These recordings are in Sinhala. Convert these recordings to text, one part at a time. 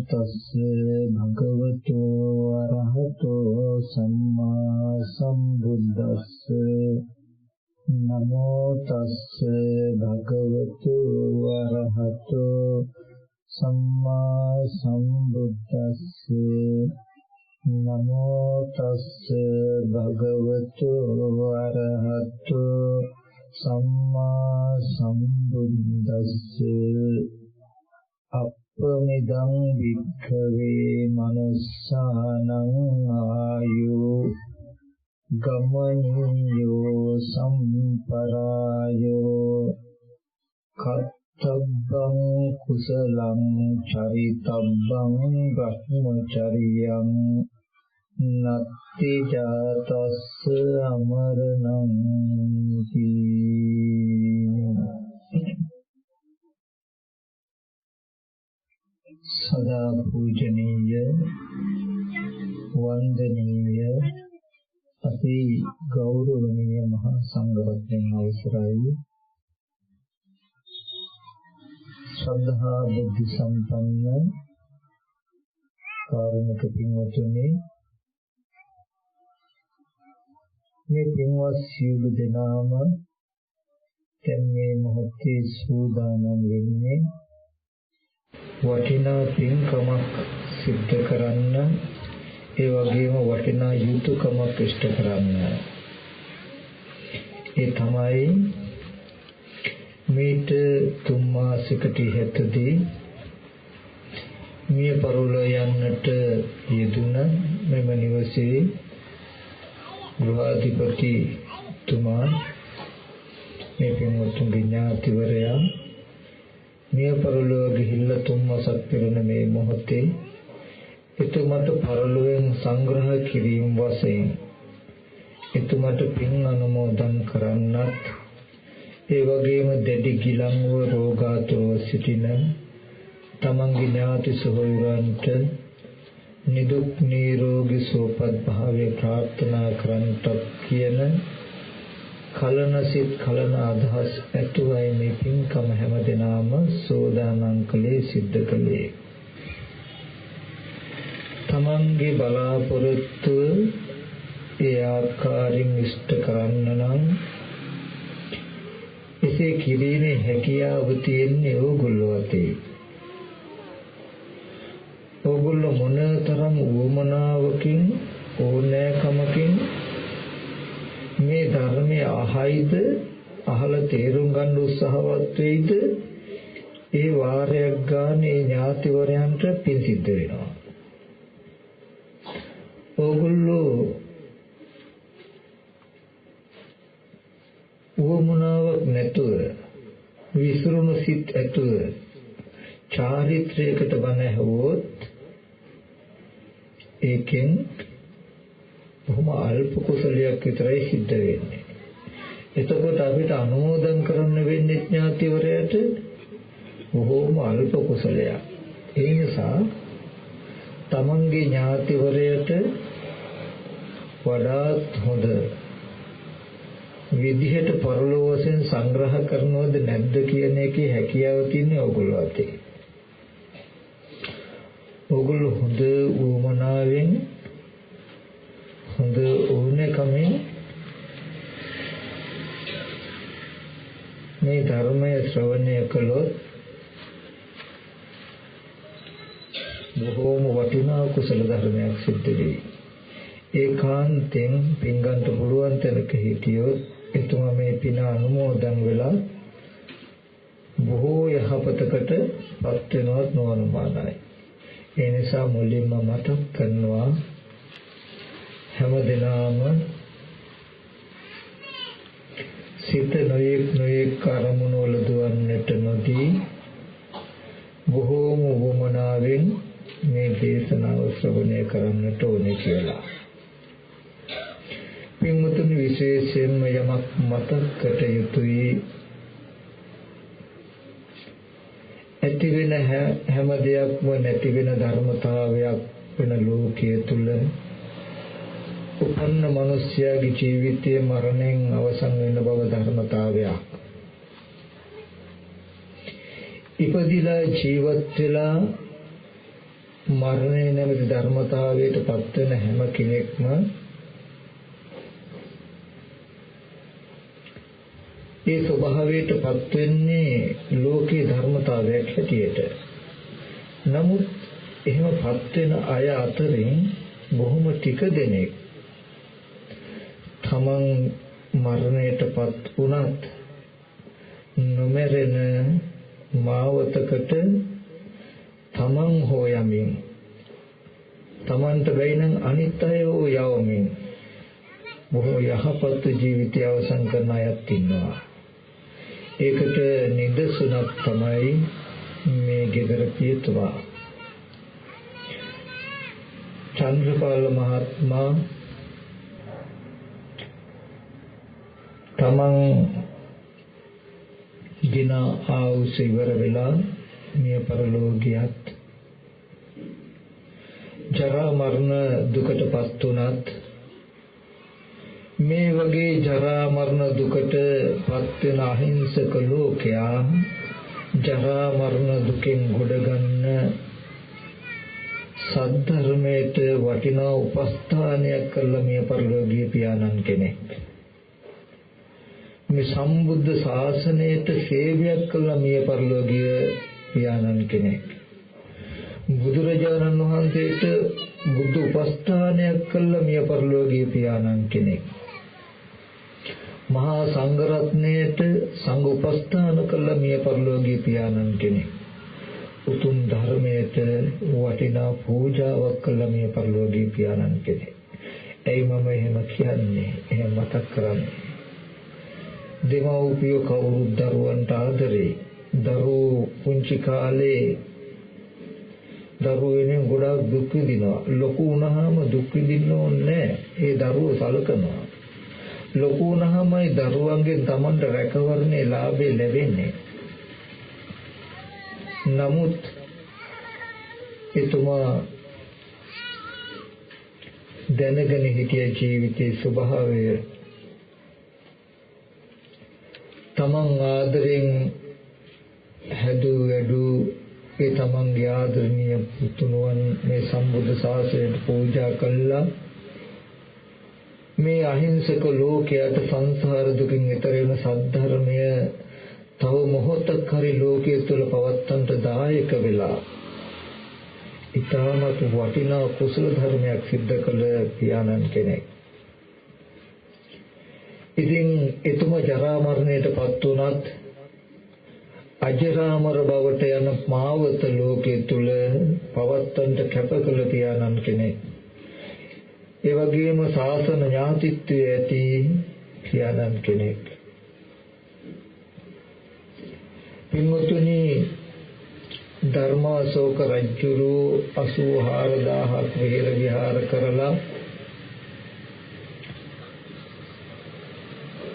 තස්සේ භගවතු අරහතෝ සම්මා සම්බුද්දස්සේ නමෝ තස්සේ භගවතු අරහතෝ සම්මා සම්බුද්දස්සේ නමෝ තස්සේ භගවතු අරහතෝ සම්මා සම්බුද්දස්සේ අප්පමිදං වික්ඛවේ මනුස්සානං ආයෝ ගමනියෝ සම්පරායෝ කත්තබ්බං කුසලං චරිතබ්බං බ්‍රහ්මචරියං නත්ති ජාතස්ස අමරණං සදා පූජනීය වන්දනීය අති ගෞරවනීය මහා සංඝරත්නයන් අවසරයි ශ්‍රද්ධා බුද්ධ සම්පන්න කාරුණික පින්වතුනි මේ පින්වත් සියලු දෙනාම දැන් මේ මොහොතේ සූදානම් වෙන්නේ වටිනා පින්කමක් සිද්ධ කරන්න ඒ වගේම වටිනා යුතුයකමක් ඉෂ්ට කරන්න ඒ තමයි මේට 3 මාසයකට ඉහතදී මිය පරලෝ යන්නට යෙදුන මෙම නිවසේ ගෘහාධිපති තුමා මේ පින්වත්තුන්ගේ ඥාතිවරයා මිය පරලෝ ගිහිල්ලා 3 මාසක් පෙරන මේ මොහොතේ එතුමට පරලෝයෙන් සංග්‍රහ කිරීම වශයෙන් එතුමට පින් අනුමෝදන් කරන්නත් ඒ වගේම දැඩි ගිලන්ව රෝගාතුරව සිටින තමන්ගේ ඥාති සහෝදරයන්ට නිදුක් නිරෝගී සුවපත් භාවය ප්‍රාර්ථනා කරන්නට කියන කලන සිත් කලන අදහස් ඇතුවයි මේ පින්කම හැමදෙනාම සෝදානම් කළේ සිද්ධ කළේ තමන්ගේ බලාපොරොත්තුව ඒ ආකාරයෙන් ඉෂ්ට කරන්න නම් එසේ කිරීමේ හැකියාව තියෙන්නේ ඕගොල්ලෝ අතේ. ඕගොල්ලෝ මොනතරම් උවමනාවකින් ඕනෑකමකින් මේ ධර්මය අහයිද අහලා තේරුම් ගන්න උත්සාහවත් වෙයිද ඒ වාරයක් ගානේ ඥාතිවරයන්ට පින් සිද්ධ වෙනවා. ඕගොල්ලෝ උවමනාවක් නැතුව විසිරුණු සිත් ඇතුව චාරිත්‍රයකට බණ ඇහුවොත් ඒකෙන් බොහොම අල්ප කුසලයක් විතරයි සිද්ධ වෙන්නේ. එතකොට අපිට අනුමෝදන් කරන්න වෙන්නේ ඥාතිවරයට බොහොම අල්ප කුසලයක්. ඒ නිසා තමන්ගේ ඥාතිවරයට වඩාත් හොඳ විදිහට පරලෝ වශයෙන් සංග්‍රහ කරනවද නැද්ද කියන එකේ හැකියාව තියෙන්නේ ඕගොල්ලෝ අතේ. ඕගොල්ලෝ හොඳ උවමනාවෙන් හොඳ ඕනෑකමින් මේ ධර්මය ශ්‍රවණය කළොත් බොහෝම වටිනා කුසල ධර්මයක් සිද්ධ වෙයි. ඒකාන්තයෙන් පින්ගන්ට පුළුවන් තැනක හිටියොත් එතුමා මේ පින අනුමෝදන් වෙලා බොහෝ යහපතකට පත් වෙනවත් නොඅනුමානයි. ඒ නිසා මුලින්ම මතක් කරනවා හැමදෙනාම සිත නොයෙක් අරමුණු වල දුවන්නට නොදී බොහෝම වමනාවෙන් මේ දේශනාව ශ්‍රවණය කරන්නට ඕනේ කියලා. පින්වතුනි විශේෂයෙන්ම යමක් මතක් කර යුතුයි. ඇති වෙන හැම දෙයක්ම නැති වෙන ධර්මතාවයක් වෙන ලෝකයේ තුල උපන්න මිනිස්යාගේ ජීවිතයේ මරණයෙන් අවසන් වෙන බව ධර්මතාවයක්. ඉපදිලා ජීවත් වෙලා මරණය නැමැති ධර්මතාවයට පත් වෙන හැම කෙනෙක්ම ඒ ස්වභාවයට පත් වෙන්නේ ලෝකේ ධර්මතාවයක් හැටියට. නමුත් එහෙම පත් වෙන අය අතරින් බොහොම ටික දෙනෙක් තමන් මරණයටපත් වුණත් නොමරෙන මාවතකට තමන් හොයමින් තමන්ට බැයි නම් අනිත් අය යවමින් බොහෝ යහපත් ජීවිතය අවසන් කරන අයත් ඉන්නවා. ඒකට නිදසුනක් තමයි මේ ගෙදර පියතුමා. චන්ද්‍රපාල මහත්මයා තමන් දින ආයුෂ ඉවර වෙලා මිය පරලෝකියත් ජරා මරණ දුකටපත් උනත් මේ වගේ ජරා මරණ දුකටපත් වෙන අහිංසක ලෝකයා ජරා මරණ දුකෙන් ගොඩ ගන්න සද්ධර්මයට වටිනා උපස්ථානයක් කළ මිය පරලෝකීය පියාණන් කෙනෙක්. මේ සම්බුද්ධ ශාසනයට සේවයක් කළ මිය පරලෝකීය පියාණන් කෙනෙක්. බුදුරජාණන් වහන්සේට බුදු උපස්ථානයක් කළ මිය පරලෝකීය පියාණන් කෙනෙක්. මහා සංඝ රත්නයට සංඝ උපස්ථාන කළ මිය පරලෝකීය පියාණන් කෙනෙක්. උතුම් ධර්මයට වටිනා පූජාවක් කළ මිය පරලෝකීය පියාණන් කෙනෙක්. එයි මම එහෙම කියන්නේ, එහෙම මතක් කරන්නේ. දෙමව්පියෝ කවුරුත් දරුවන්ට ආදරේ. දරුවෝ පුංචි කාලේ දරුවෝ වෙනින් ගොඩාක් දුක් විඳිනවා. ලොකු වුණාම දුක් විඳින්න ඕනේ. ඒ දරුවෝ සලකනවා. ලොකු වුණාමයි දරුවන්ගෙන් Tamanට රැකවරණේ ලාභේ ලැබෙන්නේ. නමුත් එතුමා දැනගෙන හිටිය ජීවිතයේ ස්වභාවය තමන් ආදරෙන් හැදු වැඩු ඒ තමන්ගේ ආදරණීය පුතුණුවන් මේ සම්බුද්ධ ශාසනයට පූජා කළා. මේ අහිංසක ලෝකයට සංසාර දුකින් ඈතර වෙන සද්ධර්මය තව මොහොතක් හරි ලෝකයේ තුල පවත්තන්ට දායක වෙලා ඊටමත් වටිනා කුසල ධර්මයක් සිද්ධ කළ පියාණන් කෙනෙක්. ඉතින් එතුමා ජරා මරණයටපත් වුණත් අජරාමර බවට යන මාවත ලෝකයේ තුල පවත්තන්ට කැප කළ පියාණන් කෙනෙක්. ඒ වගේම ශාසන ඥාතිත්වයේ ඇති පියාණන් කෙනෙක්. පින්වතුනි, ධර්මාශෝක රජුරු 84000ක් විහෙර විහාර කරලා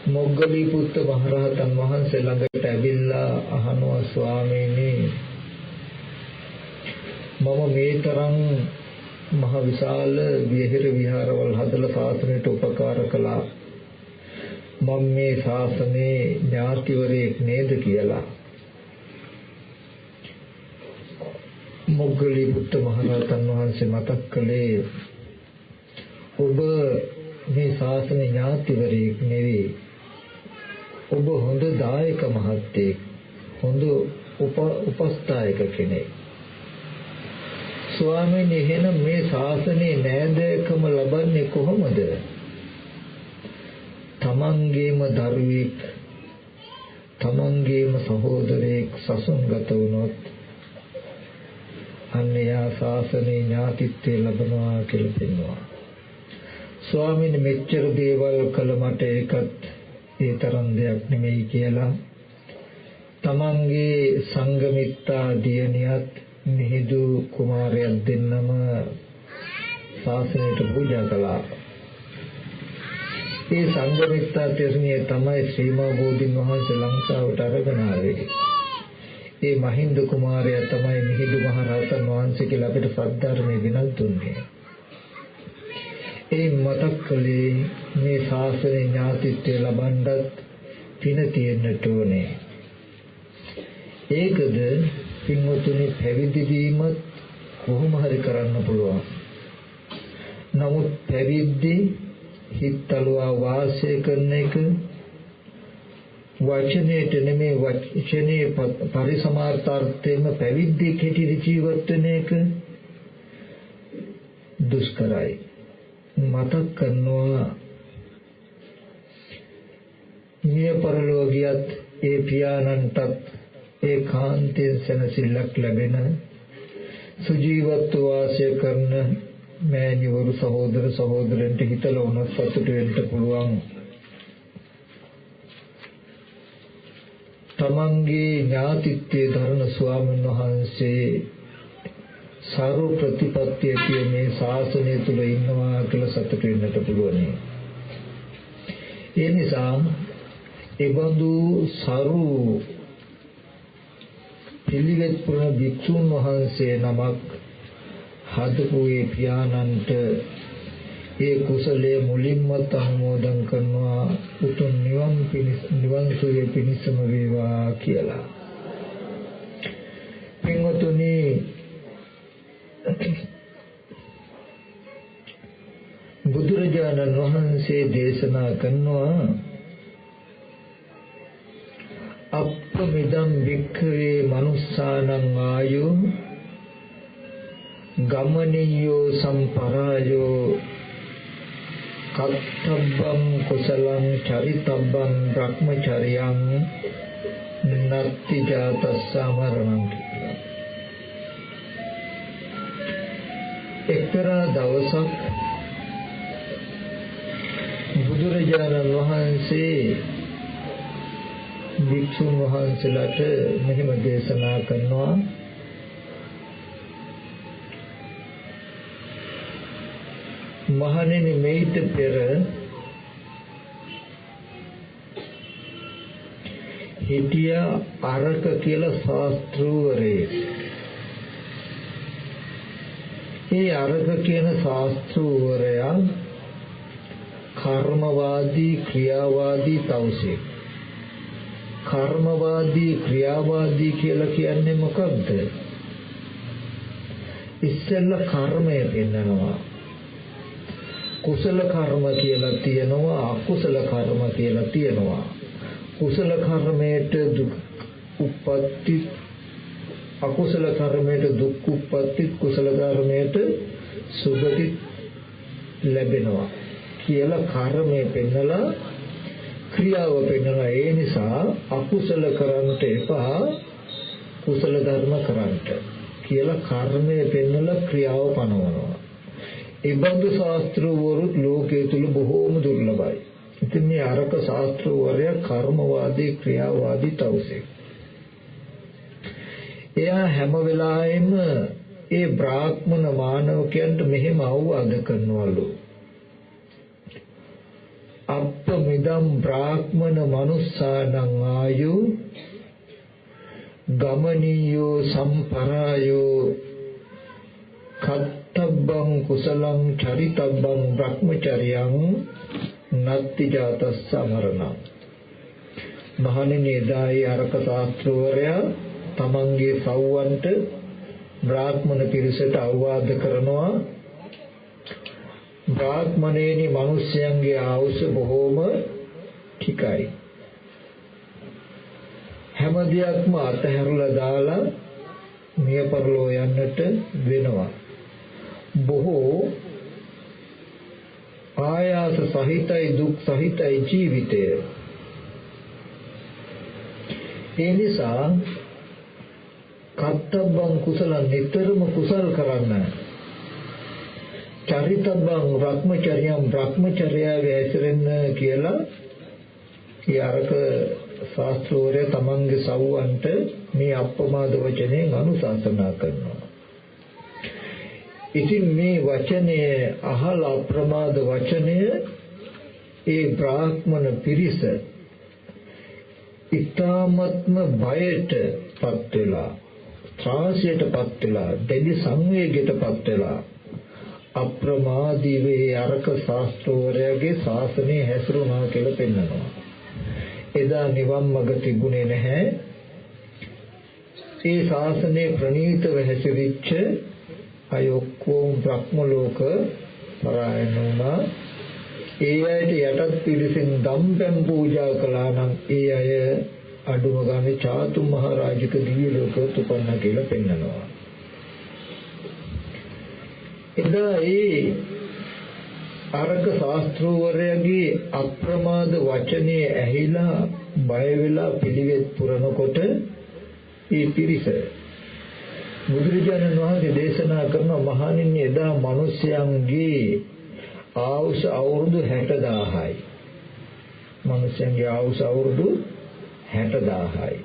මොග්ගලීපුත්ත මහරහතන් වහන්සේ ළඟට ඇවිල්ලා අහනවා, ස්වාමීනි, මම මේ තරම් මහ විශාල විහෙර විහාරවල හදලා ශාසනයට උපකාර කළා. මම මේ ශාසනයේ ඥාතිවරයෙක් නේද කියලා. මොග්ගලීපුත්ත මහරහතන් වහන්සේ මතක් කළේ, ඔබ මේ ශාසනයේ ඥාතිවරයෙක් නෙවෙයි. ඔබ හොඳ දායක මහත්තයෙක්, හොඳ උපස්ථායක කෙනෙක්. ස්වාමීනි, එහෙනම් මේ ශාසනයේ නෑදෑකම ලබන්නේ කොහොමද? තමන්ගේම දරුවෙක්, තමන්ගේම සහෝදරයෙක් සසුන්ගත වුණොත් අන්‍යයා ශාසනයේ ඥාතිත්වය ලබනවා කියලා පෙන්වනවා. ස්වාමීනි, මෙච්චර දේවල් කළ මට ඒකත් ඒ තරම් දෙයක් නෙමෙයි කියලා තමන්ගේ සංගමිත්තා දියණියත් මිහිඳු කුමාරයන් දෙන්නම ශාසනයට පූජා කළා. ඒ සංගමිත්තා තෙරණිය තමයි ශ්‍රීමා බෝධින් වහන්සේ ලංකාවට අරගෙන ආවේ. ඒ මහින්ද කුමාරයා තමයි මිහිඳු මහ රහතන් වහන්සේ කියලා අපිට සද්ධර්මයේ විනල් දුන්නේ. ඒ මතක් කළේ මේ ශාසනයේ ඥාතිත්වය ලබන්නත් පින තියෙන්නට ඕනේ. ඒකද පින්වතුනි, පැවිදි වීමත් කොහොම හරි කරන්න පුළුවන්. නමුත් පැවිද්දේ හිතලුවා වාසය කරන එක වචනේට නෙමෙයි වචනේ පරිසමාර්ථාර්ථයෙන්ම පැවිද්දේ කෙටි ජීවත් වෙන එක දුෂ්කරයි. මතක් කරනවා මිය පරලෝකියත් ඒ පියාණන්ටත් ඒ කාන්තෙන් සැනසෙල්ලක් ලැබෙන සුජීවත්ව වාසය කරන මෑණිවරු සහෝදර සහෝදරයන්ට හිතලා උනත් සතුට වෙන්න පුළුවන්. තමන්ගේ ඥාතිත්වයේ ධර්ම ස්වාමීන් වහන්සේ සාරු ප්‍රතිපත්තිය කිය මේ ශාසනය තුල ඉන්නවා කියලා සතුට වෙන්නට පුළුවන්. ඒ නිසා එබඳු සාරු පිළිවෙත් පුරන භික්ෂුන් වහන්සේ නමක් හදපු ඒ පියාණන්ට ඒ කුසලයේ මුලින්ම අනුමෝදන් කරනවා උතුම් නිවන් සුවය පිණිසම වේවා කියලා. පින්වතුනි, බුදුරජාණන් වහන්සේ දේශනා කරනවා අප්පමිදම් වික්ඛවේ මනුස්සානං ආයෝ ගමනියෝ සම්පරායෝ කත්තබ්බං කුසලං චරිතබ්බං බ්‍රහ්මචර්යං නත්ති ජාතස්සමරණං. එක්තරා දවසක් බුදුරජාණන් වහන්සේ භික්ෂුන් වහන්සේලාට මෙහෙම දේශනා කරනවා මහණෙනි, මේිට පෙර හිටියා අරක කියලා ශාස්ත්‍රූවරයෙක්. ඒ අරක කියන ශාස්ත්‍රූවරයා කර්මවාදී ක්‍රියාවාදී තවුසෙක්. කර්මවාදී ක්‍රියාවාදී කියලා කියන්නේ මොකක්ද? ඉස්සෙල්ලා කර්මය පෙන්නනවා. කුසල කර්ම කියලා තියෙනවා, අකුසල කර්ම කියලා තියෙනවා. කුසල කර්මයට දුක් උප්පත්ති, අකුසල කර්මයට දුක් උප්පත්ති, කුසල කර්මයට සුගති ලැබෙනවා කියලා කර්මය පෙන්නලා ක්‍රියාව පෙන්නනවා. ඒ නිසා අකුසල කරන්ට එපා, කුසල ධර්ම කරන්ට කියලා කර්මය පෙන්නලා ක්‍රියාව පනවනවා. ඒ බඳු ශාස්ත්‍රවරුත් ලෝකයේ තුල බොහෝම දුර්ලභයි. ඉතින් මේ අරක ශාස්ත්‍රවරයා කර්මවාදී ක්‍රියාවාදී තවුසෙක්. එයා හැම වෙලාවෙම ඒ බ්‍රාහ්මණ මානවකයන්ට මෙහෙම අවවාද කරනවලු. අප්පමිදම් බ්‍රාහ්මණ මනුස්සානං ආයු ගමනියෝ සම්පරායෝ කත්තබ්බං කුසලං චරිතබ්බං බ්‍රහ්මචර්යං නත්ති ජාතස්සමරණං. මහණෙනි, එදායි අරක ශාස්ත්‍රවරයා තමන්ගේ සව්වන්ට බ්‍රාහ්මණ පිරිසට අවවාද කරනවා, බ්‍රාහ්මණේනි, මිනිස්යන්ගේ ආයුෂ බොහෝම ටිකයි. හැම දෙයක්ම අතහැරලා දාලා මිය පරලෝ යන්නට වෙනවා. බොහෝ ආයාස සහිතයි, දුක් සහිතයි ජීවිතය. ඒ නිසා කත්තබ්බං කුසල නිතරම කුසල් කරන්න, චරිතබ්බං බ්‍රහ්මචර්යං බ්‍රහ්මචර්යාවේ ඇසිරෙන්න කියලා යාරක ශාස්ත්‍රෝරය තමන්ගේ සව්වන්ට මේ අප්‍රමාද වචනයෙන් අනුශාසනා කරනවා. ඉතින් මේ වචනය අහලා අප්‍රමාද වචනය ඒ බ්‍රාහ්මණ පිරිස ඊ타ත්ම බයටපත් වෙලා, ත්‍රාසයටපත් වෙලා, දෙවි සංවේගයටපත් වෙලා අප්‍රමාදීව ඒ අරක ශාස්ත්‍රෝරයගේ ශාසනය හැසිරුණා කියලා පෙන්නනවා. එදා නිවන් මඟ තිබුණේ නැහැ. ඒ ශාසනයේ ප්‍රණීතව හැසිරිච්ච අය ඔක්කොම බ්‍රහ්ම ලෝක පරායන වුණා. ඒ අයට යටත් පිළිසින් දම්පැන් පූජා කළා නම් ඒ අය අඩුම ගානේ චාතු මහරජක දිව්‍ය ලෝකයට උපන්න කියලා පෙන්නනවා. එදා ඒ අරක ශාස්ත්‍රවරයාගේ අප්‍රමාද වචනේ ඇහිලා බය වෙලා පිළිවෙත් පුරනකොට ඒ පිරිස බුදුරජාණන් වහන්සේ දේශනා කරන මහණෙනි එදා මිනිසයන්ගේ ආයුෂ අවුරුදු 60000යි. මිනිසයන්ගේ ආයුෂ අවුරුදු 60000යි.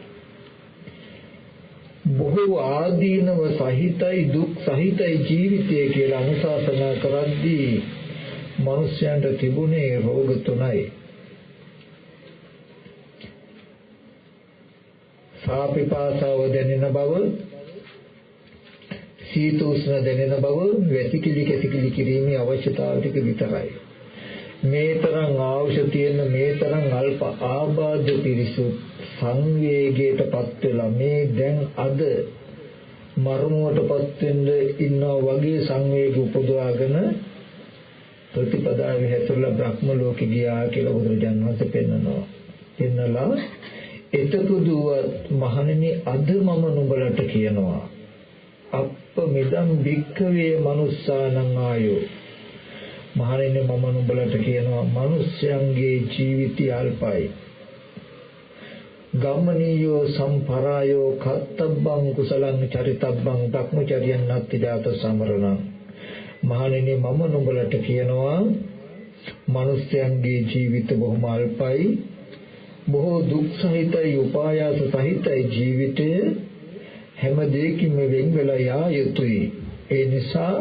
බොහෝ ආදීනව සහිතයි දුක් සහිතයි ජීවිතය කියලා අනුශාසනා කරද්දී මිනිසයන්ට තිබුණේ රෝග 3යි. සාපිපාසාව දැනෙන බව, සීත උෂ්ණ දැනෙන බව, වැසිකිලි කැසිකිලි කිරීමේ අවශ්‍යතාව ටික විතරයි. මේ තරම් අවශ්‍ය තියෙන මේ තරම් අල්ප ආබාධ පිරිසු සංවේගයටපත් වෙලා මේ දැන් අද මරණයටපත් වෙන්න ඉන්නා වගේ සංවේග උපදවාගෙන ප්‍රතිපදාවේ හැතරලා බ්‍රහ්ම ලෝකෙ ගියා කියලා බුදුරජාණන් වහන්සේ පෙන්නනවා. එන්නලා එතකුදුවත් මහණෙනි අද මම නුඹලට කියනවා අප්ප මෙදම් භික්ඛවේ මනුස්සානං ආයෝ. මහණෙනි මම නුඹලට කියනවා මිනිස්යන්ගේ ජීවිතය අල්පයි. ගම්මනියෝ සම්පරායෝ කත්තබ්බං කුසලං චරිතබ්බං ධක්මචර්යං නත්ති ජාත සමරණං. මහණෙනි මම නුඹලට කියනවා මිනිස්යන්ගේ ජීවිත බොහොම අල්පයි. බොහෝ දුක් සහිතයි උපායාස සහිතයි ජීවිතය. හැම දෙයකින්ම වෙන් වෙලා යා යුතුයි. ඒ නිසා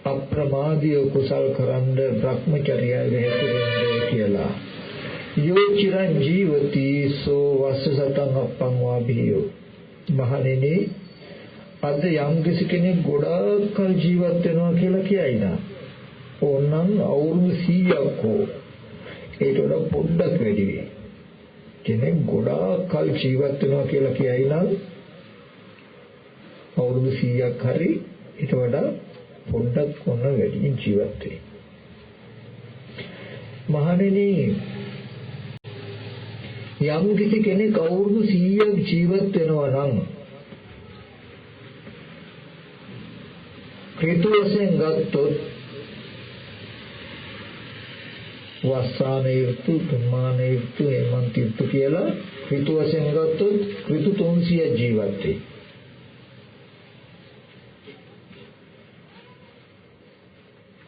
අප්‍රමාදීව කුසල් කරන්ද භ්‍රමචර්යය හැසිරෙන්නේ කියලා. යෝ චිරං ජීවති සෝ වස්සසතං අප්පං වාභියෝ. මහණෙනි අද යම් කෙනෙක් ගොඩාක් කල් ජීවත් වෙනවා කියලා කියයි නා. ඕනනම් අවුරුදු 100ක් හෝ ඒකට වඩා පොඩ්ඩක් වැඩි වෙයි. කෙනෙක් ගොඩාක් කල් ජීවත් වෙනවා කියලා කියයි නම් අවුරුදු 100ක් හරි ඊට වඩා පොඩ්ඩක් කොන වැඩි ජීවත් වෙයි. මහණෙනි යම් කෙනෙක් අවුරුදු 100ක් ජීවත් වෙනවා නම් ඍතු වශයෙන් ගත්තොත් වස්සාන ඍතු, තුමාන ඍතු, හේමන්ත ඍතු කියලා ඍතු වශයෙන් ගත්තොත් ඍතු 300 ජීවත් වෙයි.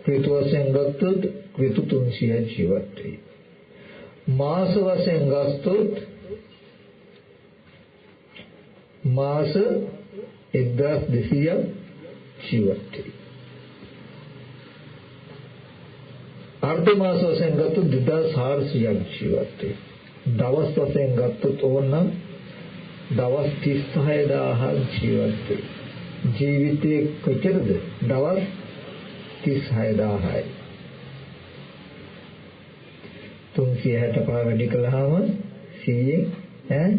ඍතු වශයෙන් ගත්තොත් ඍතු 300 ජීවත් වෙයි. මාස වශයෙන් ගත්තොත් මාස 1200 ජීවත් වෙයි. අර්ධ මාස වශයෙන් ගත්තොත් 2400ක් ජීවත් වෙයි. දවස් වශයෙන් ගත්තොත් ඕනනම් දවස් 36000ක් ජීවත් වෙයි. ජීවිතයේ කොච්චරද? දවස් 36000යි. 365 වැඩි කළාම 100න්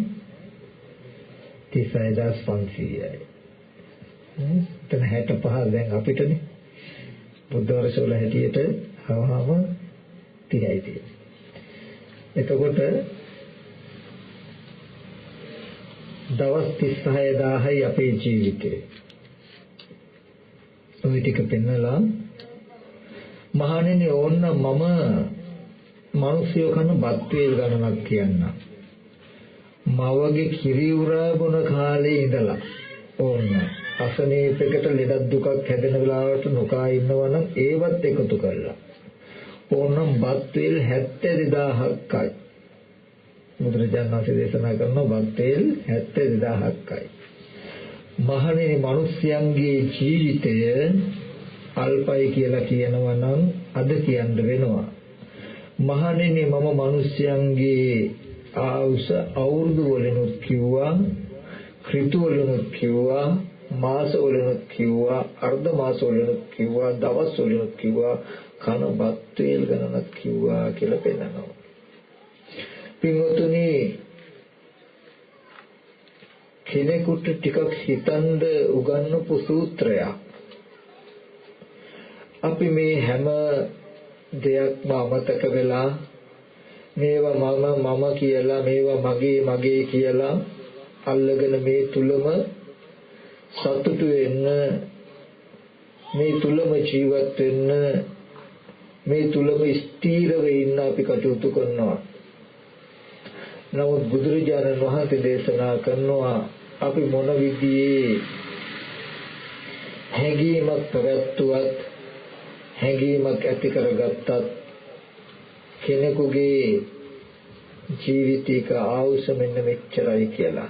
36500යි. එතන 65 දැන් අපිටනේ බුද්ධ වර්ෂවල හැටියට අවහම 30යි තියෙන්නේ. එතකොට දවස් 36000යි අපේ ජීවිතේ. ඔය ටික පෙන්නලා මහණෙනි ඕන්න මම මිනිස්සුયો කන බත් වේල් ගණනක් කියන්න. මවගේ කිරි උරා බොන කාලේ ඉඳලා ඕන්න අසනීපයකට ලෙඩක් දුකක් හැදෙන වෙලාවට නොකා ඉන්නවනම් ඒවත් එකතු කරලා ඕනම් බත් වේල් 72000ක්යි. බුදුරජාණන් වහන්සේ දේශනා කරන බත් වේල් 72000ක්යි. මහණෙනි මිනිස්යන්ගේ ජීවිතය අල්පයි කියලා කියනවා නම් අද කියන්න වෙනවා. මහණෙනි මම මිනිස්යන්ගේ ආයුෂ අවුරුදු වලිනුත් කිව්වා, ඍතු වලිනුත් කිව්වා, මාස වලිනුත් කිව්වා, අර්ධ මාස වලිනුත් කිව්වා, දවස් වලිනුත් කිව්වා, කන බත් වේල් ගණනක් කිව්වා කියලා පෙන්නනවා. පින්වතුනි කෙනෙකුට ටිකක් හිතන්න උගන්වපු සූත්‍රයක් අපි මේ හැම දෙයක්ම අමතක වෙලා මේවා මම කියලා මේවා මගේ කියලා අල්ලගෙන මේ තුලම සතුටු වෙන්න, මේ තුලම ජීවත් වෙන්න, මේ තුලම ස්ථීරව ඉන්න අපි කටයුතු කරනවා. නමුත් බුදුරජාණන් වහන්සේ දේශනා කරනවා අපි මොන විදිහේ හැඟීමක් පැවැත්වුවත්, හැඟීමක් ඇති කරගත්තත් කෙනෙකුගේ ජීවිතයක ආයුෂ මෙන්න මෙච්චරයි කියලා.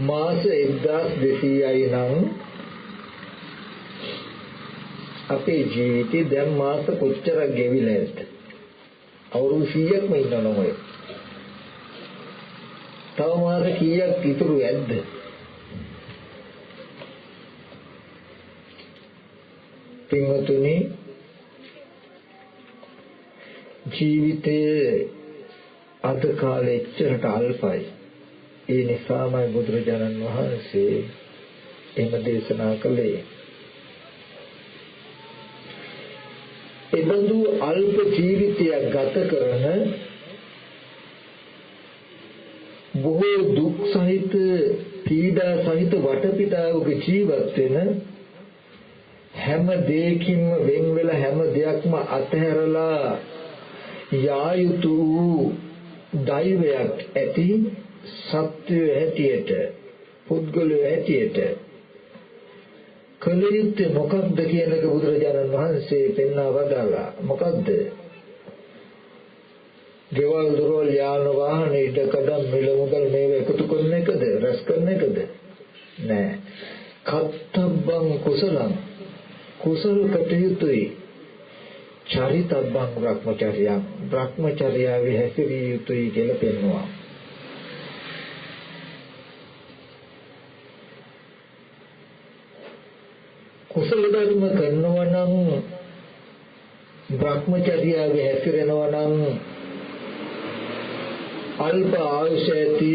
මාස 1200යි නම් අපේ ජීවිතේ දැන් මාස කොච්චරක් ගෙවිලා ඇද්ද? අවුරුදු 100ක්ම ඉන්නවනම් ඔය. තව මාස කීයක් ඉතුරු ඇද්ද? පින්වතුනි, ජීවිතයේ අද කාලේ එච්චරට අල්පයි. ඒ නිසාමයි බුදුරජාණන් වහන්සේ එහෙම දේශනා කළේ. එබඳු අල්ප ජීවිතයක් ගත කරන බොහෝ දුක් සහිත පීඩා සහිත වටපිටාවක ජීවත් වෙන, හැම දෙයකින්ම වෙන් වෙලා හැම දෙයක්ම අතහැරලා යා යුතු දෛවයක් ඇති සත්‍ය හැටියට, පුද්ගලයා හැටියට කල යුත්තේ මොකක්ද කියන එක බුදුරජාණන් වහන්සේ පෙන්වා වදාළා. මොකක්ද? ගෙවල් දොරවල් යාන වාහන ඉඩකඩම් මිල මුදල් මේව එකතු කරන එකද, රැස් කරන එකද? නෑ. කත්තබ්බං කුසලං, කුසල කටයුතුයි. චරිතබ්බං බ්‍රහ්මචර්යං, බ්‍රහ්මචර්යාවේ හැසිරිය යුතුයි කියලා පෙන්වනවා. කුසල ධර්ම කරනවා නම්, බ්‍රහ්මචර්යාවේ හැසිරෙනවා නම් අල්ප ආයුෂ ඇති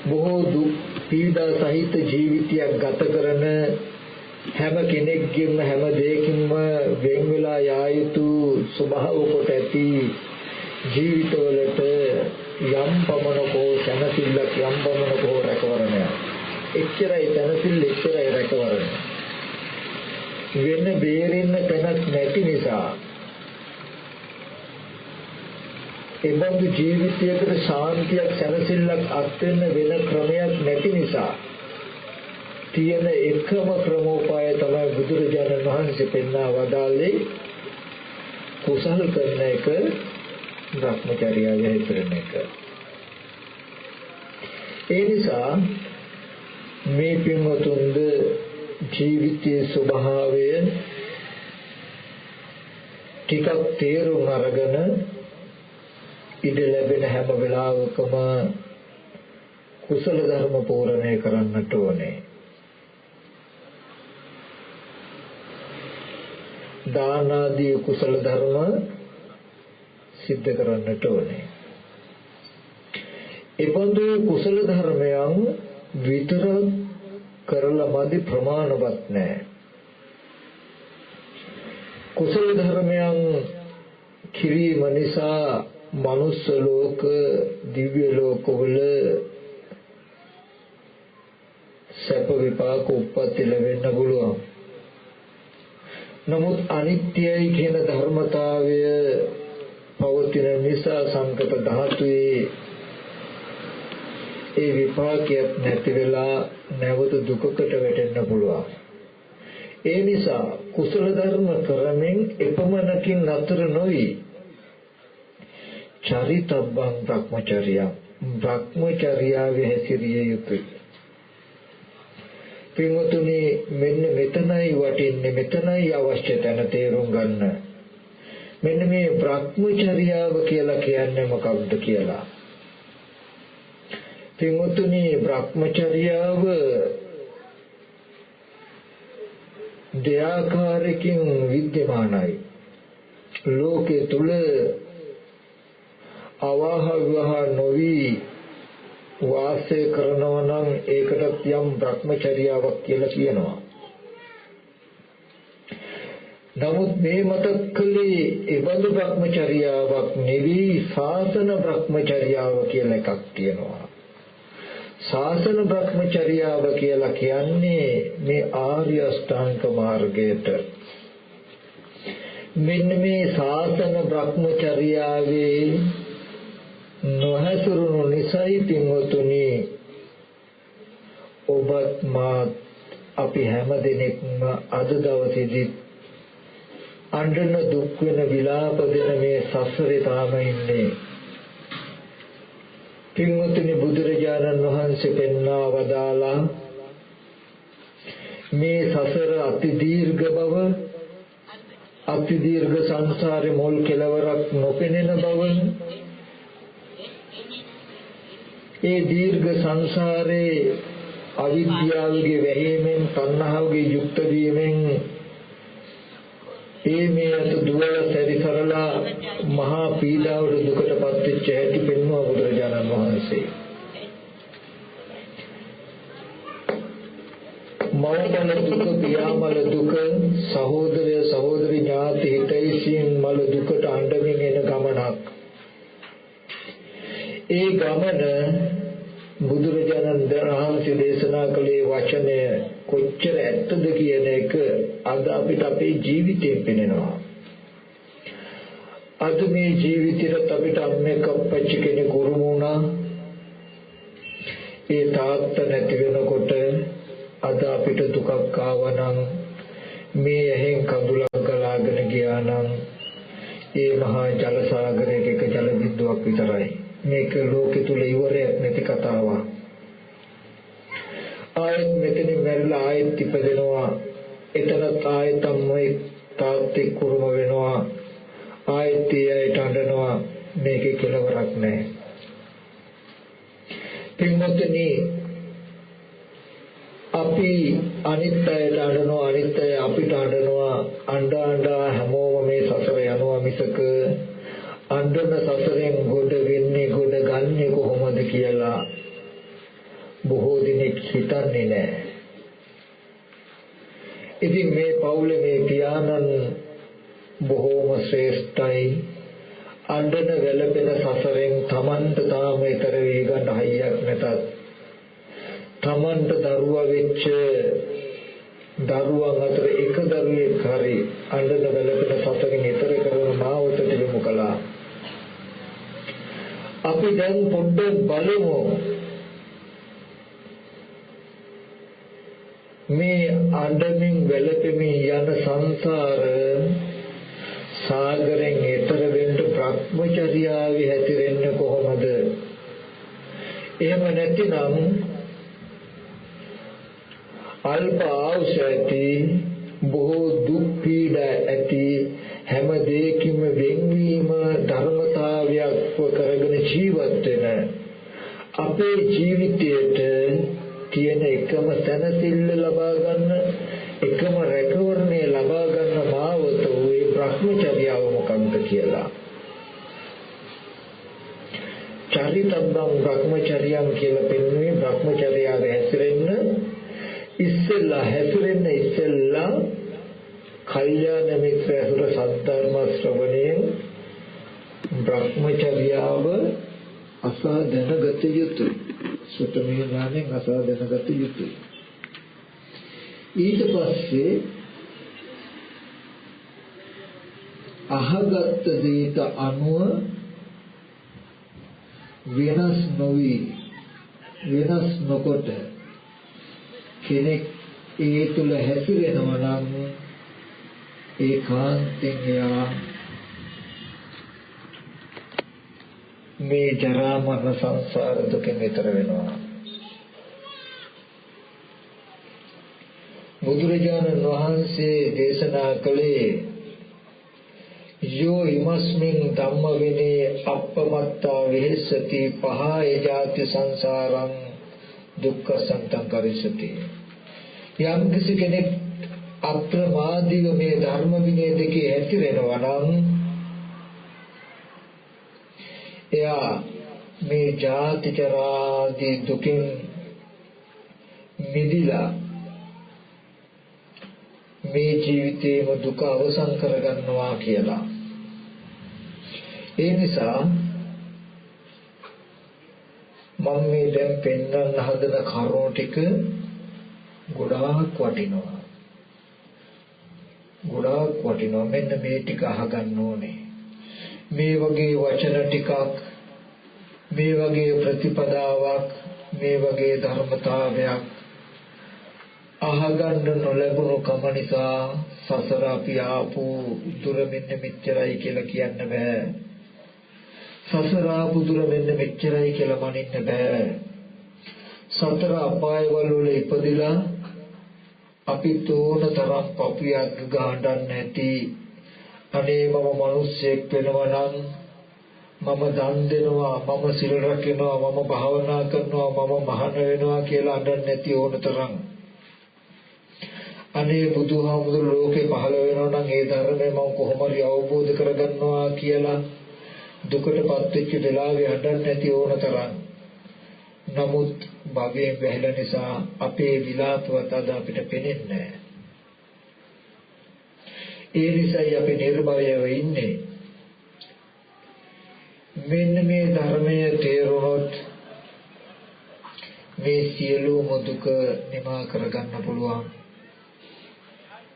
බොහෝ දුක් පීඩා සහිත ජීවිතයක් ගත කරන, හැම කෙනෙක්ගේම හැම දෙයකින්ම වෙන් වෙලා යා යුතු ස්වභාව කොට ඇති ජීවිතවලට යම් පමණකෝ සැනසෙල්ලක්, යම් පමණකෝ රැකවරණය. එච්චරයි සැනසෙල්ල, එච්චරයි රැකවරණය. වෙන බේරෙන්න තැනක් නැති නිසා, එබඳු ජීවිතයකට ශාන්තියක්, සැනසෙල්ලක් අත්වෙන්න වෙන ක්‍රමයක් නැති නිසා තියෙන එකම ක්‍රමෝපාය තමයි බුදුරජාණන් වහන්සේ පෙන්වා වදාළේ කුසල කරන එක, බ්‍රහ්මචර්යාවේ හැසිරෙන එක. ඒ නිසා මේ පින්වතුන්ද ජීවිතයේ ස්වභාවය ටිකක් තේරුම් අරගෙන ඉඩ ලැබෙන හැම වෙලාවකම කුසල ධර්ම පූර්ණේ කරන්නට ඕනේ. දාන ආදී කුසල ධර්ම සිද්ධ කරන්නට ඕනේ. එබඳු කුසල ධර්මයන් විතර කරලා මදි, ප්‍රමාණවත් නැහැ. කුසල ධර්මයන් කිරීම නිසා මනුස්ස ලෝක, දිව්‍ය ලෝකවල සැප විපාක උප්පත්ති ලැබෙන්න පුළුවන්. නමුත් අනිත්‍යයි කියන ධර්මතාවය පවතින නිසා සංකත ධාතුවේ ඒ විපාකයක් නැති වෙලා නැවත දුකකට වැටෙන්න පුළුවන්. ඒ නිසා කුසල ධර්ම කරමින් එපමණකින් නතර නොවි චරිතබ්බං බ්‍රහ්මචර්යං, බ්‍රහ්මචර්යාවේ හැසිරිය යුතුයි. පින්වතුනි, මෙන්න මෙතනයි වටින්නේ, මෙතනයි අවශ්‍ය තැන තේරුම් ගන්න. මෙන්න මේ බ්‍රහ්මචර්යාව කියලා කියන්නේ මොකක්ද කියලා. පින්වතුනි, බ්‍රහ්මචර්යාව දෙආකාරයකින් විද්‍යමානයි. ලෝකයේ තුල අවාහ විවාහ නොවි වාසය කරනවා නම් ඒකටත් යම් බ්‍රහ්මචර්යාවක් කියලා කියනවා. නමුත් මේ මතක් කළේ එබඳු භ්‍රමචර්යාවක් නෙවී ශාසන භ්‍රමචර්යාව කියලා එකක් තියෙනවා. ශාසන භ්‍රමචර්යාව කියලා කියන්නේ මේ ආර්ය අෂ්ටාංග මාර්ගයට. මෙන්න මේ ශාසන භ්‍රමචර්යාවේ නොහැසිරුණු නිසයි පින්වතුනි ඔබත් මාත් අපි හැම දිනෙකම අද දවසේදී අඬන දුක් වෙන විලාප දෙන මේ සසරේ තාම ඉන්නේ. පින්වතුනි බුදුරජාණන් වහන්සේ පෙන්වා වදාලා මේ සසර අති දීර්ඝ බව, අති දීර්ඝ සංසාරේ මොල් කෙලවරක් නොපෙනෙන බව, ඒ දීර්ඝ සංසාරේ අවිද්‍යාවගේ වැහීමෙන් තණ්හාවගේ යුක්ත වීමෙන් මේ අත දුවල සැරිසරලා මහා පීඩාවට දුකටපත් වෙච්ච හැටි පෙන්වුවා බුදුරජාණන් වහන්සේ. මව්මල දුක, පියාමල දුක, සහෝදරය සහෝදරි ඥාති හිතයිසින් මල දුකට අඬමින් එන ගමනක්. ඒ ගමන බුදුරජාණන් වහන්සේ දේශනා කළේ වචනය කොච්චර ඇත්තද කියන එක අද අපිට අපේ ජීවිතයෙන් පෙනෙනවා. අද මේ ජීවිතේට අපිට අම්මෙක් අප්පච්චි කෙනෙක් උරුම වුණා. ඒ තාත්තා නැති වෙනකොට අද අපිට දුකක් ආවනම් මේ ඇහෙන් කඳුලක් ගලාගෙන ගියා නම් ඒ මහා ජල සාගරයක එක ජල බිඳුවක් විතරයි. මේක ලෝකෙ තුල ඉවරයක් නැති කතාවක්. ආයෙත් මෙතන මැරිලා ආයෙත් ඉපදෙනවා. එතනත් ආයෙත් අම්මයි තාත්තේ කුරුම වෙනවා. ආයෙත් ඒයට අඬනවා. මේකේ කෙලවරක් නැහැ. පින්වත්නි අපි අනිත්‍යයට අඬනවා, අනිත්‍ය අපිට අඬනවා. අඬා හැමෝම මේ සසර යනවා මිසක අඬන සසරෙන් ගොඩ වෙන්නේ, ගොඩ ගන්නේ කොහොමද කියලා බොහෝ දිනෙක හිතන්නේ නැහැ. ඉතින් මේ පවුලේ මේ පියාණන් බොහෝම ශ්‍රේෂ්ඨයි. අඬන වැළපෙන සසරෙන් Tamanට තාම ඊතර වී ගන්න හයියක් නැතත් Tamanට දරුවා වෙච්ච දරුවන් අතර එක දරුවෙක් හරි අඬන වැළපෙන සසරෙන් ඊතර කරන මාවතට යොමු කළා. අපි දැන් පොඩ්ඩක් බලමු මේ අඬමින් වැළපෙමින් යන සංසාර සාගරෙන් එතර වෙන්න භ්‍රමචර්යාවේ හැතිරෙන්නේ කොහොමද? එහෙම නැතිනම් අල්ප ආයුෂ ඇති, බොහෝ දුක් පීඩා ඇති, හැම දෙයකින්ම වෙන්වීම ධර්මතාවයක් කරගෙන ජීවත් වෙන අපේ ජීවිතයට තියෙන එකම සැනසෙල්ල ලබා ගන්න, එකම රැකවරණය ලබා ගන්න මාවත වූ භ්‍රමචර්යාව මොකක්ද කියලා. චරිතබ්බං භ්‍රමචර්යම් කියලා පෙන්වන්නේ භ්‍රමචර්යාව හැසිරෙන්න ඉස්සෙල්ලා කල්යාණ මිත්‍ර ඇසුර සද්ධර්ම ශ්‍රවණයෙන් භ්‍රමචර්යාව අසා දැනගත යුතුයි. සුතමේ ඥාණයෙන් අසා දැනගත යුතුයි. ඊට පස්සේ අහගත් දේට අනුව වෙනස් නොවි, වෙනස් නොකොට කෙනෙක් ඒ තුල හැසිරෙනවා නම් ඒකාන්තයෙන් එයා මේ ජරා මරණ සංසාර දුකෙන් ඈතර වෙනවා. බුදුරජාණන් වහන්සේ දේශනා කළේ යෝ ඉමස්මින් ධම්ම විනේ අප්පමත්තා විහෙසති පහය ජාති සංසාරං දුක්ඛ සන්තං කරිසති. යම් කිසි කෙනෙක් අප්‍රමාදීව මේ ධර්ම විනය දෙකේ හැසිරෙනවා නම් එයා මේ ජාති ජරාදී දුකින් මිදිලා මේ ජීවිතේම දුක අවසන් කරගන්නවා කියලා. ඒ නිසා මම මේ දැන් පෙන්වන්න හදන කරුණු ටික ගොඩාක් වටිනවා. මෙන්න මේ ටික අහගන්න ඕනේ. මේ වගේ වචන ටිකක්, මේ වගේ ප්‍රතිපදාවක්, මේ වගේ ධර්මතාවයක් අහගන්න නොලැබුණු කම නිසා සසර අපි ආපු දුර මෙන්න මෙච්චරයි කියලා කියන්න බෑ. සසර ආපු දුර මෙන්න මෙච්චරයි කියලා මනින්න බෑ. සතර අපායවල වල ඉපදිලා අපි තෝන තරම් පපුවක් ගහන්න නැති, අනේ මම මිනිස්සෙක් වෙනවා නම් මම දන් දෙනවා, මම සිල් රකින්නවා, මම භාවනා කරනවා, මම මහාන වෙනවා කියලා අඬන්නේ නැති ඕන තරම්. අනේ බුදුහාමුදුරු ලෝකේ පහළ වෙනවා නම් ඒ ධර්මය මම කොහොම හරි අවබෝධ කරගන්නවා කියලා දුකටපත් වෙච්ච වෙලාවේ අඬන්නේ නැති ඕන තරම්. නමුත් භවයෙන් වැහිලා නිසා අපේ විලාපවත් අද අපිට පෙනෙන්නේ නැහැ. ඒ නිසායි අපි නිර්භයව ඉන්නේ. මෙන්න මේ ධර්මයේ තේරුනොත් මේ සියලුම දුක නිමා කරගන්න පුළුවන්.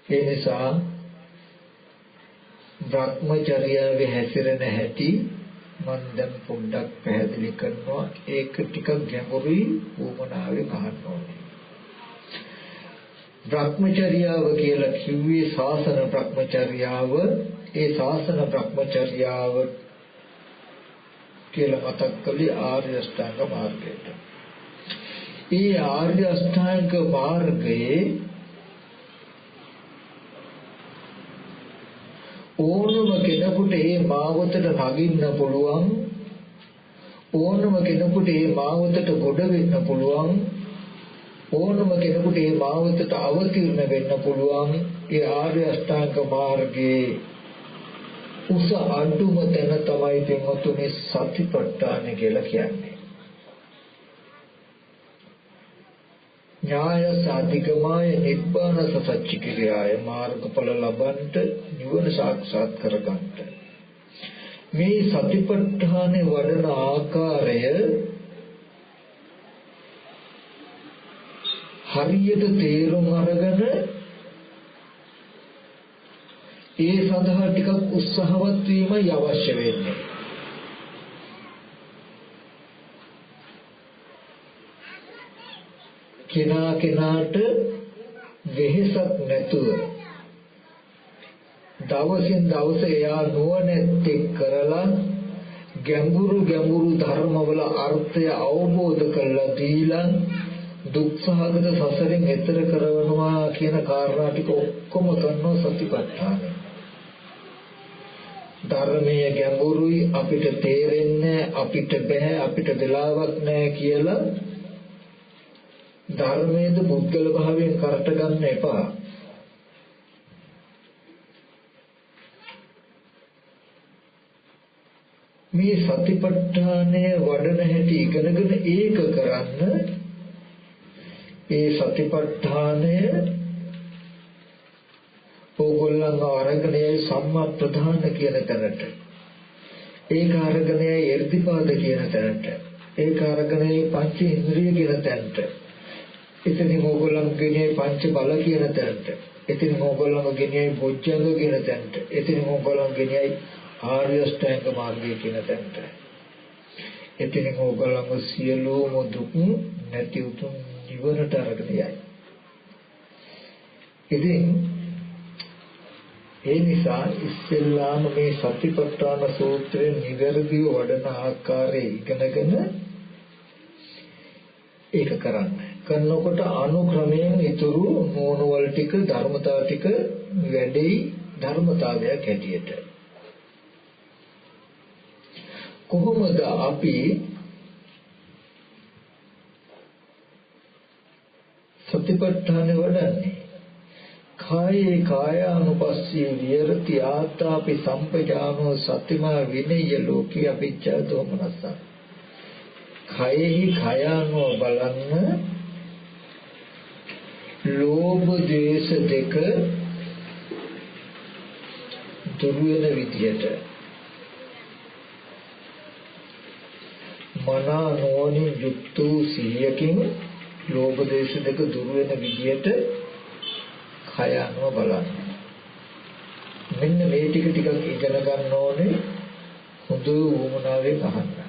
ඒ නිසා භ්‍රමචර්යාවේ හැසිරෙන හැටි මම දැන් පොඩ්ඩක් පැහැදිලි කරනවා. ඒක ටිකක් ගැඹුරුයි, උවමනාවේ ගන්න ඕනේ. භ්‍රමචර්යාව කියලා කිව්වේ ශාසන භ්‍රමචර්යාව. ඒ ශාසන භ්‍රමචර්යාව කියලා මතක් කළේ ආර්ය අෂ්ටාංග මාර්ගයට. ඒ ආර්ය අෂ්ටාංග මාර්ගයේ ඕනම කෙනෙකුට මේ මාවතට නගින්න පුළුවන්, ඕනම කෙනෙකුට මේ මාවතට ගොඩ වෙන්න පුළුවන්, ඕනම කෙනෙකුට මේ මාවතට අවතීර්ණ වෙන්න පුළුවන්. ඒ ආර්ය අෂ්ටාංග මාර්ගයේ උස අඩුම තැන තමයි පින්වතුනි සතිපට්ඨාන කියලා කියන්නේ. ඥාය සාධිකමාය නිබ්බාන සත්‍චිකිරියාය මාර්ගඵල ලබන්ට නිවන සාක්ෂාත් කරගන්නට මේ සතිපට්ඨානේ වඩන ආකාරය හරියට තේරුම් අරගෙන ඒ සඳහා ටිකක් උත්සාහවත් වීමයි අවශ්‍ය වෙන්නේ. කෙනාට වෙහෙසක් නැතුව දවසින් දවස එයා නුවණැත්තෙක් කරලා ගැඹුරු ධර්මවල අර්ථය අවබෝධ කරලා දීලා දුක්සහගත සසරෙන් එතර කරවනවා කියන කාරණා ටික ඔක්කොම කරනවා සතිපට්ඨානය. ධර්මයේ ගැඹුරුයි, අපිට තේරෙන්නේ, අපිට බෑ, අපිට වෙලාවක් නැහැ කියලා ධර්මයේද පුද්ගල භාවයෙන් කරට ගන්න එපා. මේ සතිපට්ඨානය වඩන හැටි ඉගෙනගෙන ඒක කරන්න. ඒ සතිපට්ඨානය ඕගොල්ලන්ව අරගෙන සම්මා ප්‍රධාන කියන තැනට, ඒක අරගෙන ඉර්ධිපාද කියන තැනට, ඒක අරගෙන පංච ඉන්ද්‍රිය කියන තැනට, එතනින් ඕගොල්ලන් ගෙනියයි පංච බල කියන තැනට, එතනින් ඕගොල්ලන් ගෙනියයි බොජ්ජංග කියන තැනට, එතනින් ඕගොල්ලන් ගෙනියයි ආර්ය අෂ්ටාංග මාර්ගය කියන තැනට, එතනින් ඕගොල්ලන් සියලුම දුක් නැති උතුම් නිවනට අරගෙන යයි. ඉතින් ඒ නිසා ඉස්සෙල්ලාම මේ සතිපට්ඨාන සූත්‍රයේ නිවැරදිව වඩන ආකාරය ඉගෙනගෙන ඒක කරනකොට අනුක්‍රමයෙන් ඊතුරු නෝනවල ටික ධර්මතාව ටික වැඩි ධර්මතාවයක් හැටියට. කොහොමද අපි සතිපට්ඨාන වඩන්නේ? කායේ කායානුපස්සී විහෙරති ආතාපි සම්පජානෝ සතිමා විනය්‍ය ලෝකී අවිච්ඡා දෝමනස. කයෙහි කයano බලන්න ලෝභ ද්වේෂ දෙක දුරු වෙන විදියට මනා නොවනින් යුක්ත වූ සිහියකින් ලෝභ දේශ දෙක දුරු වෙන විදියට කය අනුව බලන්න. මෙන්න මේ ටික ටිකක් ඉගෙන ගන්න ඕනේ හොඳ වුණාවෙන් අහන්න.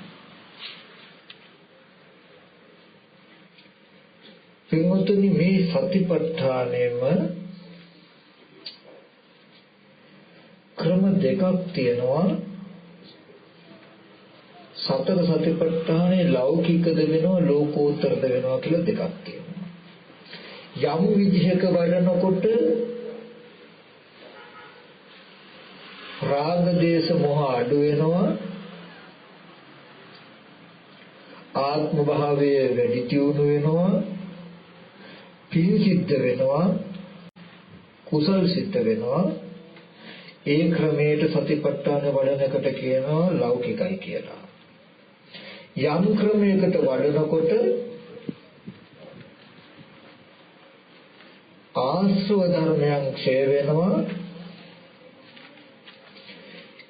පින්වතුනි මේ සතිපට්ඨානෙම ක්‍රම දෙකක් තියෙනවා. සතර සතිපට්ඨානේ ලෞකිකද වෙනවා ලෝකෝත්තරද වෙනවා කියලා දෙකක් තියෙනවා. යම් විදිහක වඩනකොට රාග දේශ මොහ අඩු වෙනවා, ආත්ම භාවයේ වැඩි දියුණු වෙනවා, පින් සිද්ධ වෙනවා, කුසල් සිද්ධ වෙනවා. ඒ ක්‍රමයට සතිපට්ඨාන වඩනකට කියනවා ලෞකිකයි කියලා. යම් ක්‍රමයකට වඩනකොට ආශ්‍රව ධර්මයන් ක්ෂය වෙනවා.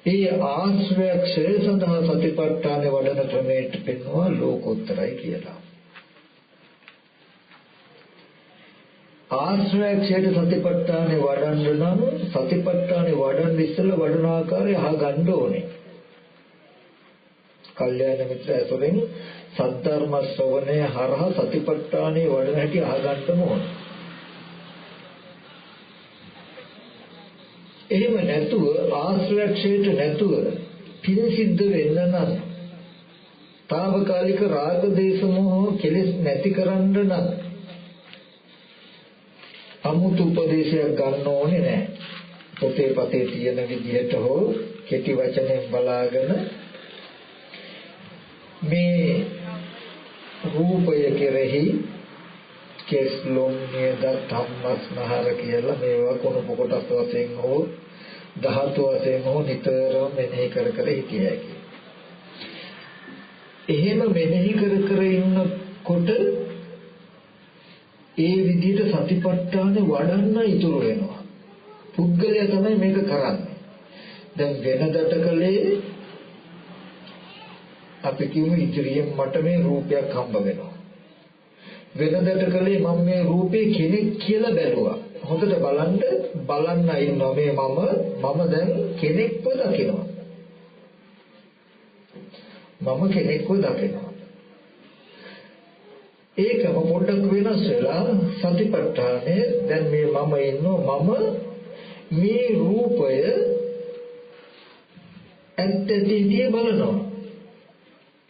ඒ ආශ්‍රය ක්ෂය සඳහා සතිපට්ඨාන වඩන ක්‍රමයට පෙන්වනවා ලෝකෝත්තරයි කියලා. ආශ්‍රය ක්ෂයට සතිපට්ඨානේ වඩන්න නම් සතිපට්ඨානේ වඩන්න ඉස්සෙල්ලා වඩන ආකාරය අහගන්න ඕනේ. කල්යාණ මිත්‍ර ඇසුරෙන් සද්ධර්ම ශ්‍රවණය හරහා සතිපට්ඨානේ වඩන හැටි අහගන්න ඕනේ. එහෙම නැතුව ආශ්‍රය ක්ෂයට නැතුව පින් සිද්ධ වෙන්න නම් తాවකාලික රාග දේශ මොහ කෙලෙස් නැති කරන්න නම් අමුතු උපදේශයක් ගන්න ඕනේ නැහැ. පොතේ පතේ තියෙන විදිහට හෝ කෙටි වචනෙන් බලාගෙන මේ රූපය කෙරෙහි කෙස්ලොම් නේද ධම්මස්නහර කියලා මේවා කොනප කොටස් වශයෙන් හෝ ධාතු වශයෙන් හෝ නිතරම මෙනෙහි කර කර හිටියයි. එහෙම මෙනෙහි කර කර ඉන්නකොට ඒ විදිහට සතිපට්ඨාන වඩන්න ඉතුරු වෙනවා. පුද්ගලයා තමයි මේක කරන්නේ. දැන් වෙනදට කලේ අපි කියමු ඉදිරියෙන් මට මේ රූපයක් හම්බ වෙනවා. වෙනදට කලේ මම මේ රූපේ කෙනෙක් කියලා බැලුවා. හොඳට බලන්න ඉන්නවා මේ මම දැන් කෙනෙක්ව දකිනවා. මම කෙනෙක්ව දකිනවා. ඒකම පොඩ්ඩක් වෙනස් වෙලා සතිපට්ඨානේ දැන් මේ මම ඉන්නවා මම මේ රූපය ඇත්තටදී බලනවා.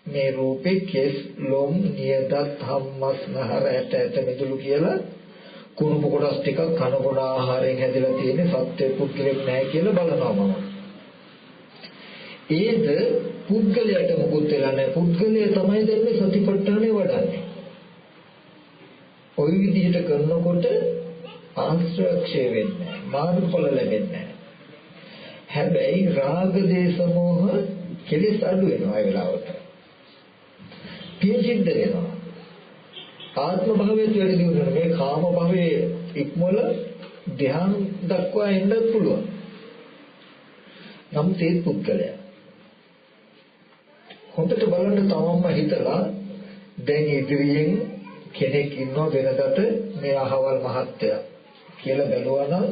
මේ රූපේ කෙස් ලොම් නියදත් හම්මස්නහර ඇට මෙදුළු කියලා කුණු කොටස් ටිකක් කන බොන ආහාරයෙන් හැදලා තියෙන සත්‍ය පුද්ගලෙක් නැහැ කියලා බලනවා මම. ඒද පුද්ගලයාට මොකුත් වෙලා නැහැ. පුද්ගලයා තමයි දැන් මේ සතිපට්ඨානේ වඩන්නේ. ওই විදිහට කරනකොට ආශ්‍රක්ෂය වෙන්නේ නැහැ. මාර්ගඵල ලැබෙන්නේ නැහැ. හැබැයි රාග දේශ මොහ කෙලෙස් අඩු වෙනවා ඒ වෙලාවට. පිය සිද්ධ වෙනවා. ආත්ම භාවයේ වැඩි දියුණු මේ කාම භාවයේ ඉක්මවල ධ්‍යාන දක්වා එන්නත් පුළුවන්. නම් තේ පුද්ගලයා හොඳට බලන්න තමන්ම හිතලා දැන් ඉදිරියෙන් කෙනෙක් ඉන්නවා වෙනදට මේ අහවල් මහත්තයා කියලා බැලුවා නම්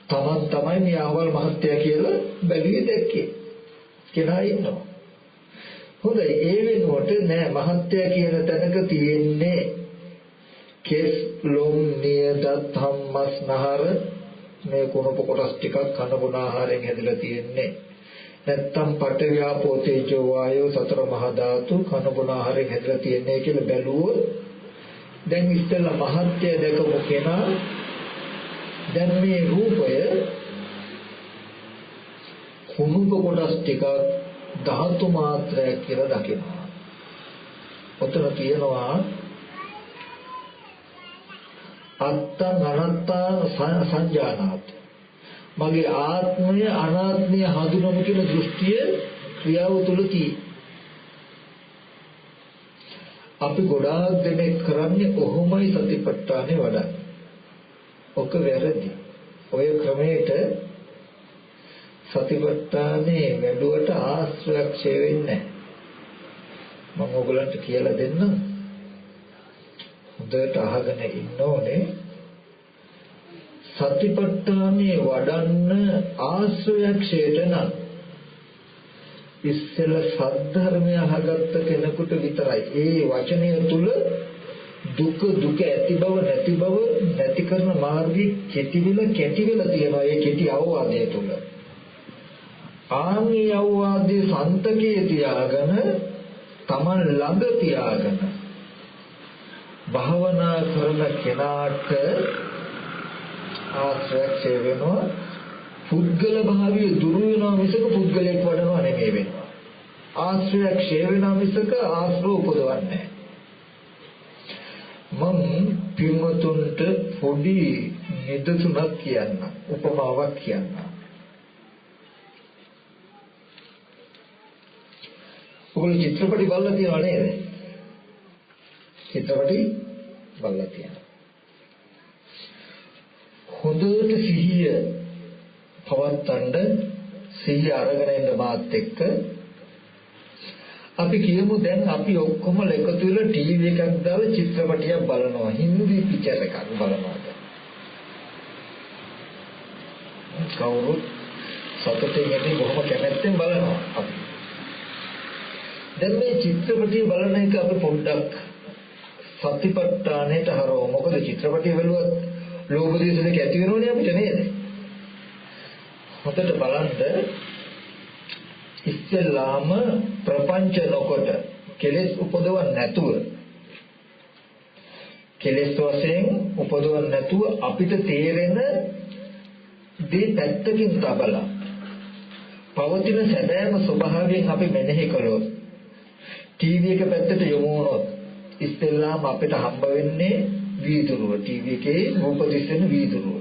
තමන් තමයි මේ අහවල් මහත්තයා කියලා බැලුවේ දැක්කේ. කෙනා ඉන්නවා. හොඳයි ඒ වෙනුවට නෑ මහත්තයා කියන තැනක තියෙන්නේ කෙස් ලොම් නියදත් හම්මස්නහර මේ කුණප කොටස් ටිකක් කන බොන ආහාරයෙන් හැදලා තියෙන්නේ. නැත්තම් පඨ ව්‍යාපෝ තේජෝ වායෝ සතර මහා ධාතු කන බොන ආහාරයෙන් හැදලා තියෙන්නේ කියලා බැලුවොත් දැන් ඉස්සෙල්ලා මහත්ය දැකපු කෙනා දැන් මේ රූපය කුණුක කොටස් ටිකක් ධාතු මාත්‍රයක් කියලා දකිනවා. ඔතන කියනවා අත්තං අනත්තා සංජානාති. මගේ ආත්මය අනාත්මය හඳුනමු කියන දෘෂ්ටිය ක්‍රියාව තුළ තියෙනවා. අපි ගොඩාක් දෙනෙක් කරන්නේ කොහොමයි සතිපට්ඨානේ වඩන්නේ. ඔක වැරදි. ඔය ක්‍රමයට සතිපට්ඨානේ වැඩුවට ආශ්‍රයක් ඡේ වෙන්නේ නැහැ. මම ඔයගලන්ට කියලා දෙන්නම්. හොඳට අහගෙන ඉන්න ඕනේ. සතිපට්ඨානේ වඩන්න ආශ්‍රයක් ඡේට නම් ඉස්සෙල්ල සද්ධර්මය අහගත්ත කෙනෙකුට විතරයි. ඒ වචනය තුල දුක ඇති බව නැති කරන මාර්ගයේ කැටි වෙලා තියෙනවා. ඒ කෙටි අවවාදය තුල. ආන්‍ය අවවාදයේ සන්තකයේ තියාගෙන තමන් ළඟ තියාගෙන භාවනා කරන කෙනාට ආශ්‍රය වෙනවා. පුද්ගල භාවය දුරු වෙනවා මිසක පුද්ගලයෙක් වඩනවා නෙමෙයි වෙනවා. ආශ්‍රය ක්ෂය වෙනවා මිසක ආශ්‍රව උපදවන්නේ නැහැ. මම පින්වතුන්ට පොඩි නිදසුනක් කියන්න, උපමාවක් කියන්න. ඔයගොල්ලෝ චිත්‍රපටි බලලා තියෙනව නේද? චිත්‍රපටි බලලා තියෙනවා. හොඳට සිහිය පවත්තන්න, සිහිය අරගෙන ඉන්න මාත් එක්ක අපි කියමු දැන් අපි ඔක්කොම එකතු වෙලා ටීවී එකක් දාලා චිත්‍රපටියක් බලනවා. හින්දි පික්චර් එකක් බලනවා. කවුරුත් සතුටින් ඉන්නේ බොහොම කැමැත්තෙන් බලනවා අපි. දැන් මේ චිත්‍රපටිය බලන එක අපි පොඩ්ඩක් සතිපට්ඨානෙට හරවමු. මොකද චිත්‍රපටිය බලුවත් ලෝභ දේශ දෙක ඇති වෙනවනේ අපිට නේද? හොඳට බලන්න. ඉස්සෙල්ලාම ප්‍රපංච නොකොට කෙලෙස් උපදවන්නේ නැතුව, කෙලෙස් වශයෙන් උපදවන්නේ නැතුව අපිට තේරෙන දේ පැත්තකින් තබලා පවතින සැබෑම ස්වභාවයෙන් අපි මෙනෙහි කළොත්, ටීවී එක පැත්තට යොමු වුණොත් ඉස්සෙල්ලාම අපිට හම්බ වෙන්නේ වීදුරුව. ටීවී එකේ රූප දිස්සෙන වීදුරුව.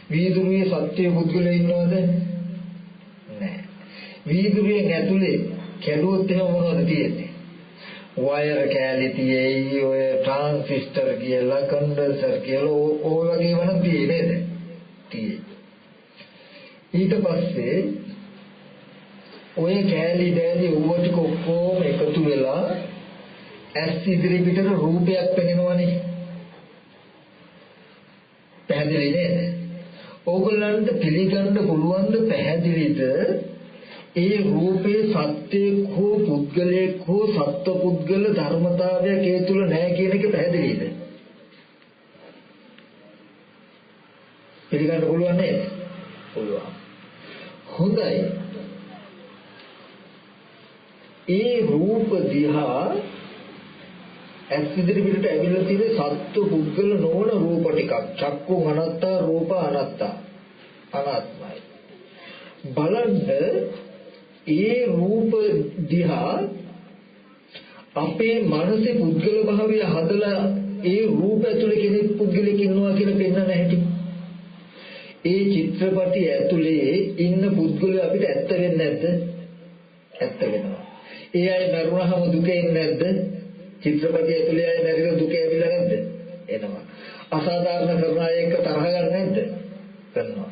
වීදුරුවේ සත්‍ය පුද්ගලයා ඉන්නවද? නැහැ. වීදුරුවෙන් ඇතුලේ කැඩුවොත් එහෙම මොනවද තියෙන්නේ? වයර් කෑලි තියෙයි, ඔය ට්‍රාන්සිස්ටර් කියලා, කන්ඩන්සර් කියලා ඔය වගේ වණ තියෙන්නේ නේද? තියෙයි. ඊට පස්සේ ඔය කෑලි දැලි ඌව ටික ඔක්කොම එකතු වෙලා ඇස් ඉදිරි පිටට රූපයක් පෙනෙනවනේ. පැහැදිලි නේද? ඕගොල්ලන්ට පිළිගන්න පුළුවන් ද පැහැදිලිද? ඒ රූපේ සත්‍යයක් හෝ පුද්ගලයෙක් හෝ සත්ව පුද්ගල ධර්මතාවයක් ඒ තුල නැහැ කියන එක පැහැදිලිද? පිළිගන්න පුළුවන් නේද? පුළුවන්. හොඳයි. ඒ රූප දිහා ඇස් ඉදිරි පිටට ඇවිල්ලා තියෙන සත්ව පුද්ගල නොවන රූප ටිකක්. චක්කු අනත්තා, රූප අනත්තා. අනාත්මයි. බලන්න ඒ රූප දිහා අපේ මනසේ පුද්ගල භාවය හදලා ඒ රූප ඇතුලේ කෙනෙක් පුද්ගලෙක් ඉන්නවා කියලා පෙන්වන්න නැහැටි. ඒ චිත්‍රපටි ඇතුලේ ඉන්න පුද්ගලයා අපිට ඇත්ත වෙන්නේ නැද්ද? ඇත්ත වෙනවා. ඒ අය මරුණාම දුක එන්නේ නැද්ද? චිත්‍රපටි ඇතුලේ අය මැරිලා දුක ඇවිල්ලා නැද්ද? එනවා. අසාධාරණ කරන අය එක්ක තරහ ගන්න නැද්ද? කරනවා.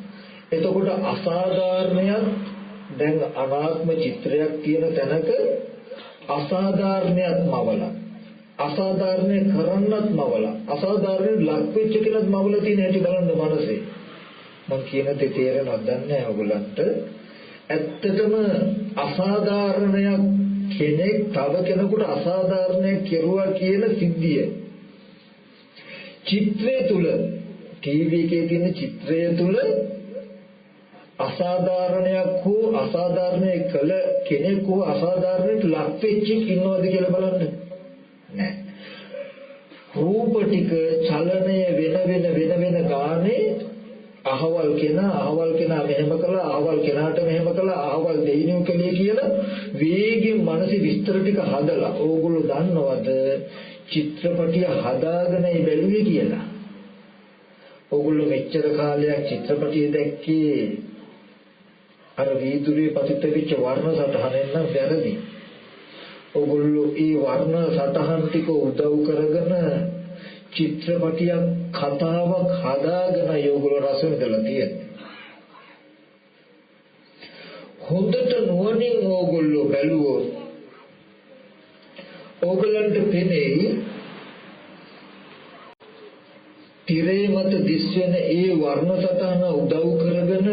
එතකොට අසාධාරණයක් දැන් අනාත්ම චිත්‍රයක් තියෙන තැනක අසාධාරණයක් මවලා, අසාධාරණය කරන්නත් මවලා, අසාධාරණය ලක් වෙච්ච කෙනත් මවලා තියෙන හැටි බලන්න මනසේ. මම කියන දේ තේරෙනවද නැහැ ඔයගලන්ට? ඇත්තටම අසාධාරණයක් කෙනෙක් තව කෙනෙකුට අසාධාරණයක් කෙරුවා කියන සිද්ධිය චිත්‍රය තුල, ටීවී එකේ තියෙන චිත්‍රය තුල අසාධාරණයක් හෝ අසාධාරණය කළ කෙනෙක් හෝ අසාධාරණයට ලක් වෙච්ච ඉන්නවද කියලා බලන්න. නැහැ. රූප ටික චලනය වෙන ගානේ අහවල් කෙනා මෙහෙම කළා, අහවල් කෙනාට මෙහෙම කළා, අහවල් දෙයිනියෝ කලේ කියලා වේගෙන් මානසික විස්තර ටික හදලා ඕගොල්ලෝ දන්නවද චිත්‍රපටිය හදාගෙනයි බැලුවේ කියලා? ඕගොල්ලෝ මෙච්චර කාලයක් චිත්‍රපටිය දැක්කේ අර වීදුරුවේ පතිත වෙච්ච වර්ණ සටහනෙන් නම් වැරදි. ඕගොල්ලෝ ඒ වර්ණ සටහන් ටික උදව් කරගෙන චිත්‍රපටියක් කතාවක් හදාගෙන ඕගොල්ලෝ රස විඳලා තියෙනවා. හොඳට නුවණින් ඕගොල්ලෝ බැලුවොත් ඕගලන්ට පෙනෙයි තිරේ මත දිස්වෙන ඒ වර්ණ සටහන උදව් කරගෙන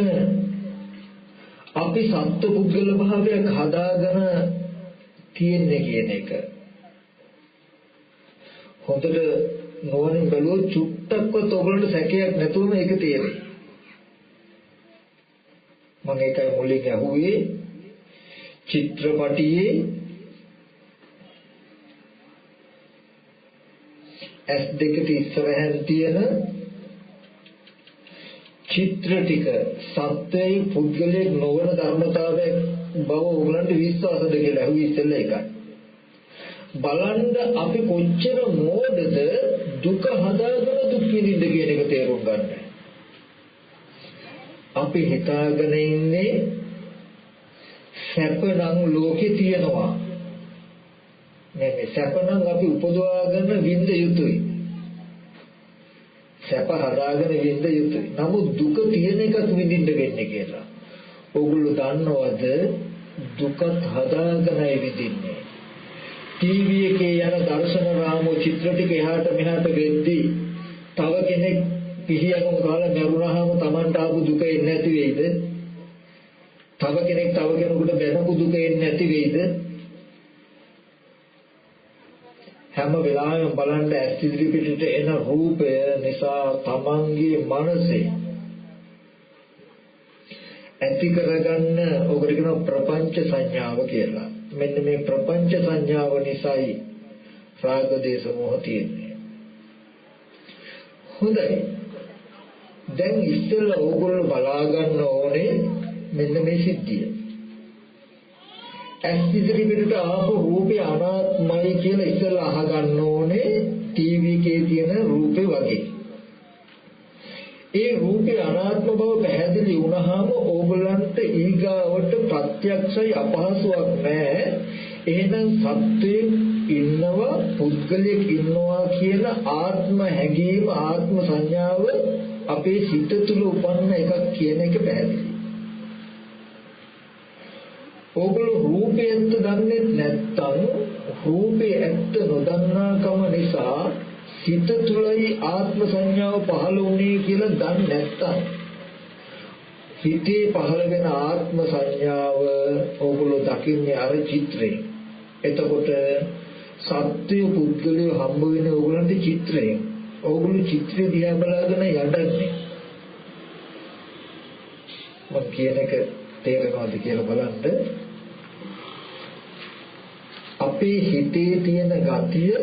අපි සත්ව පුද්ගල භාවයක් හදාගෙන තියෙන්නේ කියන එක. හොඳට නොවනින් බැලුවොත් චුට්ටක්වත් ඔයගලන්ට සැකයක් නැතුවම ඒක තේරෙයි. මම ඒකයි මුලින් අහුවේ චිත්‍රපටියේ S දෙකට ඉස්සරහින් තියෙන චිත්‍ර ටික සත්‍යයේ පුද්ගලයෙක් නොවන ධර්මතාවයක් බව ඕගලන්ට විශ්වාසද කියලා අහුවේ ඉස්සෙල්ලා එකයි. බලන්න අපි කොච්චර මෝඩද දුක හදාගෙන දුක් විඳින්න කියන එක තේරුම් ගන්න. අපි හිතාගෙන ඉන්නේ සැපනම් ලෝකේ තියෙනවා. මේ සැපනම් අපි උපදවාගෙන විඳ යුතුයි. සැප හදාගෙන විඳ යුතුයි. නමුත් දුක තියෙන එකක් විඳින්න වෙන්නේ කියලා. ඕගොල්ලෝ දන්නවද දුකත් හදාගෙනයි විඳින්නේ. ටීවී එකේ යන දර්ශන රාමෝ චිත්‍ර ටික එහාට මෙහාට වෙද්දී තව කෙනෙක් පිහියකම කාලා මරුණාම Tamanට ආපු දුක එන්නේ නැති වෙයිද? තව කෙනෙක් තව කෙනෙකුට බැනපු දුක එන්නේ නැති වෙයිද? හැම වෙලාවෙම බලන්න ඇස් ඉදිරි පිටට එන රූපය නිසා Tamanගේ මනසේ ඇති කරගන්න ඔකට කියන ප්‍රපංච සංඥාව කියලා. මෙන්න මේ ප්‍රපංච සංඥාව නිසායි රාග දේශ මොහ තියෙන්නේ. හොඳයි. දැන් ඉස්සෙල්ලා ඕගොල්ලෝ බලා ගන්න ඕනේ මෙන්න මේ සිද්ධිය. ඇස් ඉදිරි පිටට ආපු රූපේ අනාත්මයි කියලා ඉස්සෙල්ලා අහගන්න ඕනේ ටීවී එකේ තියෙන රූපේ වගේ. ඒ රූපේ අනාත්ම බව පැහැදිලි වුණාම ඕගොල්ලන්ට ඊගාවට ප්‍රත්‍යක්ෂයි අපහසුයක් නැහැ. එහෙනම් සත්‍යයක් ඉන්නවා පුද්ගලයෙක් ඉන්නවා කියන ආත්ම හැඟීම ආත්ම සංඥාව අපේ සිත තුළ උපන්න එකක් කියන එක පැහැදිලි. ඕගොල්ලෝ රූපේ ඇත්ත දන්නේ නැත්නම් රූපේ ඇත්ත නොදන්නාකම නිසා සිත තුළයි ආත්ම සංඥාව පහළ වුණේ කියලා දන්නේ නැත්නම් හිතේ පහළ වෙන ආත්ම සංඥාව ඕගොල්ලෝ දකින්නේ අර චිත්‍රේ. එතකොට සත්‍ය පුද්ගලයෝ හම්බ වෙන ඕගොල්ලන්ට චිත්‍රේ. ඕගොල්ලෝ චිත්‍රය දිහා බලාගෙන යඩන්නේ. මම කියන එක තේරෙනවද කියලා බලන්න. අපේ හිතේ තියෙන ගතිය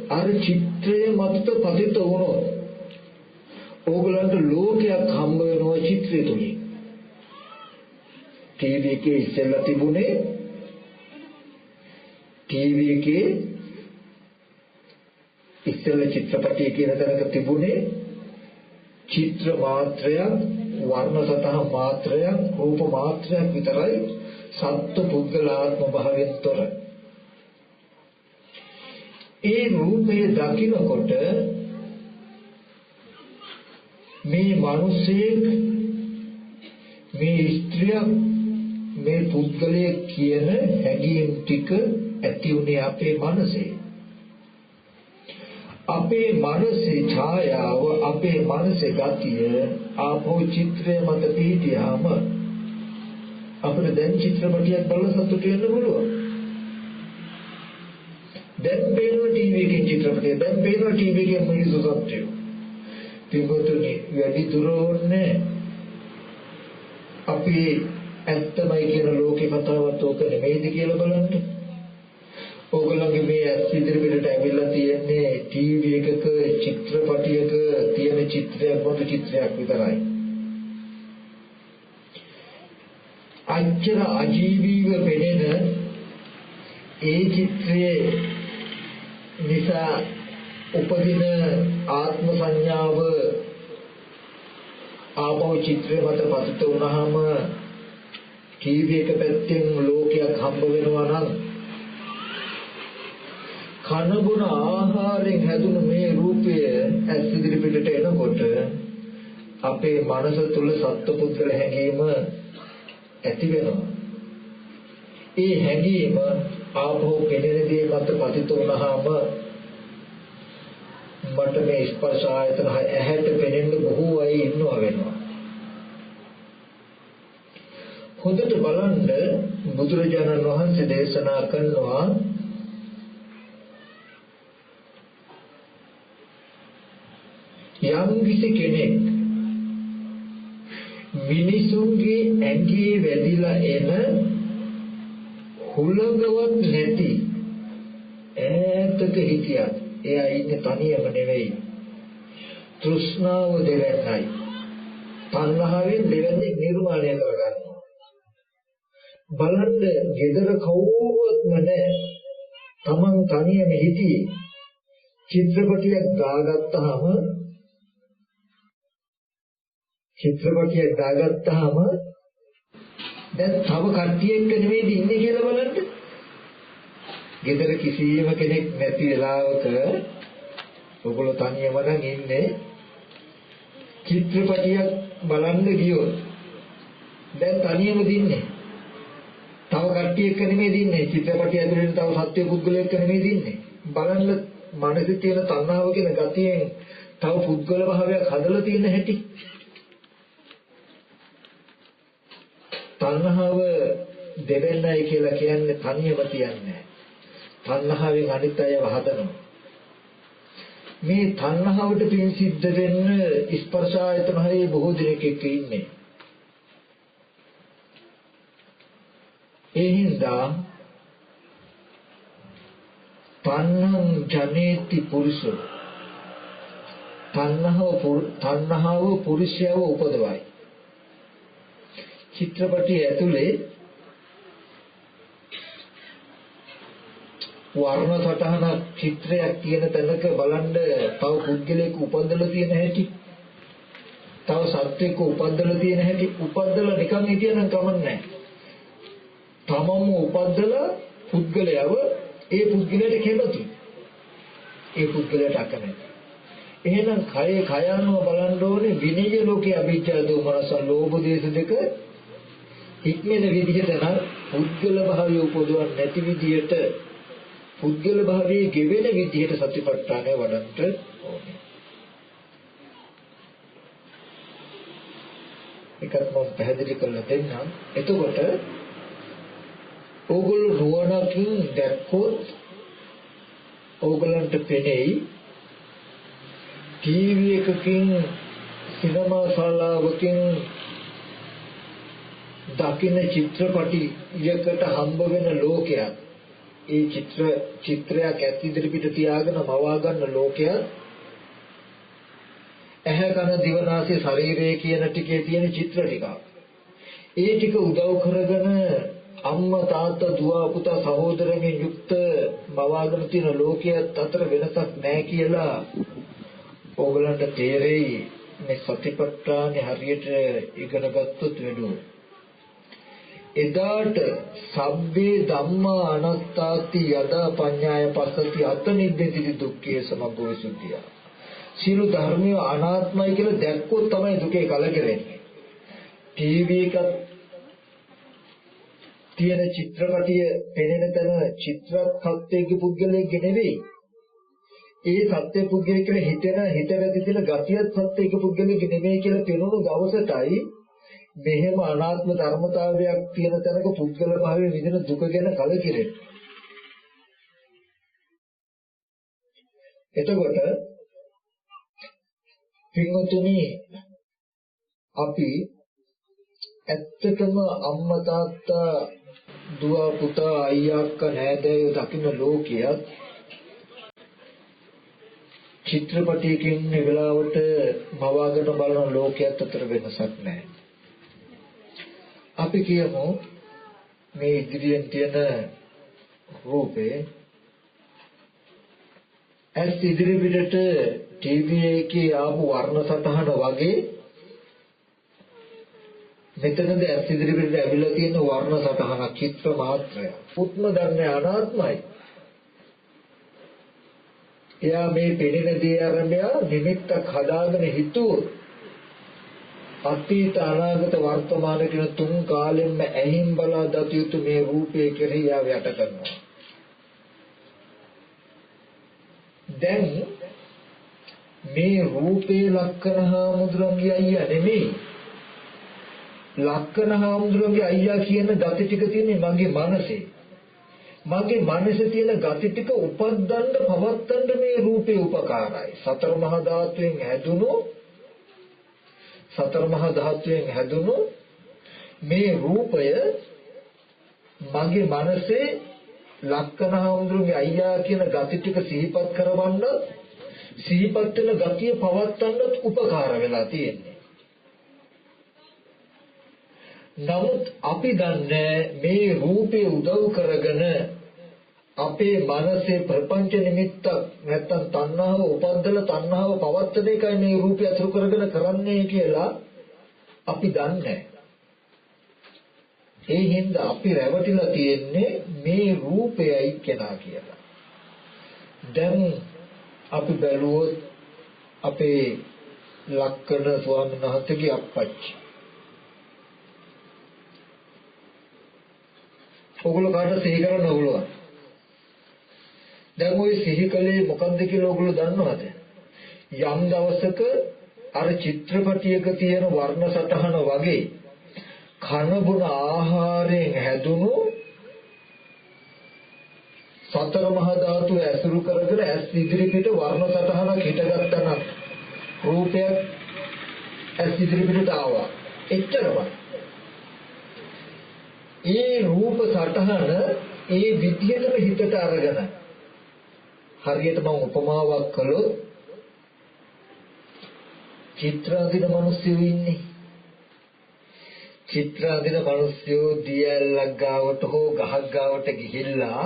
අර චිත්‍රය මත පතිත වුණොත් ඕගලන්ට ලෝකයක් හම්බ වෙනවා චිත්‍රය තුලින්. ටීවී එකේ ඉස්සෙල්ලා තිබුණේ ටීවී එකේ ඉස්සෙල්ලා චිත්‍රපටය කියන තැනක තිබුණේ චිත්‍ර මාත්‍රයක් වර්ණ සතහ මාත්‍රයක් රූප මාත්‍රයක් විතරයි සත්ත්ව පුද්ගලාත්ම භාවයෙන් තොර. ඒ රූපේ දකින්නකොට මේ මිනිසෙක් මේ ස්ත්‍රියක් මේ පුද්ගලයෙක් කියන හැඟීම් ටික ඇති උනේ අපේ මනසේ. අපේ මනසේ ඡායාව අපේ මනසේ ගතිය ආපෝ චිත්‍රය මත පිටියාම අපිට දැන් චිත්‍රපටියක් බලලා සතුටු වෙන්න පුළුවන්. දැන් පේනවා ටීවී එකේ චිත්‍රපටය, දැන් පේනවා ටීවී එකේ මිනිස්සු සත්‍යය. පිටුතුනි වැඩි දුර ඕනේ අපි ඇත්තමයි කියන ලෝකේ කතාවත් ඕක නෙමෙයිද කියලා බලන්න. ඕගොල්ලන්ගේ මේ ඇස් ඉදිරි පිටට ඇවිල්ලා තියෙන්නේ ටීවී එකක චිත්‍රපටියක තියෙන චිත්‍රයක් වගේ චිත්‍රයක් විතරයි. අච්චර අජීවීව පෙනෙන ඒ චිත්‍රයේ නිසා උපදින ආත්ම සංඥාව ආපහු චිත්‍රය මත පතිත වුණාම ටීවී එක පැත්තෙන් ලෝකයක් හම්බ වෙනවා නම් කනබුන ආහාරයෙන් හැදුණු මේ රූපය ඇස් ඉදිරි පිටට එනකොට අපේ මනස තුල සත්පුද්ගල හැඟීම ඇති වෙනවා. ඒ හැඟීම ආපහු පෙනෙන දේ මත පතිත වුණාම මට මේ ස්පර්ශ ආයතන ඇහැට පෙනෙන්න බොහෝ අය ඉන්නවා වෙනවා. හොඳට බලන්න බුදුරජාණන් වහන්සේ දේශනා කරනවා යම් කිසි කෙනෙක් මිනිසුන්ගේ ඇඟේ වැදිලා එන හුලඟවත් නැති ඈතක හිටියත් එයා ඉන්නේ තනියම නෙවෙයි. තෘෂ්ණාව දෙවන්නයි. තණ්හාවෙන් දෙවන්නේ නිර්මාණය කරගන්නවා. බලන්න gedara කවුරුවත්ම නැහැ. Taman තනියම හිටියේ. චිත්‍රපටියක් දාගත්තාම දැන් තව කට්ටියක් නෙවෙයි ඉන්නේ කියලා බලන්න. gedara කිසියම් කෙනෙක් නැති වෙලාවක ඔයගොල්ලෝ තනියම නම් ඉන්නේ. චිත්‍රපටියක් බලන්න ගියොත් දැන් තනියම දින්නේ. තව කට්ටියක් නෙමෙයි දින්නේ. චිත්‍රපටිය ඇතුලේ තව සත්‍ය පුද්ගලයෙක් නෙමෙයි දින්නේ. බලන්න මනසේ තියෙන තණ්හාව කියන ගතියෙන් තව පුද්ගල භාවයක් හදලා තියෙන හැටි. තණ්හාව දෙවෙන්නයි කියලා කියන්නේ තනියම තියන්නේ. තණ්හාවෙන් අනිත් අයව හදනවා. මේ තණ්හාවට පින් සිද්ධ වෙන්න ස්පර්ශ ආයතන හයේ බොහෝ දෙනෙක් එක්ක ඉන්නේ. ඒ හින්දා තණ්හං ජනේති පුරුෂෝ තණ්හාව පුරුෂයව උපදවයි. චිත්‍රපටිය ඇතුලේ වර්ණ සටහන චිත්‍රයක් තියෙන තැනක බලන්න තව පුද්ගලයෙක් උපද්දලා තියෙන හැටි, තව සත්වෙක උපද්දලා තියෙන හැටි, උපද්දලා නිකන් හිටියනම් කමන්නේ. තමම උපද්දලා පුද්ගලයව ඒ පුද්ගලයාට කැමති. ඒ පුද්ගලයාට අකමැති. එහෙනම් කය කයano බලන්න ඕනේ විනය ලෝකයේ අභිජ්ජා දෝමනස ලෝභ දේශ දෙක ඉක්මන විදිහට නම් පුද්ගල භාවය උපදවන්නේ නැති විදිහට පුද්ගල භාවයේ ගෙවෙන විදිහට සතිපට්ඨානය වඩන්න ඕනේ. එකක් මම පැහැදිලි කරලා දෙන්නම්. එතකොට ඕගොල්ලෝ නුවණකින් දැක්කොත් ඕගලන්ට පෙනෙයි ටීවී එකකින් සිනමා ශාලාවකින් දකින්න චිත්‍රපටියකට හම්බ වෙන ලෝකයක්. ඒ චිත්‍රයක් ඇත් ඉදිරිපිට තියාගෙන මවා ගන්න ලෝකයක්. ඇහැ කන දිව නාසය ශරීරය කියන ටිකේ තියෙන චිත්‍ර ටික. ඒ ටික උදව් කරගෙන අම්මා තාත්තා දුව පුතා සහෝදරයන් යුක්ත මවාගෙන තියෙන ලෝකයක් අතර වෙනසක් නැහැ කියලා ඕගලන්ට තේරෙයි. මේ සතිපට්ඨානේ හරියට ඉගෙන ගත්තොත් වෙනවා. එදාට සබ්බේ ධම්මා අනාත්තාති යදා පඤ්ඤාය පස්සති අතනිද්දති දුක්ඛේ සමග්ගෝ විසුද්ධිය. සියලු ධර්මය අනාත්මයි කියලා දැක්කොත් තමයි දුකේ කලකිරෙන්නේ. ටීවී එකක් තියෙන චිත්‍රපටිය පෙනෙන තැන චිත්‍රත් සත්‍යයේ පුද්ගලයෙක් නෙවෙයි. ඒ සත්‍ය පුද්ගලයෙක් කියලා හිතවැදි තියෙන ගතියත් සත්‍යයේ පුද්ගලයෙක් නෙවෙයි කියලා පෙනුණු දවසටයි මෙහෙම අනාත්ම ධර්මතාවයක් තියෙන තැනක පුද්ගල භාවයේ විදින දුක ගැන කලකිරෙන්නේ. එතකොට පින්වතුනි අපි ඇත්තටම අම්මා තාත්තා දුව පුතා අයියා අක්කා නෑදෑයෝ දකින්න ලෝකයක් චිත්‍රපටයකින් මේ වෙලාවට මවාගෙන බලන ලෝකයක් අතර වෙනසක් නැහැ. අපි කියමු මේ ඉදිරියෙන් තියෙන රූපේ ඇස් ඉදිරි පිටට ටීවී එකේ ආපු වර්ණ සටහන වගේ මෙතනද ඇස් ඉදිරි පිටට ඇවිල්ලා තියෙන වර්ණ සටහනක් චිත්‍ර මාත්‍රය. පුත්ම ධර්මය අනාත්මයි. එයා මේ පෙනෙන දේ අරඹය නිමිත්තක් හදාගෙන හිතුවොත් අතීත අනාගත වර්තමාන කියන තුන් කාලෙම ඇහිම් බලා දත යුතු මේ රූපයේ කෙරෙහි ආව යට කරනවා. දැන් මේ රූපේ ලක්කන හාමුදුරන්ගේ අයියා නෙමෙයි. ලක්කන හාමුදුරන්ගේ අයියා කියන gati ටික තියෙන්නේ මගේ මනසේ. මගේ මනසේ තියෙන gati ටික උපද්දන්න පවත්තන්න මේ රූපේ උපකාරයි. සතර මහා ධාතුවෙන් හැදුණු මේ රූපය මගේ මනසේ ලක්කන හාමුදුරන්ගේ අයියා කියන gati ටික සිහිපත් කරවන්න සිහිපත් වෙන gatiය පවත්තන්න උපකාර වෙලා තියෙන්නේ. නමුත් අපි දන්නේ මේ රූපේ උදව් කරගෙන අපේ මනසේ ප්‍රපංච නිමිත්තක් නැත්තම් තණ්හාව උපද්දලා තණ්හාව පවත්තන එකයි මේ රූපය අතුරු කරගෙන කරන්නේ කියලා අපි දන්නේ. ඒ හින්දා අපි රැවටිලා තියෙන්නේ මේ රූපයයි කෙනා කියලා. දැන් අපි බැලුවොත් අපේ ලක්කන ස්වාමීන් වහන්සේගේ අප්පච්චි. ඔගොල්ලෝ කාට සිහි කරන්න ඕගොල්ලෝ. දැන් ওই සිහි කලේ මොකද්ද කියලා ඔයගොල්ලෝ දන්නවද? යම් දවසක අර චිත්‍රපටියක තියෙන වර්ණ සටහන වගේ කන බොන ආහාරයෙන් හැදුණු සතර මහා ධාතු ඇසුරු කරගෙන ඇස් ඉදිරි පිට වර්ණ සටහනක් හිටගත්තා නම් රූපයක් ඇස් ඉදිරි පිටට ආවා. එච්චරමයි. ඒ රූප සටහන ඒ විදිහටම හිතට අරගෙන හරියට මම උපමාවක් කළොත් චිත්‍ර අඳින මිනිස්සු ඉන්නේ. චිත්‍ර අඳින මිනිස්සු දියැලක් ගාවට හෝ ගහක් ගාවට ගිහිල්ලා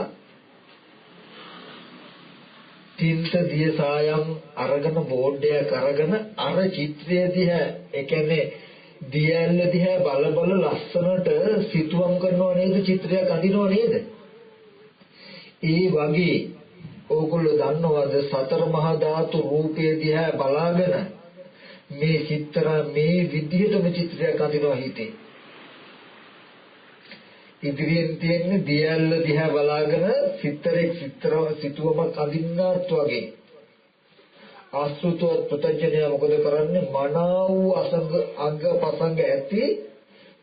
තින්ත දිය සායම් අරගෙන බෝඩ් එකක් අරගෙන අර චිත්‍රය දිහා ඒ කියන්නේ දියැල්ල දිහා බල බල ලස්සනට සිතුවම් කරනව නේද? චිත්‍රයක් අඳිනව නේද? ඒ වගේ ඕගොල්ලෝ දන්නවද සතර මහා ධාතු රූපයේ දිහා බලාගෙන මේ චිත්‍ර මේ විදිහටම චිත්‍රයක් අඳිනවා හිතේ. ඉදිරියෙන් තියෙන දියැල්ල දිහා බලාගෙන සිතුවමක් අඳින්නත් වගේ ආශ්‍රිතව ප්‍රත්‍යඥය මොකද කරන්නේ? මනා වූ අංග පසංග ඇති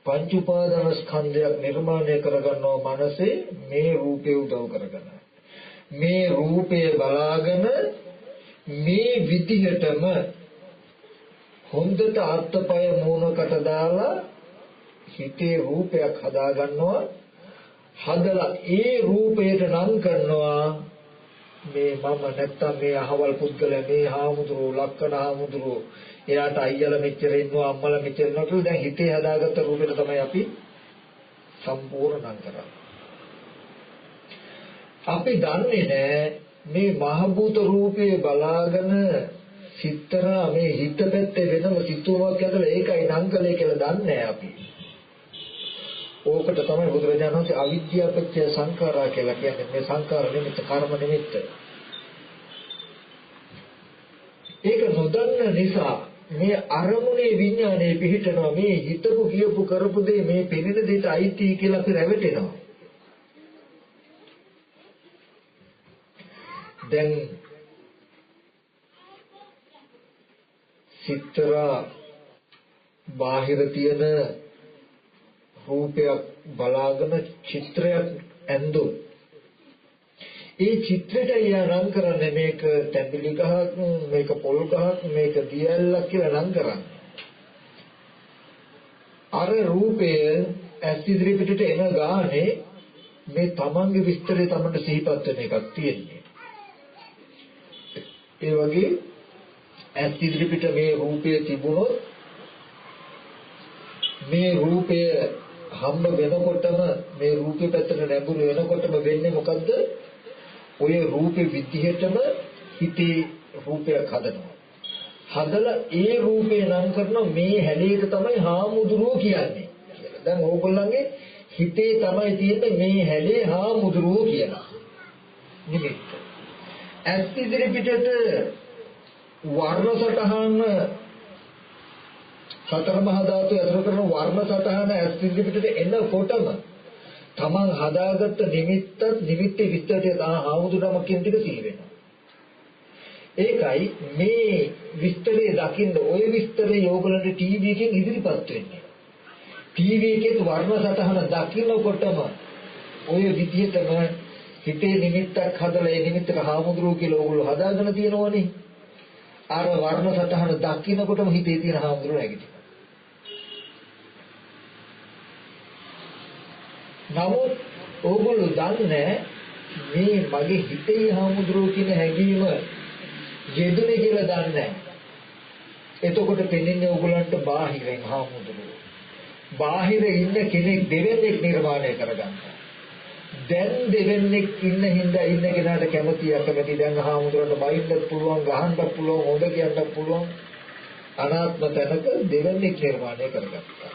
පංච උපාදාන ස්කන්ධයක් නිර්මාණය කරගන්නවා මනසේ මේ රූපේ උදව් කරගෙන. මේ රූපය බලාගෙන මේ විදිහටම හොඳට අර්ථපය මූණකට දාලා හිතේ රූපයක් හදා ගන්නවා. හදලා ඒ රූපයට නම් කරනවා මේ මම නැත්තම් මේ අහවල් පුද්ගලයා මේ හාමුදුරුවෝ ලක්කන හාමුදුරුවෝ එයාට අයියලා මෙච්චර ඉන්නවා අම්මලා මෙච්චර ඉන්නවා කියලා දැන් හිතේ හදාගත්ත රූපෙට තමයි අපි සම්පූර්ණ නම් කරන්නේ. අපි දන්නේ නැහැ මේ මහ භූත රූපේ බලාගෙන සිතරා මේ හිත පැත්තේ වෙනම සිතුවමක් ඇදලා ඒකයි නම් කළේ කියලා දන්නේ නැහැ අපි. ඕකට තමයි බුදුරජාණන් වහන්සේ අවිද්‍යාපච්චය සංඛාරා කියලා කියන්නේ. මේ සංඛාර නිමිත්ත කර්ම නිමිත්ත. ඒක නොදන්න නිසා මේ අරමුණේ විඥානයේ පිහිටනවා. මේ හිතපු කියපු කරපු දේ මේ පෙනෙන දෙයට අයිති කියලා අපි රැවටෙනවා. දැන් සිතරා බාහිර තියෙන රූපයක් බලාගෙන චිත්‍රයක් ඇඳු. ඒ චිත්‍රයට යනම් කරන්නේ මේක තැඹිලි ගහක්, මේක පොල් ගහක්, මේක දියැලක් කියලා නම් කරන්නේ. අර රූපය ඇස් ඉදිරි පිටට එන ගානේ මේ තමන්ගේ විස්තරය තමන්ට සිහිපත් වෙන එකක් තියෙන්නේ. ඒ වගේ ඇස් ඉදිරි පිට මේ රූපය තිබුණොත් මේ රූපය හම්බ වෙනකොටම මේ රූපේ පැත්තට නැඹුරු වෙනකොටම වෙන්නේ මොකද්ද? ඔය රූපේ විදිහටම හිතේ රූපයක් හදනවා. හදලා ඒ රූපේ නම් කරන මේ හැලේට තමයි හාමුදුරුවෝ කියන්නේ කියලා. දැන් ඕගොල්ලන්ගේ හිතේ තමයි තියෙන්නේ මේ හැලේ හාමුදුරුවෝ කියලා. නිමිත්ත. ඇස් ඉදිරි පිටට වර්ණ සටහන සතර මහා ධාතු ඇතුළු කරන වර්ණ සටහන ඇස් ඉදිරිපිටට එනකොටම තමන් හදාගත්ත නිමිත්තේ විස්තරය ආහුදුනම කියන ටික සිහි වෙනවා. ඒකයි මේ විස්තරය දකින්න ඔය විස්තරය ඕගොල්ලන්ට ටීවී එකෙන් ඉදිරිපත් වෙන්නේ. ටීවී එකේ වර්ණ සටහන දකින්නකොටම ඔය විදිහටම හිතේ නිමිත්තක් හදලා ඒ නිමිත්තට හාමුදුරුවෝ කියලා ඕගොල්ලෝ හදාගෙන තියෙනවනේ. අර වර්ණ සටහන දකින්නකොටම හිතේ තියෙන හාමුදුරුවෝ නැගිටිනවා. නමුත් ඕගොල්ලෝ දන්නේ මේ මගේ හිතේ හාමුදුරුවෝ කියන හැඟීම යෙදුනේ කියලා දන්නේ. එතකොට පෙනෙන්නේ ඕගොල්ලන්ට බාහිරෙන් හාමුදුරුවෝ. බාහිර ඉන්න කෙනෙක් දෙවෙනෙක් නිර්මාණය කරගන්නවා. දැන් දෙවෙනෙක් ඉන්න හින්දා ඉන්න කෙනාට කැමති අකමැති දැන් හාමුදුරන්ට බයින්නත් පුළුවන් ගහන්නත් පුළුවන් හොඳ කියන්නත් පුළුවන් අනාත්ම තැනක දෙවෙනෙක් නිර්මාණය කරගත්තා.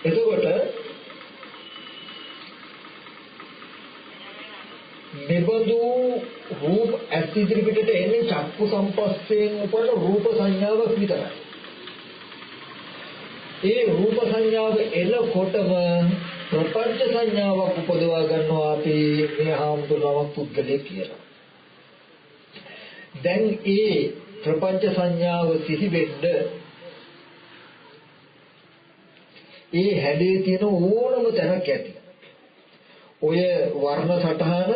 එතකොට මෙබඳු රූප ඇස් ඉදිරිපිටට එන්නේ චක්කු සම්පස්යෙන් උපන රූප සංඥාවක් විතරයි. ඒ රූප සංඥාව එනකොටම ප්‍රපංච සංඥාවක් උපදවා ගන්නවා අපි මේ හාමුදුරුවෝ පුද්ගලයෙක් කියලා. දැන් ඒ ප්‍රපංච සංඥාව සිහි වෙන්න ඒ හැඩේ තියෙන ඕනම තැනක් ඇති. ඔය වර්ණ සටහන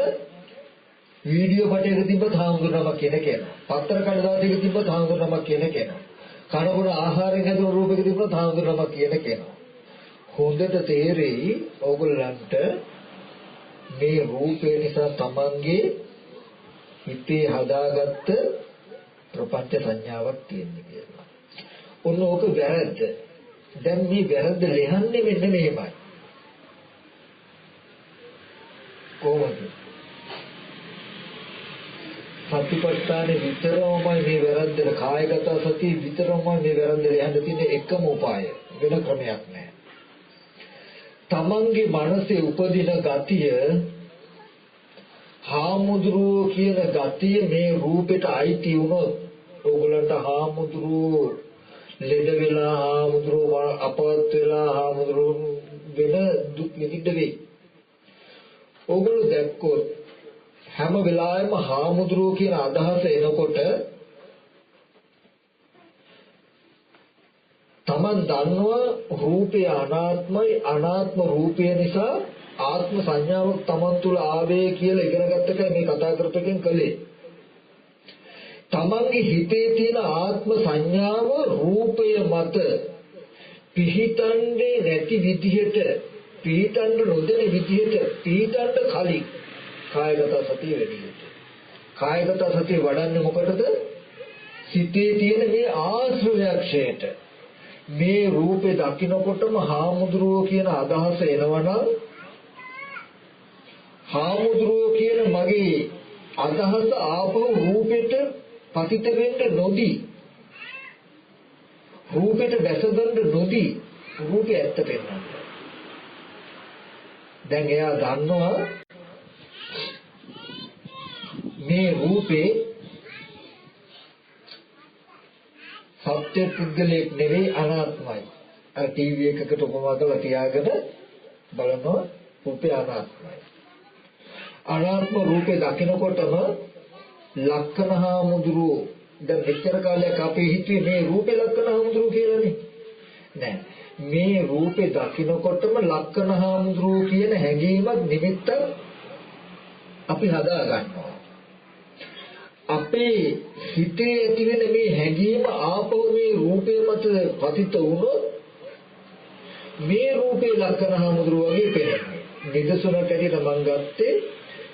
වීඩියෝ පටයක තිබ්බත් හාමුදුරුවෝ කියන කෙනා. පත්‍ර කඩදාසියක තිබ්බත් හාමුදුරුවෝ කියන කෙනා. කනබුන ආහාරයෙන් හැදුණු රූපයක තිබ්බත් හාමුදුරුවෝ කියන කෙනා. හොඳට තේරෙයි ඕගොල්ලන්ට මේ රූපේ නිසා තමන්ගේ හිතේ හදාගත්ත ප්‍රපංච සංඥාවක් තියෙන්නේ කියලා. ඔන්න ඕක වැරද්ද. දැන් මේ වැරද්ද ලෙහන්නේ මෙන්න මෙහෙමයි. කොහොමද? සතිපට්ඨානෙ විතරමයි මේ වැරද්දට කායගත සතිය විතරමයි මේ වැරද්ද ලෙහන්න තියෙන එකම උපාය. වෙන ක්‍රමයක් නැහැ. තමන්ගේ මනසේ උපදින ගතිය හාමුදුරුවෝ කියන ගතිය මේ රූපෙට අයිති වුණොත් ඕගොල්ලන්ට හාමුදුරුවෝ ලෙඩ වෙලා හාමුදුරුවෝ අපවත් වෙලා හාමුදුරුවෝ වෙන දුක් විඳින්න වෙයි. ඕගොල්ලෝ දැක්කොත් හැම වෙලාවෙම හාමුදුරුවෝ කියන අදහස එනකොට තමන් දන්නවා රූපය අනාත්මයි අනාත්ම රූපය නිසා ආත්ම සංඥාවක් තමන් තුළ ආවේ කියලා ඉගෙන ගත්තක මේ කතා කරපෙකින් කලේ. තමන්ගේ හිතේ තියෙන ආත්ම සංඥාව රූපය මත පිහිටන්නේ නැති විදිහට පිහිටන්න නොදෙන විදිහට පිහිටන්න කලින් කායගත සතිය වැඩි යුතුයි. කායගත සතිය වඩන්නේ මොකටද? සිතේ තියෙන මේ ආශ්‍රවයක්ෂයට මේ රූපේ දකින්නකොටම හාමුදුරුවෝ කියන අදහස එනවනම් හාමුදුරුවෝ කියන මගේ අදහස ආපහු රූපෙට පතිත වෙන්න නොදී රූපෙට වැසගන්න නොදී රූපය ඇත්ත පෙන්වන්න. දැන් එයා දන්නවා මේ රූපේ සත්‍ය පුද්ගලයක් නෙවෙයි අනාත්මයි. අර ටීවී එකකට උපමා කරලා තියාගෙන බලනවා රූපේ අනාත්මයි. අනාත්ම රූපේ දකිනකොටම ලක්කනහාමුදුරුවෝ දැන් මෙච්චර කාලයක් අපි හිතුවේ මේ රූපේ ලක්කනහාමුදුරුවෝ කියලානේ. නෑ. මේ රූපේ දකිනකොටම ලක්කනහාමුදුරුවෝ කියන හැඟීමක් නිමිත්තක් අපි හදා ගන්නවා. අපේ හිතේ ඇතිවෙන මේ හැඟීම ආපහු මේ රූපේ මත පතිත වුණොත් මේ රූපේ ලක්කනහාමුදුරුවෝ වගේ පේනවා. නිදසුනට ඇටියට මං ගත්තේ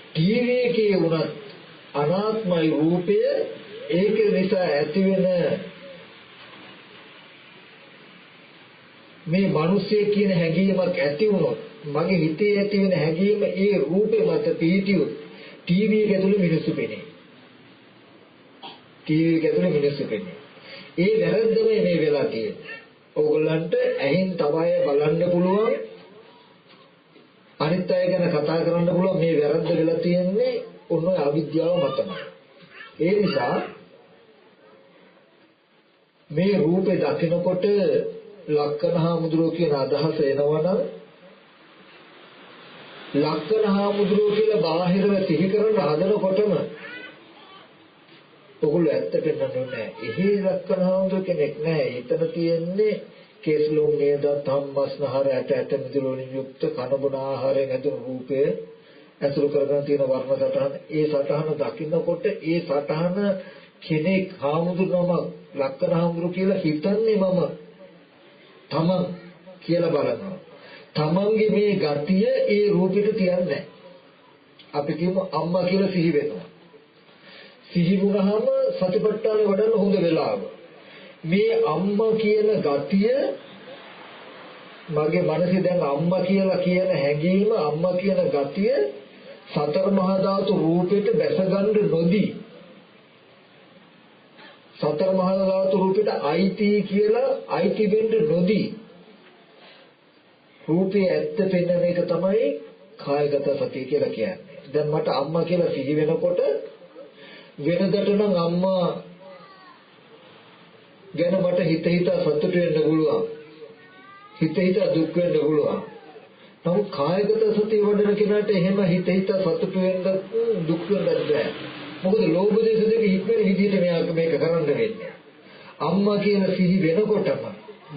ටීවී එකේ වුණත් අනාත්මයි රූපය ඒක නිසා ඇතිවෙන මේ මිනිස්සේ කියන හැඟීමක් ඇති වුණොත් මගේ හිතේ ඇතිවෙන හැඟීම ඒ රූපේ මත පිහිටියොත් ටීවී එක ඇතුලේ මිනිස්සු පෙනේ. ටීවී එක ඇතුලේ මිනිස්සු පෙනේ. ඒ වැරද්දම මේ වෙලා තියෙන්නේ. ඕගොල්ලන්ට ඇහින් තවය බලන්න පුළුවන් අනිත් අය ගැන කතා කරන්න පුළුවන් මේ වැරද්ද වෙලා තියෙන්නේ ඔන්න අවිද්‍යාව මතමයි. ඒ නිසා මේ රූපේ දකිනකොට ලක්කනහාමුදුරුවෝ කියන අදහස එනවනම් ලක්කනහාමුදුරුවෝ කියලා බාහිරව සිහි කරන හදනකොටම ඔගොල්ලෝ ඇත්ත පෙන්නන්නේ නැහැ. එහි ලක්කනහාමුදුරුවෝ කෙනෙක් නැහැ. එතන තියෙන්නේ කේසලොම් නේද ධම්මස්නහර ඇට මිදුළු වලින් යුක්ත කනබුන ආහාරයෙන් ඇතුළු රූපය ඇසුරු කරගෙන තියෙන වර්ණ සටහන. ඒ සටහන දකින්නකොට ඒ සටහන කෙනෙක් හාමුදුරුවම ලක්කනහාමුදුරුවෝ කියලා හිතන්නේ මම තමන් කියලා බලනවා. තමන්ගේ මේ ගතිය ඒ රූපෙට තියන්නේ නැහැ. අපි කියමු අම්මා කියලා සිහි වෙනවා. සිහි වුණාම සතිපට්ඨාන වඩන්න හොඳ වෙලාව. මේ අම්මා කියන ගතිය මගේ මනසේ දැන් අම්මා කියලා කියන හැඟීම අම්මා කියන ගතිය සතර මහා ධාතු රූපෙට බැසගන්න නොදී සතර මහා ධාතු රූපෙට අයිති කියලා අයිති වෙන්න නොදී රූපේ ඇත්ත පෙන්වන එක තමයි කායගත සතිය කියලා කියන්නේ. දැන් මට අම්මා කියලා සිහි වෙනකොට වෙනදට නම් අම්මා ගැන මට හිත සතුට වෙන්න පුළුවන්. හිත දුක් වෙන්න පුළුවන්. නමුත් කායගත සතිය වඩන කෙනාට එහෙම හිත සතුට වෙන්න දුක් වෙන්න බෑ. මොකද ලෝභ දේශ දෙක හික්මෙන විදිහට මේක කරන්න වෙන්නේ. අම්මා කියන සිහි වෙනකොටම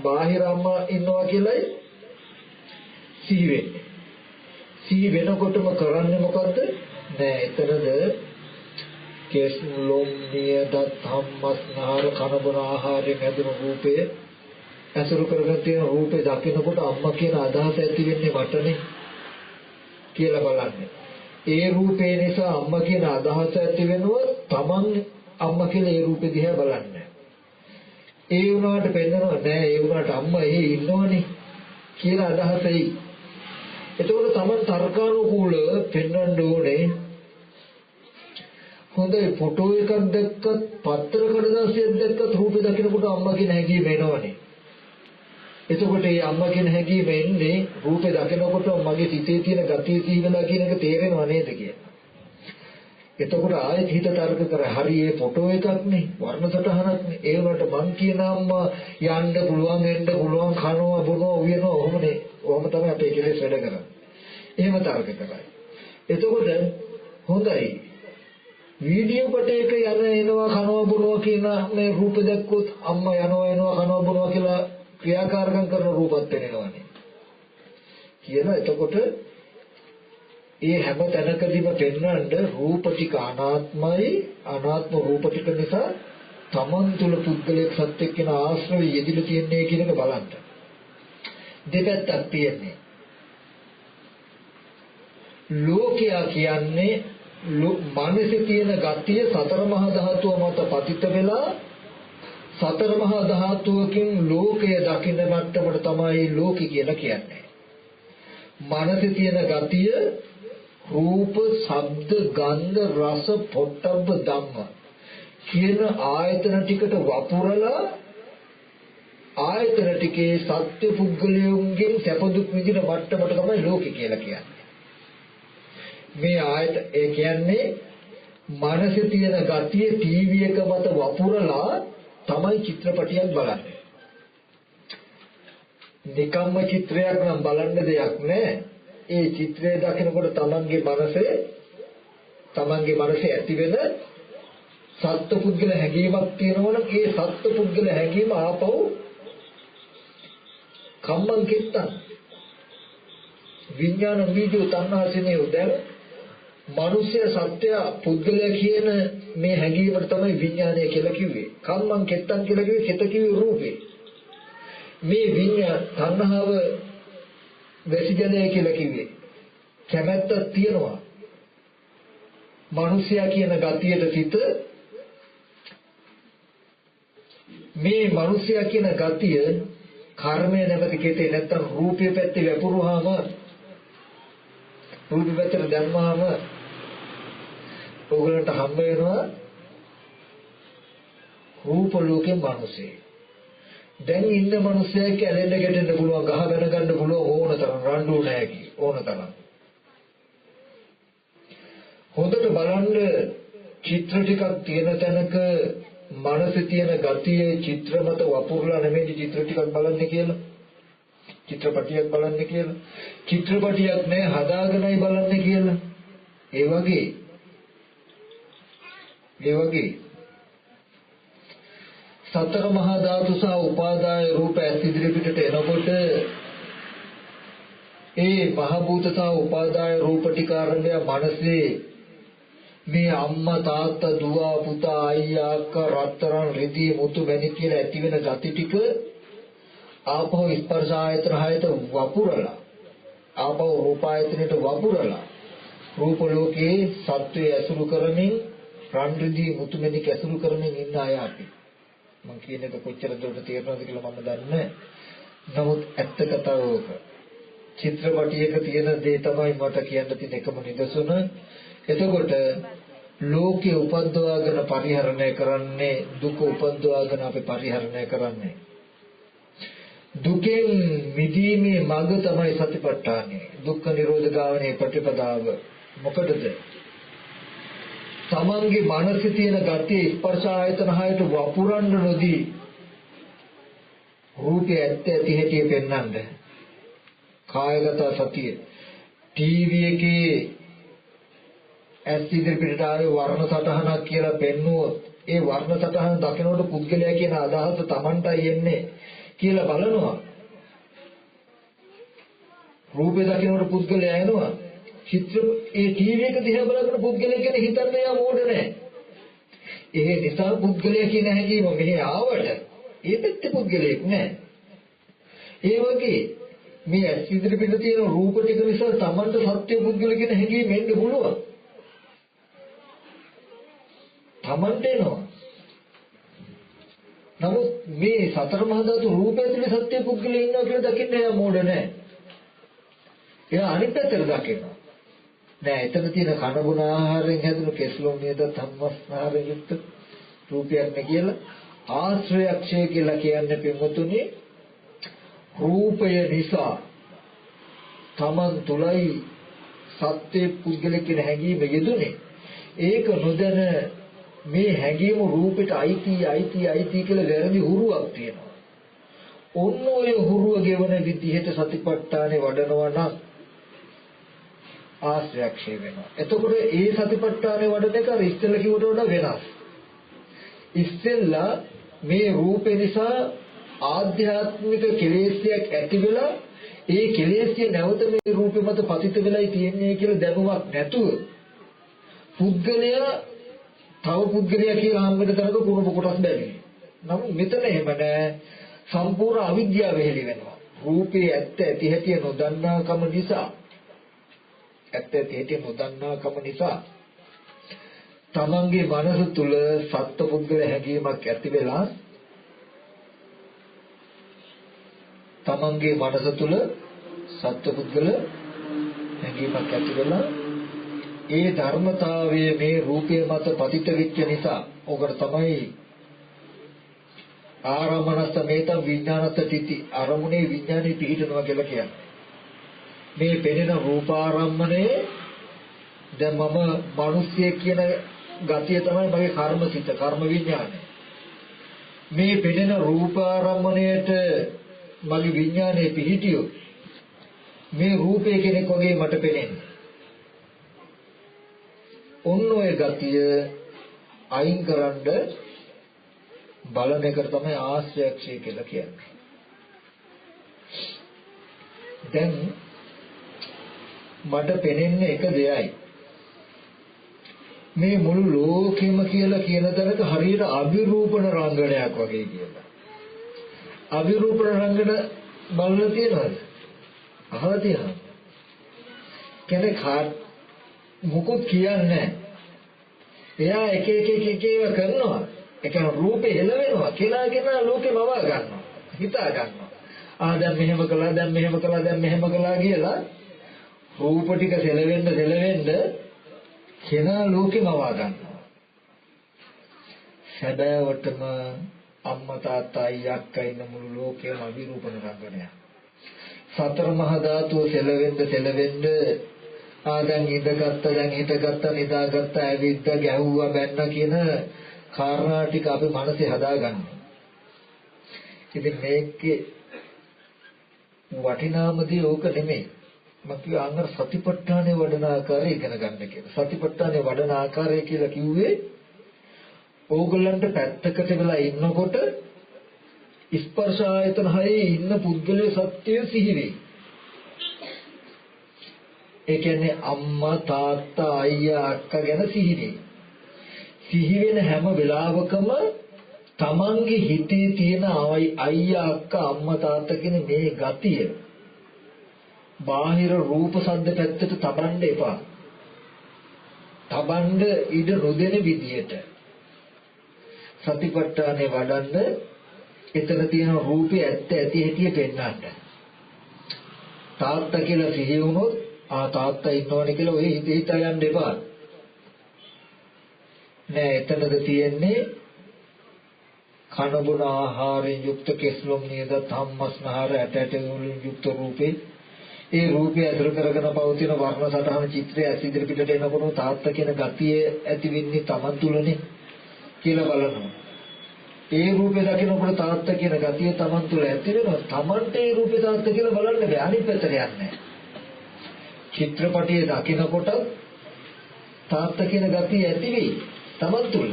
බාහිර අම්මා ඉන්නවා කියලායි සිහි වෙන්නේ. සිහි වෙනකොටම කරන්නේ මොකද්ද? නෑ එතනද කේස්ලොම් නියද ධම්මස්නහර කනබුන ආහාරයෙන් ඇතුළු රූපය ඇසුරු කරගෙන තියෙන රූපේ දකිනකොට අම්මා කියන අදහස ඇති වෙන්නේ මටනේ කියලා බලන්නේ. ඒ රූපේ නිසා අම්මා කියන අදහස ඇති වෙනවා තමන් අම්මා කියලා ඒ රූපේ දිහා බලන්නේ. ඒ වුණාට පෙන්නනවා නෑ ඒ වුණාට අම්මා එහි ඉන්නවනේ කියලා අදහසයි. එතකොට තමන් තර්කානුකූලව පෙන්වන්න ඕනේ. හොඳයි ෆොටෝ එකක් දැක්කත් පත්‍ර කඩදාසියක් දැක්කත් රූපේ දකිනකොට අම්මා කියන හැඟීම එනවනේ. එතකොට මේ අම්මා කියන හැඟීම එන්නේ රූපේ දකිනකොට මගේ සිතේ තියෙන ගතිය සීවලා කියන එක තේරෙනව නේද කියලා. එතකොට ආයෙත් හිත තර්ක කර හරි මේ ෆොටෝ එකක් නේ වර්ණ සටහනක් නේ ඒ වලට මං කියන අම්මා යන්න පුළුවන් එන්න පුළුවන් කනවා බොනවා උයනවා ඔහොමනේ. ඔහොම තමයි අපේ කෙලෙස් වැඩ කරන්නේ. එහෙම තර්ක කරයි. එතකොට හොඳයි වීඩියෝ කොටයක යන එනවා කනවා බොනවා කියන මේ රූප දැක්කොත් අම්මා යනවා එනවා කනවා බොනවා කියලා ක්‍රියාකාරකම් කරන රූපත් වෙනවනේ කියන. එතකොට ඒ හැම තැනකදීම පෙන්වන්න රූප ටික අනාත්මයි අනාත්ම රූප ටික නිසා තමන් තුළ පුද්ගලයෙක් සත්‍යයක් කියන ආශ්‍රවය යෙදිලා තියන්නේ කියන එක බලන්න. දෙපැත්තක් තියෙන්නේ. ලෝකයා කියන්නේ මනසේ තියෙන ගතිය සතර මහා ධාතුව මත පතිත වෙලා සතර මහා ධාතුවකින් ලෝකය දකින්න මට්ටමට තමයි ලෝකي කියලා කියන්නේ. මනසේ තියෙන ගතිය රූප, ශබ්ද, ගන්ධ, රස, පොට්ටබ්බ ධම්ම කියන ආයතන ටිකට වපුරලා ආයතන ටිකේ සත්‍ය පුද්ගලයන්ගෙන් සැප දුක් විඳින මට්ටමට තමයි ලෝකي කියලා කියන්නේ. මේ ආයත ඒ කියන්නේ මනසේ තියෙන ගතිය ටීවී එක මත වපුරලා තමයි චිත්‍රපටියක් බලන්නේ. නිකම්ම චිත්‍රයක් නම් බලන්න දෙයක් නැහැ. ඒ චිත්‍රය දකිනකොට තමන්ගේ මනසේ ඇති වෙන සත්පුද්ගල හැඟීමක් තියෙනවනම් ඒ සත්පුද්ගල හැඟීම ආපහු කම්මං කිත්තං විඥාන බීජෝ තණ්හාසිනේ උදැන් මනුෂ්‍ය සත්‍ය පුද්ගලයා කියන මේ හැඟීමට තමයි විඥානය කියලා කිව්වේ. කම්මං කෙත්තං කියලා කිව්වේ කෙත කිව්වේ රූපේ. මේ විඥාන තණ්හාව වැසිජනය කියලා කිව්වේ. කැමැත්තක් තියෙනවා. මනුෂ්‍යයා කියන ගතියට සිත මේ මනුෂ්‍යයා කියන ගතිය කර්මය නැමැති කෙතේ නැත්තම් රූපේ පැත්තේ වැපුරුවාම රූපේ පැත්තට දැම්මාම ඕගලන්ට හම්බ වෙනවා රූප ලෝකේ මිනිස්සේ. දැන් ඉන්න මිනිස්සෙක් කැලෙන්න ගැටෙන්න පුළුවන්, ගහ බැන ගන්න පුළුවන් ඕන තරම් රණ්ඩු නැහැ කි ඕන තරම්. හොඳට බලන්න චිත්‍ර ටිකක් තියෙන තැනක මනසේ තියෙන ගතියේ චිත්‍ර මත වපුරලා නෙමෙයි චිත්‍ර ටිකක් බලන්නේ කියලා. චිත්‍රපටියක් බලන්නේ කියලා. චිත්‍රපටියක් නෑ හදාගෙනයි බලන්නේ කියලා. ඒ වගේ සතර මහා ධාතු සහ උපාදාය රූප ඇස් ඉදිරි පිටට එනකොට ඒ මහ භූත සහ උපාදාය රූප ටික ආරම්භය මනසේ මේ අම්මා තාත්තා දුව පුතා අයියා අක්කා රත්තරන් රිදී මුතු මැණික් කියලා ඇති වෙන gati ටික ආපහු ස්පර්ශ ආයතන හයට වපුරලා ආපහු රූප ආයතනයට වපුරලා රූප ලෝකේ සත්වයේ ඇසුරු කරමින් රන් රිදී මුතු මැණික් ඇසුරු කරමින් ඉන්න අය අපි මම කියන එක කොච්චර දුරට තේරෙනවද කියලා මම දන්නේ නමුත් ඇත්ත කතාව ඕක චිත්‍රපටියක තියෙන දේ තමයි මට කියන්න තියෙන එකම නිදසුන එතකොට ලෝකේ උපද්දවාගෙන පරිහරණය කරන්නේ දුක උපද්දවාගෙන අපි පරිහරණය කරන්නේ දුකෙන් මිදීමේ මඟ තමයි සතිපට්ඨානය දුක්ඛ නිරෝධ ගාමනේ ප්‍රතිපදාව මොකටද තමන්ගේ මනසේ තියෙන ගතිය ස්පර්ශ ආයතන හයට වපුරන්න නොදී රූපේ ඇත්ත ඇති හැටි පෙන්වන්න කායගත සතිය ටීවී එකේ ඇස් ඉදිරියට ආවේ වර්ණ සටහනක් කියලා පෙන්නුවොත් ඒ වර්ණ සටහන දකිනකොට පුද්ගලයා කියන අදහස Tamanටයි එන්නේ කියලා බලනවා රූපේ දකිනකොට පුද්ගලයා එනවා චිත්‍ර ඒ ටීවී එක දිහා බලනකොට පුද්ගලයා කියන හිතන්නේ යා මොඩ නැහැ ඒ නිසා පුද්ගලයා කියන හැඟීම මෙහි ආවට ඒ පැත්තේ පුද්ගලයෙක් නැහැ ඒ වගේ මේ ඇස් ඉදිරියට තියෙන රූප ටික නිසා Tamanට සත්‍ය පුද්ගල කියන හැඟීම එන්න පුළුවන් තමන්ට එනවා. නමුත් මේ සතර මහා ධාතු රූපය ඇතුලේ සත්‍ය පුද්ගලයා ඉන්නවා කියලා දකින්න එයා මෝඩ නැහැ. එයා අනිත් පැත්තට දකිනවා. නෑ එතන තියෙන කන බොන ආහාරයෙන් හැදුණු කෙස්ලොම් නේද ධම්මස්නාරයෙන් යුක්ත රූපයක් නේ කියලා ආශ්‍රයක්ෂය කියලා කියන්නේ පින්වතුනි රූපය නිසා තමන් තුලයි සත්‍ය පුද්ගලයා කියන හැඟීම යෙදුනේ. ඒක නොදැන මේ හැඟීම රූපෙට අයිති කියලා වැරදි හුරුවක් තියෙනවා. ඔන්න ඔය හුරුව ගෙවන විදිහට සතිපට්ඨානේ වඩනවා නම් ආශ්‍රයක්ෂය වෙනවා. එතකොට ඒ සතිපට්ඨානේ වඩන එක අර ඉස්සෙල්ලා කිව්වට වඩා වෙනස්. ඉස්සෙල්ලා මේ රූපේ නිසා ආධ්‍යාත්මික කෙලෙස්යක් ඇති වෙලා ඒ කෙලෙස්ය නැවත මේ රූපෙ මත පතිත වෙලයි තියෙන්නේ කියලා දැනුමක් නැතුව පුද්ගලයා තව පුද්ගලයා කියලා හම්බෙන්න තරක කුණු කොටස් බැරි. නමුත් මෙතන එහෙම නෑ. සම්පූර්ණ අවිද්‍යාව වෙහෙලි වෙනවා. රූපේ ඇත්ත ඇති හැටි නොදන්නාකම නිසා තමන්ගේ මනස තුල සත්පුද්ගල හැඟීමක් ඇති වෙලා ඒ ධර්මතාවය මේ රූපය මත පතිත වෙච්ච නිසා ඔකට තමයි ආරමණස්ස මේත විඥානත් තිති අරමුණේ විඥානේ පිහිටනවා කියලා කියන්නේ. මේ පෙනෙන රූපාරම්මණය දැන් මම මිනිස්සිය කියන ගතිය තමයි මගේ කර්මසිත කර්ම විඥානය. මේ පෙනෙන රූපාරම්මණයට මගේ විඥානේ පිහිටියොත් මේ රූපය කෙනෙක් වගේ මට පෙනෙන්නේ. ඔන්න ඔය ගතිය අයින් කරන්න බලන එකට තමයි ආශ්‍රයක්ෂය කියලා කියන්නේ. දැන් මට පෙනෙන්නේ එක දෙයයි. මේ මුළු ලෝකෙම කියලා කියන තරක හරියට අභිරූපණ රංගනයක් වගේ කියලා. අභිරූපණ රංගන බලලා තියෙනවද? අහලා තියෙනවද? කෙනෙක් මොකොත් කියන්නේ නැහැ. එයා එක ඒවා කරනවා. ඒ කියන්නේ රූපේ හෙලවෙනවා. කෙනාගෙන ලෝකේ මවා ගන්නවා. හිතා ගන්නවා. දැන් මෙහෙම කළා කියලා රූප ටික සෙලවෙන්න කෙනා ලෝකේ මවා ගන්නවා. සැබෑවටම අම්මා තාත්තා අයියා ඉන්න මුළු ලෝකෙම අභිරූපණ රංගනයක්. සතර මහා ධාතුව සෙලවෙන්න දැන් ඉඳගත්ත නිදාගත්ත ඇවිද්ද ගැහුවා බැන්න කියන කාරණා ටික අපි මනසේ හදාගන්න. ඉතින් මේකේ වටිනාමදී ඕක නෙමෙයි. මම කිව්වා අංග සතිපට්ඨානේ වඩන ආකාරය ඉගෙන ගන්න කියලා. සතිපට්ඨානේ වඩන ආකාරය කියලා කිව්වේ ඕගොල්ලන්ට පැත්තකට වෙලා ඉන්නකොට ස්පර්ශ ආයතන හයේ ඉන්න පුද්ගලයේ සත්‍යය සිහි වෙයි. ඒ කියන්නේ අම්මා තාත්තා අයියා අක්කා ගැන සිහි වෙයි. සිහි වෙන හැම වෙලාවකම තමන්ගේ හිතේ තියෙන අයියා අක්කා අම්මා තාත්තා කියන මේ ගතිය බාහිර රූප ශබ්ද පැත්තට තබන්න එපා. තබන්න ඉඩ නොදෙන විදියට සතිපට්ඨානේ වඩන්න එතන තියෙන රූපේ ඇත්ත ඇති හැටි පෙන්වන්න. තාත්තා කියලා සිහි වුණොත් තාත්තා ඉන්නවනේ කියලා ඔය හිතා යන්න එපා. නෑ එතනද තියෙන්නේ කන බොන ආහාරයෙන් යුක්ත කෙස්ලොම් නේද ධම්මස්නහර ඇට වලින් යුක්ත රූපේ. ඒ රූපය අතුරු කරගෙන පවතින වර්ණ සටහන චිත්‍රය ඇස් ඉදිරි පිටට එනකොට තාත්තා කියන ගතිය ඇති වෙන්නේ Taman තුලනේ කියලා බලනවා. ඒ රූපේ දකිනකොට තාත්තා කියන ගතිය Taman තුල ඇති වෙනවා. Tamanට ඒ රූපේ තාත්තා කියලා බලන්න බෑ. අනිත් පැත්තට යන්නේ. චිත්‍රපටියේ දකිනකොට තාත්තා කියන ගතිය ඇති වෙයි Taman තුල.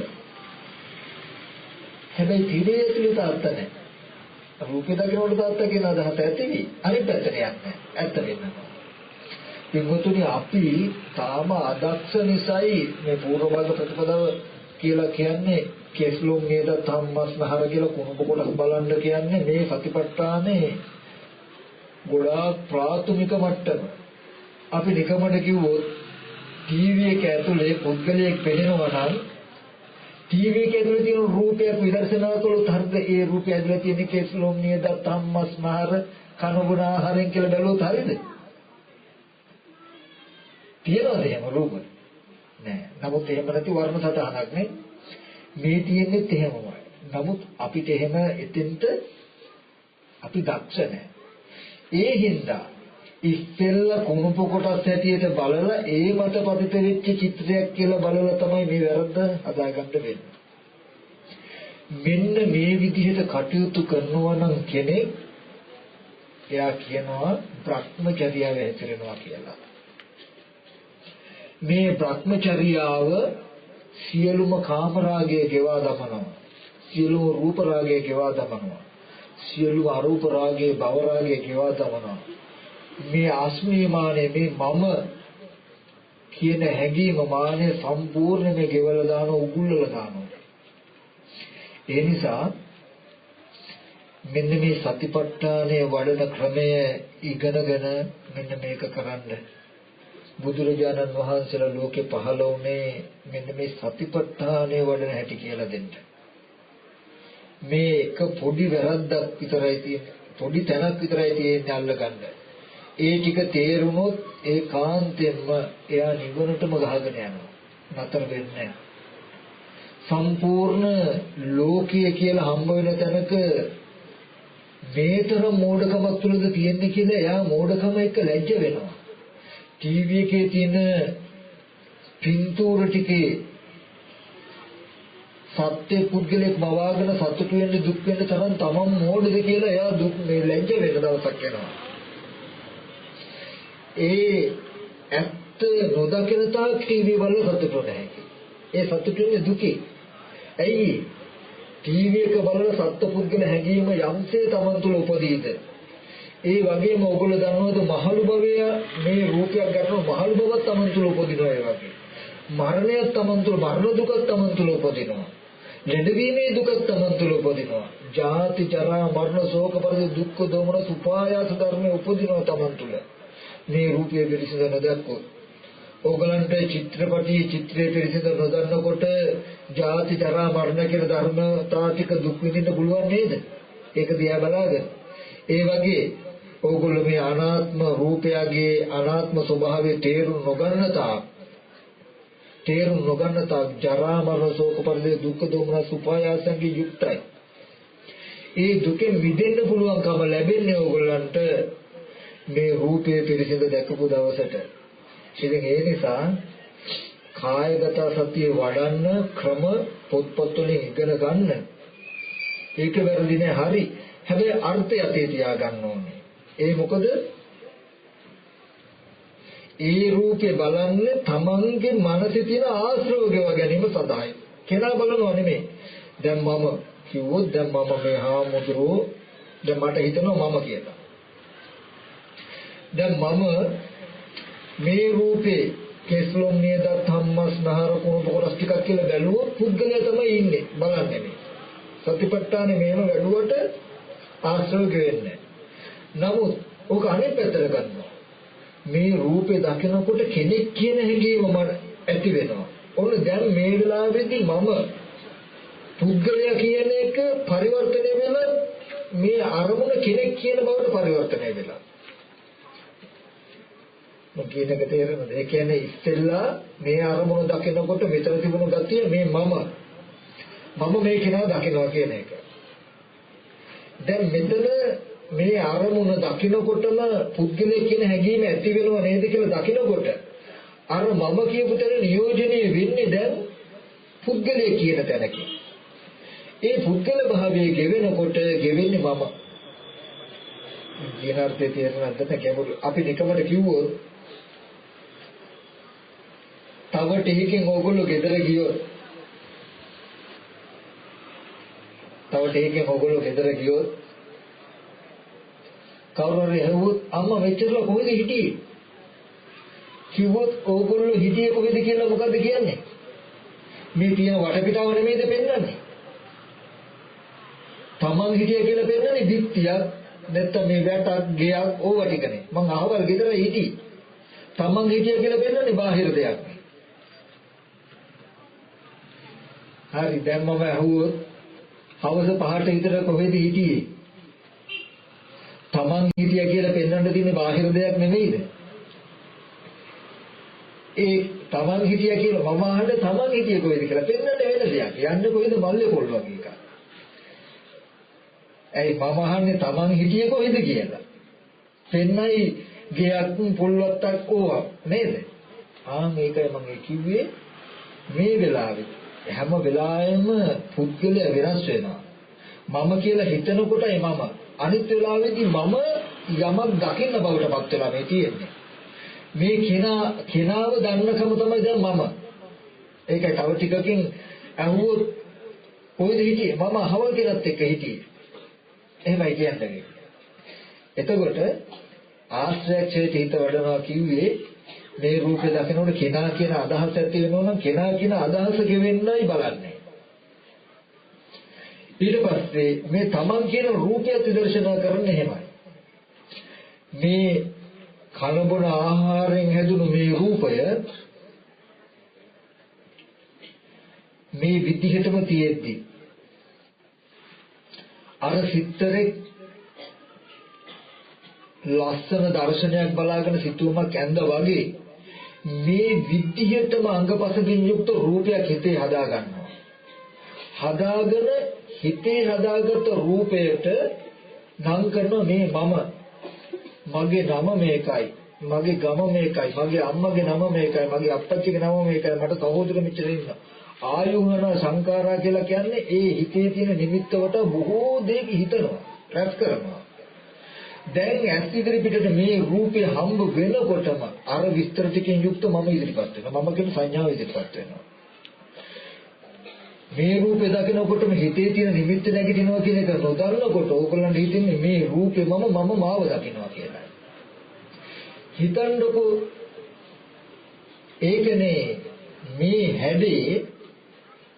හැබැයි තිරේ ඇතුලේ තාත්තා නැහැ. රූපේ දකිනකොට තාත්තා කියන අදහස ඇති වෙයි. අනිත් පැත්තට යන්නේ. ඇත්ත වෙනවා. පින්වතුනි අපි තාම අදක්ෂ නිසායි මේ පූර්ව භාග ප්‍රතිපදාව කියලා කියන්නේ කෙස්ලොම් නේද ධම්මස්නහර කියලා කුණප කොටස් බලන්න කියන්නේ මේ සතිපට්ඨානේ ගොඩාක් ප්‍රාථමික මට්ටම. අපි නිකමඩ කිව්වොත් ටීවී එක ඇතුලේ පුද්ගලයෙක් පෙනෙනවා නම් ටීවී එකේ ඇතුලේ තියෙන රූපයක් විදර්ශනා කළොත් හරිද ඒ රූපය ඇතුලේ තියෙන කෙස්ලොම් නේද ධම්මස්නහර කනබුන ආහාරයෙන් කියලා බැලුවොත් හරිද? තියනවද එහෙම රූප? නෑ. නමුත් එහෙම නැති වර්ණ සටහනක් නේ. මේ තියෙන්නේත් එහෙමමයි. නමුත් අපිට එහෙම එතෙන්ට අපි දක්ෂ නෑ. ඒ හින්දා ඉස්සෙල්ලා කුණුප කොටස් හැටියට බලලා ඒ මත පතිත වෙච්ච චිත්‍රයක් කියලා බලලා තමයි මේ වැරද්ද හදාගන්න වෙන්නේ. මෙන්න මේ විදිහට කටයුතු කරනවා නම් කෙනෙක් එයා කියනවා භ්‍රමචර්යාව හැසිරෙනවා කියලා. මේ භ්‍රමචර්යාව සියලුම කාමරාගය ගෙවා දමනවා. සියලුම රූප රාගය ගෙවා දමනවා. සියලුම අරූප රාගය භව රාගය ගෙවා දමනවා. මේ ආස්මිමානේ මේ මම කියන හැඟීම මානේ සම්පූර්ණයෙන්ම ගෙවලා දාන උගුල්ලලා දානවා. ඒ නිසා මෙන්න මේ සතිපට්ඨානය වඩන ක්‍රමය ඉගෙනගෙන මෙන්න මේක කරන්න. බුදුරජාණන් වහන්සේලා ලෝකේ පහළ වුණේ මෙන්න මේ සතිපට්ඨානය වඩන හැටි කියලා දෙන්න. මේ එක පොඩි වැරද්දක් විතරයි තියෙන්නේ. පොඩි තැනක් විතරයි තියෙන්නේ අල්ලගන්න. ඒ ටික තේරුනොත් ඒ කාන්තෙන්ම එයා නිවනටම ගහගෙන යනවා. නතර වෙන්නේ නැහැ. සම්පූර්ණ ලෝකයේ කියලා හම්බ වෙන තැනක මේතර මෝඩකමක් තුලද තියෙන්නේ කියලා එයා මෝඩකම එක්ක ලැජ්ජ වෙනවා. ටීවී එකේ තියෙන පින්තූර ටිකේ සත්‍ය පුද්ගලෙක් මවාගෙන සතුටු වෙන්න දුක් වෙන්න තරම් තමන් මෝඩද කියලා එයා දුක් මේ ලැජ්ජ වෙන දවසක් එනවා. ඒ ඇත්ත නොදකින තාක් ටීවී වල සතුටු නැහැ. ඒ සතුටුනේ දුකේ. ඇයි? ටීවී එක බලන සත්පුද්ගල හැඟීම යම්සේ තමන් තුළ උපදීද? ඒ වගේම ඔයගොල්ලෝ දන්නවද මහලු භවය මේ රූපයක් ගන්න මහලු භවක් තමන් තුළ උපදිනවා ඒ වගේ. මරණයක් තමන් තුළ මරණ දුකක් තමන් තුළ උපදිනවා. ලෙඩවීමේ දුකක් තමන් තුළ උපදිනවා. ජාති ජරා මරණ ශෝක පරිදේ දුක්ඛ දෝමන සුපායාස ධර්මයේ උපදිනවා තමන් තුළ. මේ රූපය පිළිසිඳ නොදක්කොත් ඕගලන්ට චිත්‍රයේ පිළිසිඳ නොදන්නකොට ජාති ජරා මරණ කියන ධර්මතා ටික දුක් විඳින්න පුළුවන් නේද? ඒක දිහා බලාගෙන. ඒ වගේ ඕගොල්ලෝ මේ අනාත්ම රූපයගේ අනාත්ම ස්වභාවය තේරුම් නොගන්න තාක් ජරා මරණ ශෝක පරිදේ දුක්ඛ දෝමන සුපායාසයෙන් යුක්තයි. ඒ දුකෙන් මිදෙන්න පුළුවන්කම ලැබෙන්නේ ඕගොල්ලන්ට මේ රූපයේ පිළිසිඳ දැකපු දවසට. ඉතින් ඒ නිසා කායගත සතිය වඩන්න ක්‍රම පොත්පත් වලින් ඉගෙන ගන්න. ඒක වැරදි නෑ හරි. හැබැයි අර්ථය අතේ තියා ගන්න ඕනේ. ඒ මොකද ඒ රූපේ බලන්නේ තමන්ගේ මනසේ තියෙන ආශ්‍රව ගෙව ගැනීම සඳහායි. කෙනා බලනව නෙමෙයි. දැන් මම කිව්වොත් දැන් මම මේ හාමුදුරුවෝ දැන් මට හිතෙනවා මම කියලා. දැන් මම මේ රූපේ කෙස්ලොම් නේද ධම්මස් නහර කුණු කොටස් ටිකක් කියලා බැලුවොත් පුද්ගලයා තමයි ඉන්නේ බලන්නේ මේ. සතිපට්ඨානේ මේව වැඩුවට ආශ්‍රව ගෙවෙන්නේ. නමුත් ඕක අනිත් පැත්තට ගන්නවා. මේ රූපේ දකිනකොට කෙනෙක් කියන හැඟීම මට ඇති වෙනවා. ඔන්න දැන් මේ වෙලාවේදී මම පුද්ගලයා කියන එක පරිවර්තනය වෙලා මේ අරමුණ කෙනෙක් කියන බවට පරිවර්තනය වෙලා. මම කියන එක තේරෙනවද? ඒ කියන්නේ ඉස්සෙල්ලා මේ අරමුණ දකිනකොට මෙතන තිබුණු ගතිය මේ මම මේ කෙනා දකිනවා කියන එක. දැන් මෙතන මේ අරමුණ දකිනකොටම පුද්ගලයා කියන හැඟීම ඇති වෙනව නේද කියලා දකිනකොට අර මම කියපු තැන නියෝජනය වෙන්නේ දැන් පුද්ගලයා කියන තැනකින්. ඒ පුද්ගල භාවයේ ගෙවෙනකොට ගෙවෙන්නේ මම. කියන අර්ථය තේරෙනවද නැත්නම් අපි නිකමට කිව්වොත් තව ටිකකින් ඕගොල්ලෝ ගෙදර ගියොත් කවුරු හරි ඇහුවොත් අම්මා මෙච්චරලා කොහෙද හිටියේ? කිව්වොත් ඕගොල්ලෝ හිටියේ කොහෙද කියලා මොකද්ද කියන්නේ? මේ තියෙන වටපිටාව නෙමෙයිද පෙන්වන්නේ? තමන් හිටිය කියලා පෙන්වන්නේ දික්තියක් නැත්නම් මේ වැටක් ගෙයක් ඕවා ටිකනේ. මං අහවල් ගෙදර හිටියේ. තමන් හිටිය කියලා පෙන්වන්නේ බාහිර දෙයක්. හරි දැන් මම අහුවොත් හවස 5ට විතර කොහෙද හිටියේ? තමන් හිටියා කියලා පෙන්වන්න තියෙන බාහිර දෙයක් නෙමෙයිද? ඒ තමන් හිටියා කියලා මම අහන්නේ තමන් හිටියේ කොහෙද කියලා පෙන්වන්න වෙන දෙයක්. යන්නේ කොහෙද මල්ලේ පොල් වගේ එකක්. ඇයි මම අහන්නේ තමන් හිටියේ කොහෙද කියලා? පෙන්නයි ගෙයක් පොල්වත්තක් ඕවා නේද? මේකයි මම කිව්වේ මේ වෙලාවේ හැම වෙලාවෙම පුද්ගලයා වෙනස් වෙනවා. මම කියලා හිතනකොටයි මම. අනිත් වෙලාවෙදී මම යමක් දකින්න බවට පත් වෙලා මේ තියෙන්නේ. මේ කෙනාව දන්නකම තමයි දැන් මම. ඒකයි තව ටිකකින් අහුවොත් කොහෙද හිටියේ? මම අහවල් කෙනත් එක්ක හිටියේ. එහෙමයි කියන්නේ. එතකොට ආශ්‍රයක්ෂේත හිත වඩනවා කිව්වේ මේ රූපේ දකිනකොට කෙනා කියන අදහස ඇති වෙනවා නම් කෙනා කියන අදහස ගෙවෙන්නයි බලන්නේ. ඊට පස්සේ මේ තමන් කියන රූපය විදර්ශනා කරන්න එහෙමයි. මේ කලබන ආහාරයෙන් හැදුණු මේ රූපය මේ විදිහටම තියෙද්දි අර සිත්තරේ ලස්සන දර්ශනයක් බලාගෙන සිතුවමක් ඇඳ වගේ මේ විදිහටම අංගපසකින් යුක්ත රූපයක් හිතේ හදා ගන්නවා. හදාගෙන හිතේ හදාගත්ත රූපයට නම් කරනවා මේ මගේ නම මේකයි, මගේ ගම මේකයි, මගේ අම්මගේ නම මේකයි, මගේ අප්පච්චිගේ නම මේකයි, මට සහෝදර මෙච්චර ඉන්නවා. ආයුහන සංඛාරා කියලා කියන්නේ ඒ හිතේ තියෙන නිමිත්ත වට බොහෝ දෙයක් හිතනවා, රැස් කරනවා. දැන් ඇස් ඉදිරි පිටට මේ රූපේ හම්බ වෙනකොටම අර විස්තර ටිකෙන් යුක්ත මම ඉදිරිපත් වෙනවා. මම කියන සංඥාව ඉදිරිපත් වෙනවා. මේ රූපේ දකිනකොටම හිතේ තියෙන නිමිත්ත නැගිටිනවා කියන එක නොදන්නකොට ඕගොල්ලන්ට හිතෙන්නේ මේ රූපේ මම මාව දකිනවා කියලා. හිතන්නකෝ ඒකනේ මේ හැඩේ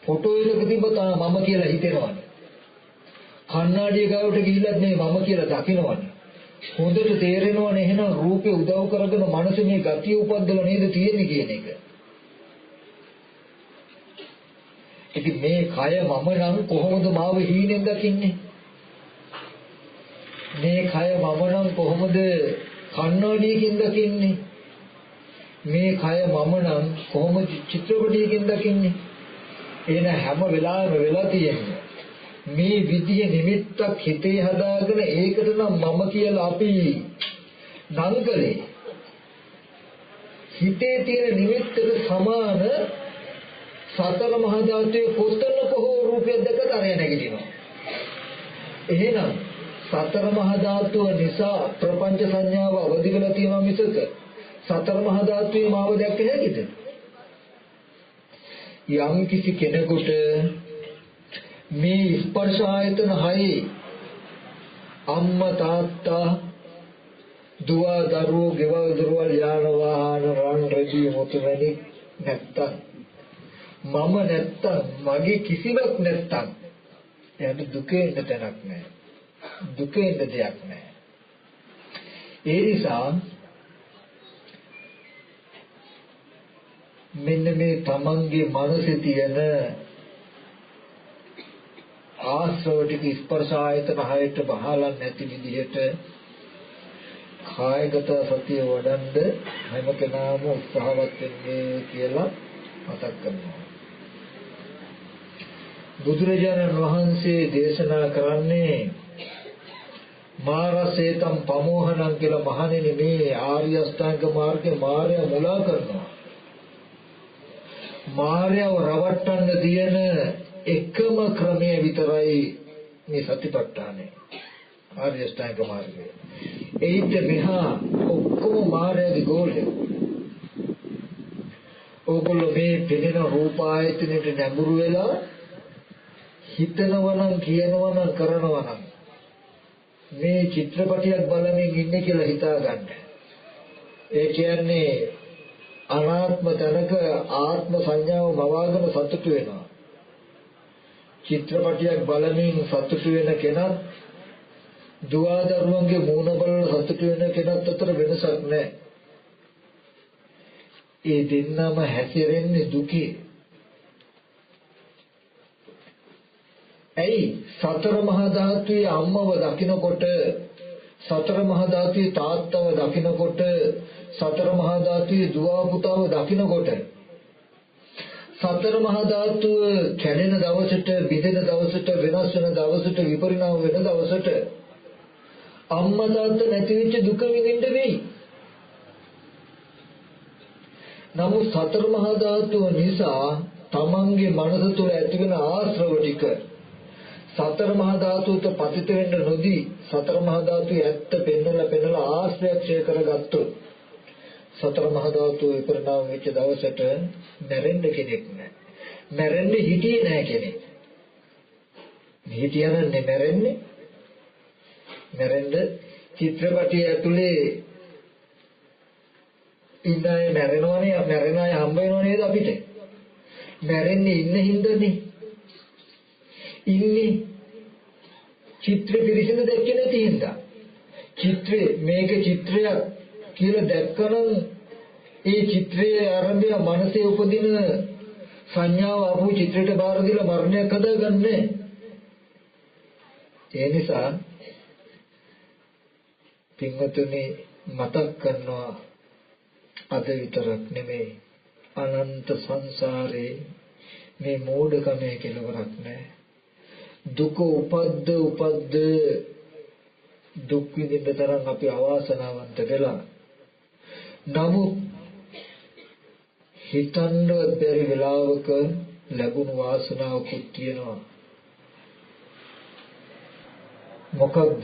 ෆොටෝ එකක තිබ්බා මම කියලා හිතෙනවනේ. කණ්ණාඩිය ගාවට ගිහිල්ලත් මේ මම කියලා දකිනවනේ. හොඳට තේරෙනවනේ එහෙනම් රූපේ උදව් කරගෙන මනස මේ ගතිය උපද්දලා නේද තියෙන්නේ කියන එක. ඉතින් මේ කය මම නම් කොහොමද මාව හීනෙන් දකින්නේ? මේ කය මම නම් කොහොමද කණ්ණාඩියකින් දකින්නේ? මේ කය මම නම් කොහොමද චිත්‍රපටයකින් දකින්නේ? එන හැම වෙලාවෙම වෙලා තියෙන්නේ මේ විදිය නිමිත්තක් හිතේ හදාගෙන ඒකට නම් මම කියලා අපි නම් කළේ. හිතේ තියෙන නිමිත්තට සමාන සතර මහා ධාතුවේ කොතනක හෝ රූපයක් දැකලා අරය නැගිටිනවා. එහෙනම් සතර මහා ධාතුව නිසා ප්‍රපංච සංඥාව අවදි වෙලා තියෙනවා මිසක සතර මහා ධාතුවේ මාව දැක්ක හැකිද? යම් කිසි කෙනෙකුට මේ ස්පර්ශ ආයතන හයේ අම්මා තාත්තා දුව දරුවෝ ගෙවල් දරුවල් යාන වාහන රන් රජී මොතුමැණි නැත්තම් මම නැත්තම් මගේ කිසිවක් නැත්තම් එයාට දුකේ ඉන්න තැනක් නැහැ. දුකේ ඉන්න දෙයක් නැහැ. ඒ නිසා මෙන්න මේ තමන්ගේ මනසේ තියෙන ආශ්‍රව ටික ස්පර්ශ ආයතන හයට බහලා නැති විදිහට කායගත සතිය වඩන්ද හැම කෙනාම උත්සාහවත් වෙන්නේ කියලා මතක් කරනවා. බුදුරජාණන් වහන්සේ දේශනා කරන්නේ මාරසේතම් පමෝහණං කියලා මහණෙනි මේ ආර්ය අෂ්ටාංග මාර්ගේ මායя මුලා කරනවා. මායව රවට්ටන්න තියෙන එකම ක්‍රමය විතරයි මේ සතිපට්ඨානය. ආර්ය අෂ්ටාංග මාර්ගය. ඒිට මෙහා ඔක්කොම මායගේ ගෝලය. ඕගොල්ලෝ මේ පෙනෙන රූප ආයතනෙට නැඹුරු වෙලා හිතනවා නම් කියනවා නම් කරනවා නම් මේ චිත්‍රපටියක් බලමින් ඉන්නේ කියලා හිතා ගන්න. ඒ කියන්නේ අනාත්ම තනක ආත්ම සංඥාව මවාගෙන සතුටු වෙනවා. චිත්‍රපටියක් බලමින් සතුටු වෙන කෙනත් දුවදරුවන්ගේ මූණ බලලා සතුටු වෙන කෙනත් අතර වෙනසක් නැහැ. ඒ දෙන්නම හැසිරෙන්නේ දුකේ. ඇයි සතර මහා ධාතුවේ අම්මව දකින්නකොට සතර මහා ධාතුවේ තාත්තව දකින්නකොට සතර මහා ධාතුවේ දුව පුතාව දකින්නකොට සතර මහා ධාතුව කැඩෙන දවසට බිඳෙන දවසට වෙනස් වෙන දවසට විපරිණාම වෙන දවසට අම්මා තාත්තා නැති වෙච්ච දුක විඳින්න වෙයි. නමුත් සතර මහා ධාතුව නිසා තමන්ගේ මනස තුළ ඇතිවෙන ආශ්‍රව ටික සතර මහා ධාතුවට පතිත වෙන්න නොදී සතර මහා ධාතුවේ ඇත්ත පෙන්වලා ආශ්‍රයක්ෂය කරගත්තොත් සතර මහා ධාතුව විපරිණාම වෙච්ච දවසට මැරෙන්න කෙනෙක් නැහැ. මැරෙන්න හිටියේ නැහැ කෙනෙක්. හිටියනන්නේ මැරෙන්නේ. මැරෙන්න චිත්‍රපටිය ඇතුලේ ඉන්නයි මැරෙනවනේ මැරෙන අය හම්බ වෙනව නේද අපිට? මැරෙන්නේ ඉන්න හින්දානේ. ඉන්නේ චිත්‍ර පිරිසිදු දැක්කේ නැති හින්දා. චිත්‍රේ මේක චිත්‍රයක් කියලා දැක්කනම් ඒ චිත්‍රයේ ආරම්භය මනසේ උපදින සංඥාව ආපු චිත්‍රයට බාර දීලා මරණයක් හදාගන්නේ. ඒ නිසා පින්වතුනි මතක් කරනවා අද විතරක් නෙමෙයි අනන්ත සංසාරේ මේ මෝඩකමේ කෙලවරක් නැහැ. දුක උපද්ද දුක් විඳින්න තරම් අපි අවාසනාවන්ත වෙලා. නමුත් හිතන්නවත් බැරි වෙලාවක ලැබුණු වාසනාවකුත් තියෙනවා. මොකක්ද?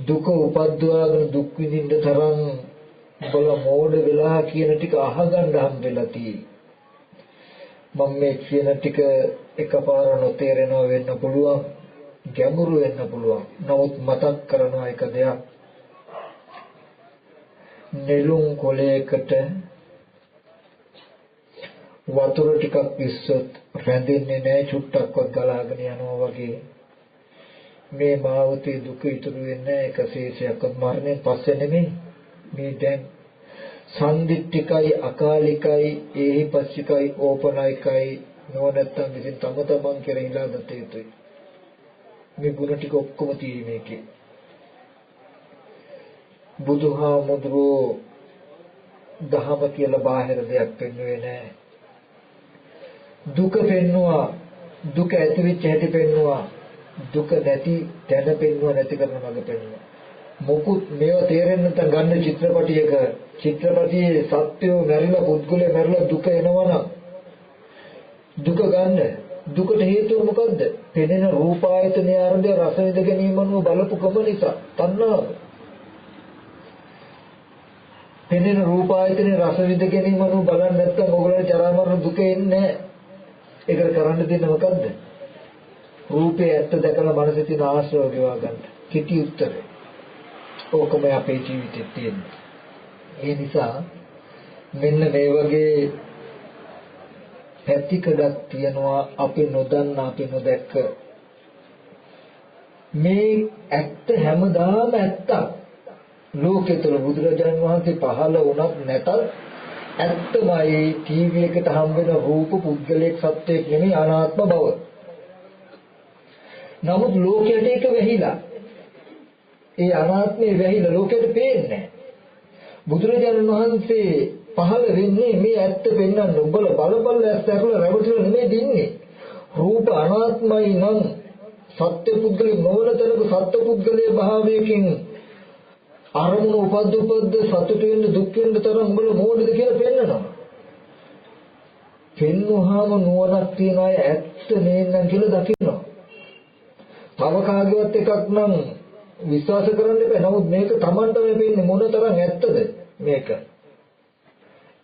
දුක උපද්දවාගෙන දුක් විඳින්න තරම් බල මෝඩ වෙලා කියන ටික අහගන්න හම්බෙලා තියෙයි. මම මේ කියන ටික එකපාර නොතේරෙනවා වෙන්න පුළුවන්, ගැඹුරු වෙන්න පුළුවන්. නමුත් මතක් කරනවා එක දෙයක්. නෙළුම් කොළයකට වතුර ටිකක් ඉස්සොත් රැඳෙන්නේ නැහැ, චුට්ටක්වත් ගලාගෙන යනවා වගේ. මේ මාවතේ දුක ඉතුරු වෙන්නේ එක ශේෂයක්වත් මරණයෙන් පස්සේ නෙමෙයි. මේ දැන් සම්දිත්තිකයි අකාලිකයි ඒහිපස්සිකයි ඕපනයිකයි නොනත්තම් විසින් තම තමන් කෙරෙහිලා දත යුතුයි. මේ ගුණ ටික ඔක්කොම තියෙන්නේ මේකේ. බුදුහාමුදුරුවෝ දහම කියලා බාහිර දෙයක් පෙන්වුවේ නැහැ. දුක පෙන්වුවා, දුක ඇති වෙච්ච හැටි පෙන්වුවා, දුක නැති තැන පෙන්වුවා, නැති කරන මඟ පෙන්වුවා. මොකුත් මේවා තේරෙන්නේ නැත්නම් ගන්න චිත්‍රපටියේ සත්‍යෝ මැරිලා පුද්ගලයා මැරිලා දුක එනවනම් දුක ගන්න. දුකට හේතුව මොකද්ද? පෙනෙන රූපායතනයේ ආරම්භය රස විඳ ගැනීමනුව බලපු කම නිසා තණ්හාව. පෙනෙන රූපායතනයේ රස විඳ ගැනීමනුව බලන්නේ නැත්නම් ඔයගොල්ලෝ ජරා මරණ දුක එන්නේ නැහැ. ඒකට කරන්න දෙන්නේ මොකද්ද? රූපේ ඇත්ත දැකලා මනසේ තියෙන ආශ්‍රව ගෙවා ගන්න. කිටි උත්තරේ. ඕකම අපේ ජීවිතේ තියෙන්නේ. ඒ නිසා මෙන්න මේ වගේ පැතිකඩක් තියනවා අපි නොදන්න අපි නොදැක්ක. මේ ඇත්ත හැමදාම ඇත්තක්. ලෝකෙ තුල බුදුරජාණන් වහන්සේ පහළ වුණත් නැතත් ඇත්තමයි ටීවී එකට හම් වෙන රූප පුද්ගලයක් සත්‍යයක් නෙමෙයි අනාත්ම බව. නමුත් ලෝකයට ඒක වැහිලා. ඒ අනාත්මේ වැහිලා ලෝකෙට පේන්නේ නැහැ. බුදුරජාණන් වහන්සේ පහළ වෙන්නේ මේ ඇත්ත පෙන්වන්න. උඹල බලබල ඇස්සරල රැවටිලා නෙමෙයි දින්නේ. රූප අනාත්මයි නම් සත්‍ය පුද්ගලෙ නොවන තරක සත්‍ය පුද්ගලයේ භාවයකින් අරමුණු උපද්ද සතුට වෙන්න දුක් වෙන්න තරම් උඹල මොකටද කියලා පෙන්නනවා. පෙන්වුවාම නුවණක් තියන අය ඇත්ත නේනම් කියලා දකිනවා. තව කාගේවත් එකක් නම් විශ්වාස කරන්න එපා. නමුත් මේක Tamanටම වෙන්නේ මොන තරම් ඇත්තද මේක?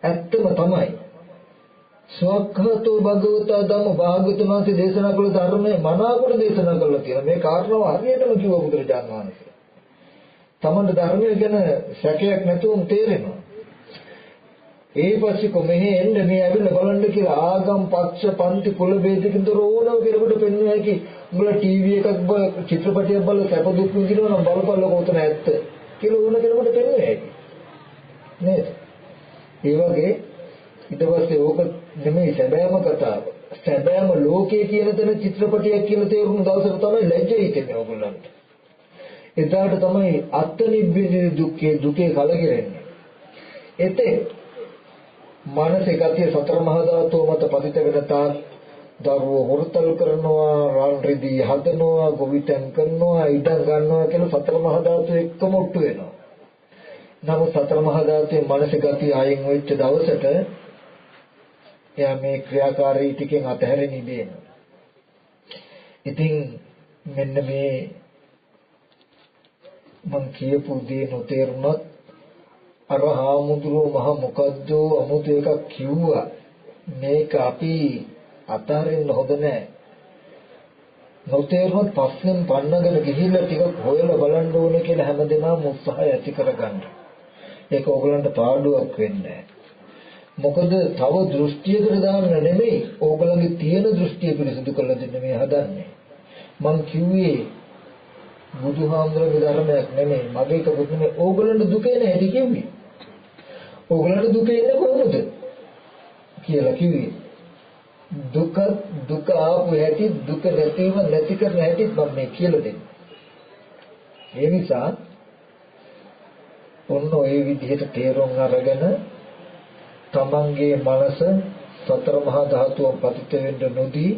ඇත්තම තමයි. ස්වකහතෝ භගවතා ධම්ම භාග්‍යවතුන් වහන්සේ දේශනා කළ ධර්මයේ මනාකොට දේශනා කළා කියලා. මේ කාරණාව හරියටම කිව්ව බුදුරජාණන් වහන්සේ. Tamanට ධර්මය ගැන සැකයක් නැතුවම තේරෙනවා. ඒ පස්සේ කොමෙහෙ එන්න මේ ඇවිල්ලා බලන්න කියලා ආගම් පක්ෂ පන්ති කුල ભેදකින් තොර ඕනම කෙනෙකුට පෙන්වන්නේ හැකි. උඹලා ටීවී එකක් චිත්‍රපටයක් බලලා සැප දුක් විඳිනවා නම් බලපල්ල කොතන ඇත්ත කියලා ඕන කෙනෙකුට පෙන්වන්නේ හැකි. නේද? ඒ වගේ ඊට පස්සේ ඕක නෙමෙයි සැබෑම කතාව. සැබෑම ලෝකයේ කියන තැන චිත්‍රපටයක් කියලා තේරුණු දවසට තමයි ලැජ්ජ හිතෙන්නේ ඕගොල්ලන්ට. එදාට තමයි අත්නිබ්බිදි දුකේ කලකිරෙන්නේ. එතේ මානසික ගතිය සතර මහා ධාතු මත පතිත වෙන තාක් දරුවෝ හොරතල් කරනවා, රාල් රිදී හදනවා, ගොවිතැන් කරනවා, ඉඩම් ගන්නවා කියලා සතර මහා ධාතු එක්කම ඔට්ටු වෙනවා. නමුත් සතර මහා ධාතුවේ මානසික ගතිය අයින් වෙච්ච දවසට එයා මේ ක්‍රියාකාරී ටිකෙන් අතහැරෙන්න ඉබේන. ඉතින් මෙන්න මේ මං කියපු දේ නොතේරුණත් අර හාමුදුරුවෝ මහ මොකද්ද අමුතු එකක් කිව්වා. මේක අපි අතාරින්න හොඳ නැහැ. නොතේරුණත් පස්සෙන් පන්නගෙන ගිහිල්ලා ටිකක් හොයලා බලන්න ඕනේ කියලා හැමදෙනාම උත්සාහය ඇති කරගන්න. ඒක ඕගලන්ට පාඩුවක් වෙන්නේ නැහැ. මොකද තව දෘෂ්ටියකට දාන්න නෙමෙයි ඕගලන්ගේ තියෙන දෘෂ්ටිය පිළිසිදු කරලා දෙන්න මේ හදන්නේ. මං කිව්වේ බුදුහාමුදුරගේ ධර්මයක් නෙමෙයි මගේ කවුරුත් නෙමෙයි ඕගලන්ට දුකේ නැහැ කිව්වේ. ඕගලන්ට දුකේ ඉන්නේ කොහොමද කියලා කිව්වේ. දුක ආපු හැටි දුක නැතිව නැති කරන හැටි මම මේ කියලා දෙන්නේ. ඒ නිසා ඔන්න ඔය විදිහට තේරුම් අරගෙන තමන්ගේ මනස සතර මහා ධාතුව පතිත වෙන්න නොදී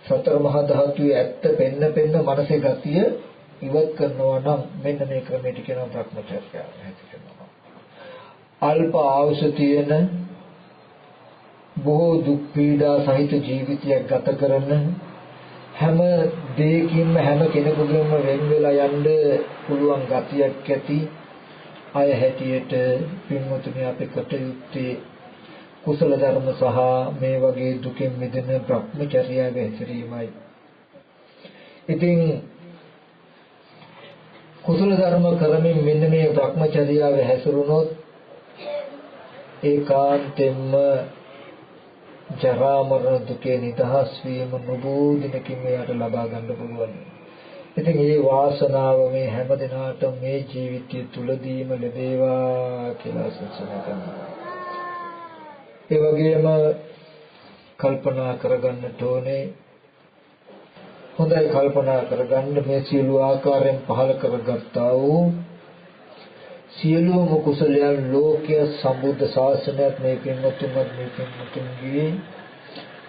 සතර මහා ධාතුවේ ඇත්ත පෙන්න මනසේ ගතිය ඉවත් කරනවා නම් මෙන්න මේ ක්‍රමයට කියනවා භ්‍රමචර්යය ඇති කරනවා. අල්ප ආයුෂ තියෙන බොහෝ දුක් පීඩා සහිත ජීවිතයක් ගත කරන හැම දෙයකින්ම හැම කෙනෙකුගේම වෙන් වෙලා යන්න පුළුවන් ගතියක් ඇති අය හැටියට පින්වතුනි අපේ කටයුත්තේ කුසල ධර්ම සහ මේ වගේ දුකින් මිදෙන භ්‍රමචර්යාවේ හැසිරීමයි. ඉතින් කුසල ධර්ම කරමින් මෙන්න මේ භ්‍රමචර්යාවේ හැසිරුණොත් ඒකාන්තයෙන්ම ජරා මරණ දුකේ නිදහස් වීම නුබෝධිනකින් මෙයාට ලබා ගන්න පුළුවන්. ඉතින් මේ වාසනාව මේ හැම දිනාටම මේ ජීවිතය තුලදීම ලැබේවා කියලා ආශිර්වාද කරනවා. ඒ වගේම කල්පනා කරගන්නට ඕනේ හොඳයි කල්පනා කරගන්න මේ සියලු ආකාරයෙන් පහල කරගත්තා වූ සියලුම කුසලයන් ලෝකයේ සම්බුද්ධ ශාසනයත් මේ පින්වත්තුන්ගේ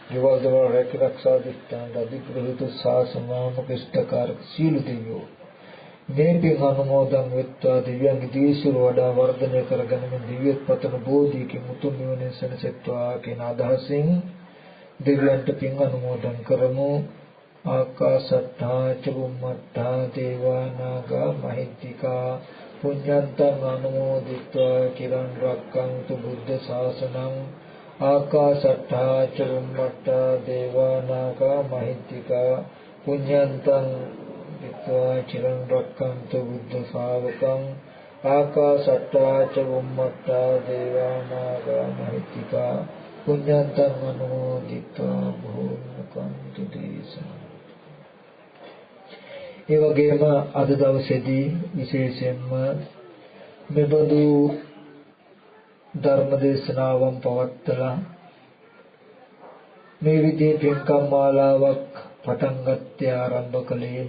ජීවදවල රැකරක්ෂා දිස්ත්‍රාන්ත අධිපුරුෂ ශාසනාමක ඉෂ්ඨකාරක සියලු දෙවියෝ මේ පින් අනුමෝදන් වෙත්වා දිව්‍යංග දීසුර වඩා වර්ධනය කරගනිමින් දිව්‍යත් පතන බෝධියකින් මුතුන් නිවන සැනසෙත්වා කියන අදහසින් දිව්‍යන්ට පින් අනුමෝදන් කරමු. ආකාශට්ටා චුම්මට්ටා දේවා නාග මහිත්‍තිකා පුඤ්ඤන්තං අනුමෝදිත්වා චිරන් රක්ඛන්තු බුද්ධ ශාසනං. ආකාශට්ටා චුම්මට්ටා දේවා නාග මහිත්‍තිකා පුඤ්ඤන්තං විත්වා චිරන් රක්ඛන්තු බුද්ධ ශාවකං. ආකාශට්ටා චුම්මට්ටා දේවා නාග මහිත්‍තිකා පුඤ්ඤන්තං අනුමෝදිත්වා භූමකන්තු දේශනං. ඒ වගේම අද දවසේදී විශේෂයෙන්ම මෙබඳු ධර්ම දේශනාවන් පවත්වලා මේ විදිහේ පින්කම් මාලාවක් පටන් ගත්තේ ආරම්භ කළේ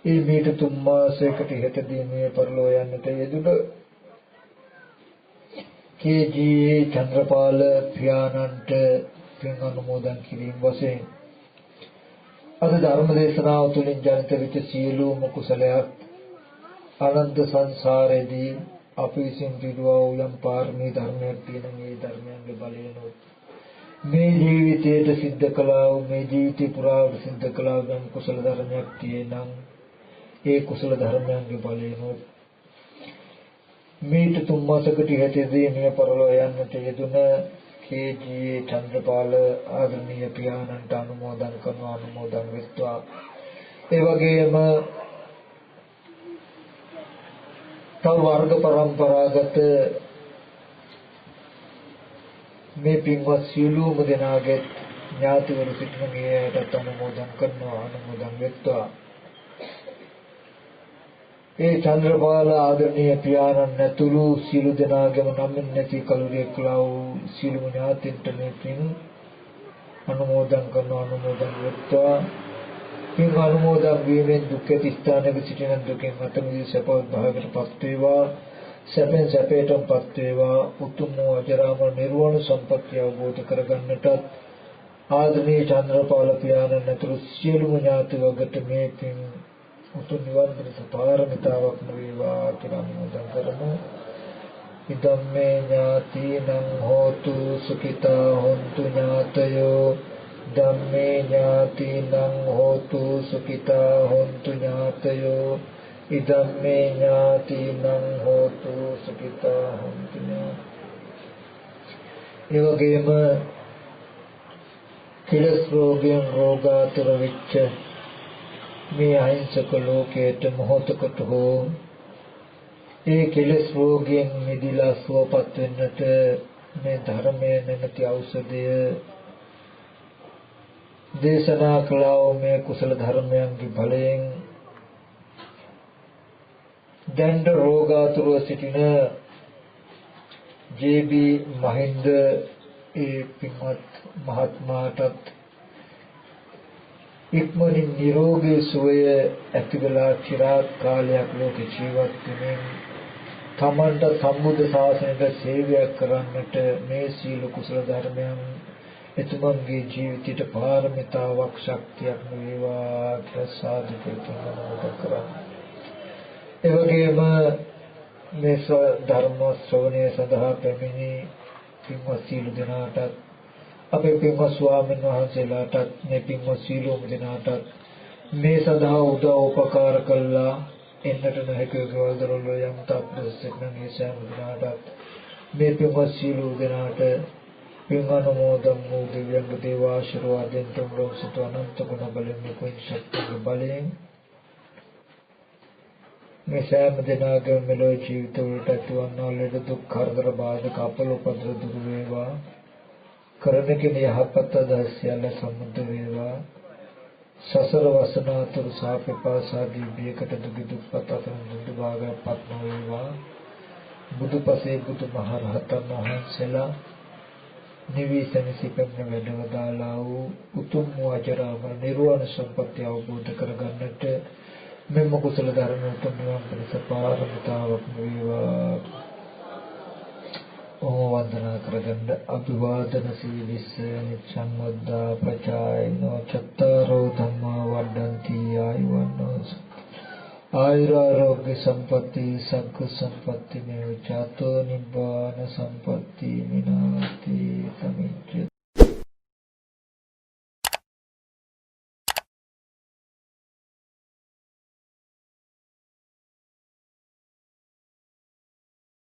ඒ මීට 3 මාසයකට ඉහතදී මේ පරිලෝ යන්නට යෙදුන කේ.ජී. චන්ද්‍රපාල පියාණන්ට පින් අනුමෝදන් කිරීම වශයෙන් අද ධර්ම දේශනාව තුළින් ජනිත වෙච්ච සියලුම කුසලයක් අනන්ත සංසාරේදී අපි විසින් පිරුවා වූ යම් පාරමී ධර්මයක් තියෙන මේ ධර්මයන්ගේ බලයෙන් මේ ජීවිතයට සිද්ධ කළා වූ මේ ජීවිතේ පුරාවට සිද්ධ කළා වූ යම් කුසල ධර්මයක් තියෙනම් ඒ කුසල ධර්මයන්ගේ බලයෙන් මේට 3 මාසකට ඉහතදී මේ පරලෝ යන්නට යෙදුන කේ.ජී. චන්ද්‍රපාල ආදරණීය පියාණන්ට අනුමෝදන් කරන අනුමෝදන් වෙත්වා. ඒ වගේම තව වර්ග පරම්පරාගත මේ පින්වත් සියලුම දෙනාගේ ඥාතිවරු සිටින මේකට අනුමෝදන් කරනවා අනුමෝදන් වෙත්වා. ඒ චන්ද්‍රපාල ආදරණීය පියාණන් ඇතුළු සියලු දෙනාගේම නමින් නැති කලුරිය කළා වූ සියලුම ඥාතීන්ට මේ පින් අනුමෝදන් කරනවා අනුමෝදන් වෙත්වා. පින් අනුමෝදන් වීමෙන් දුක් ඇති ස්ථානයක සිටින දුකෙන් අත මිදී සපවත් භාවයකටපත් වේවා. සැපෙන් සැපයටපත් වේවා. උතුම් වූ අජරාමර නිර්වාණ සම්පත්තිය අවබෝධ කරගන්නටත් ආදරණීය චන්ද්‍රපාල පියාණන් ඇතුළු සියලුම ඥාතිවර්ගට මේ පින් උතුම් නිවන් පිණිස පාරමිතාවක් වේවා කියලා අනුමෝදන් කරමු. ඉදම්මේ ඥාතිනං හෝතු සුඛිතා හොන්තු ඥාතයෝ. ධම්මේ ඥාතිනං හෝතු සුඛිතා හොන්තු ඥාතයෝ. ඉදම්මේ ඥාතිනං හෝතු සුඛිතා හොන්තු ඥාතයෝ. ඒ වගේම කෙලස් රෝගයෙන් රෝගාතුර වෙච්ච මේ අහිංසක ලෝකයට මොහොතකට හෝ ඒ කෙලෙස් රෝගයෙන් මිදලා සුවපත් වෙන්නට මේ ධර්මයේ නැමැති ඖෂධය දේශනා කළා වූ මේ කුසල ධර්මයන්ගේ බලයෙන් දණ්ඩ රෝගාතුරව සිටින ජේ.බී. මහින්ද ඒ පින්වත් මහත්මයාටත් ඉක්මනින් නිරෝගී සුවය ඇති වෙලා চিරාත් කාලයක් ලෝක ජීවත් වෙමින් තමන්ට සම්බුද්ධ ශාසනයට සේවයක් කරන්නට මේ සීල කුසල ධර්මයන් එතුමන්ගේ ජීවිතයට පාරමිතාවක් ශක්තියක් වේවා කියලා සාදු කරනවා. ඒ වගේම මේ ධර්ම ශ්‍රවණය සඳහා පැමිණි පින්වත් සීල දෙනාටත් අපේ පින්වත් ස්වාමීන් වහන්සේලාටත් මේ පින්වත් සීලෝම දෙනාටත් මේ සඳහා උදව් උපකාර කළා එන්නට නොහැකි ගෙවල් දොරවල් යම් තාප්පසින් මේ සෑම දිනාටත් මේ පින්වත් සීලෝ දෙනාට පින් අනුමෝදන් වූ දිව්‍යංග දේව ආශිර්වාදයෙන් තුන්ලොව සිට අනන්ත ගුණ බලයෙන් කුං ශක්තිය බලයෙන් මේ සෑම දිනාගම මෙලොව ජීවිත වලට ඇතිවන්නා ලෙඩ දුක් කරදර බාධක අපල උපද්‍ර දුරු වේවා. කරණකින යහපත් අදහස්යල සම්මුද වේවා. සසර වසනාතුරු සාපේපාසාදී බියකට දුක දුක්පත් අතර දුක් භාගයපත් නොවේවා. බුදුපසේ බුදුමහරහතන් වහන්සේලා නිවිසනසිකම් වැඩවදාලා වූ උතුම් වජරාමර නිර්වාණ සම්පත්තිය අවබෝධ කරගන්නට මෙම කුසල ධර්ම උතුම් නිවන් පිණිස පාරමිතාවක් වේවා. වන්දනා කරගන්න අභිවාදන සීලිස්ස නිච්ඡන් වද්දා පචායනෝ චත්තාරෝ ධම්මා වඩ්ඩಂತಿ ආයුවන්නෝ आयुरारोग्य संपत्ति सग संपत्ति में जातो निब्बान संपत्ति मिनाति तमिति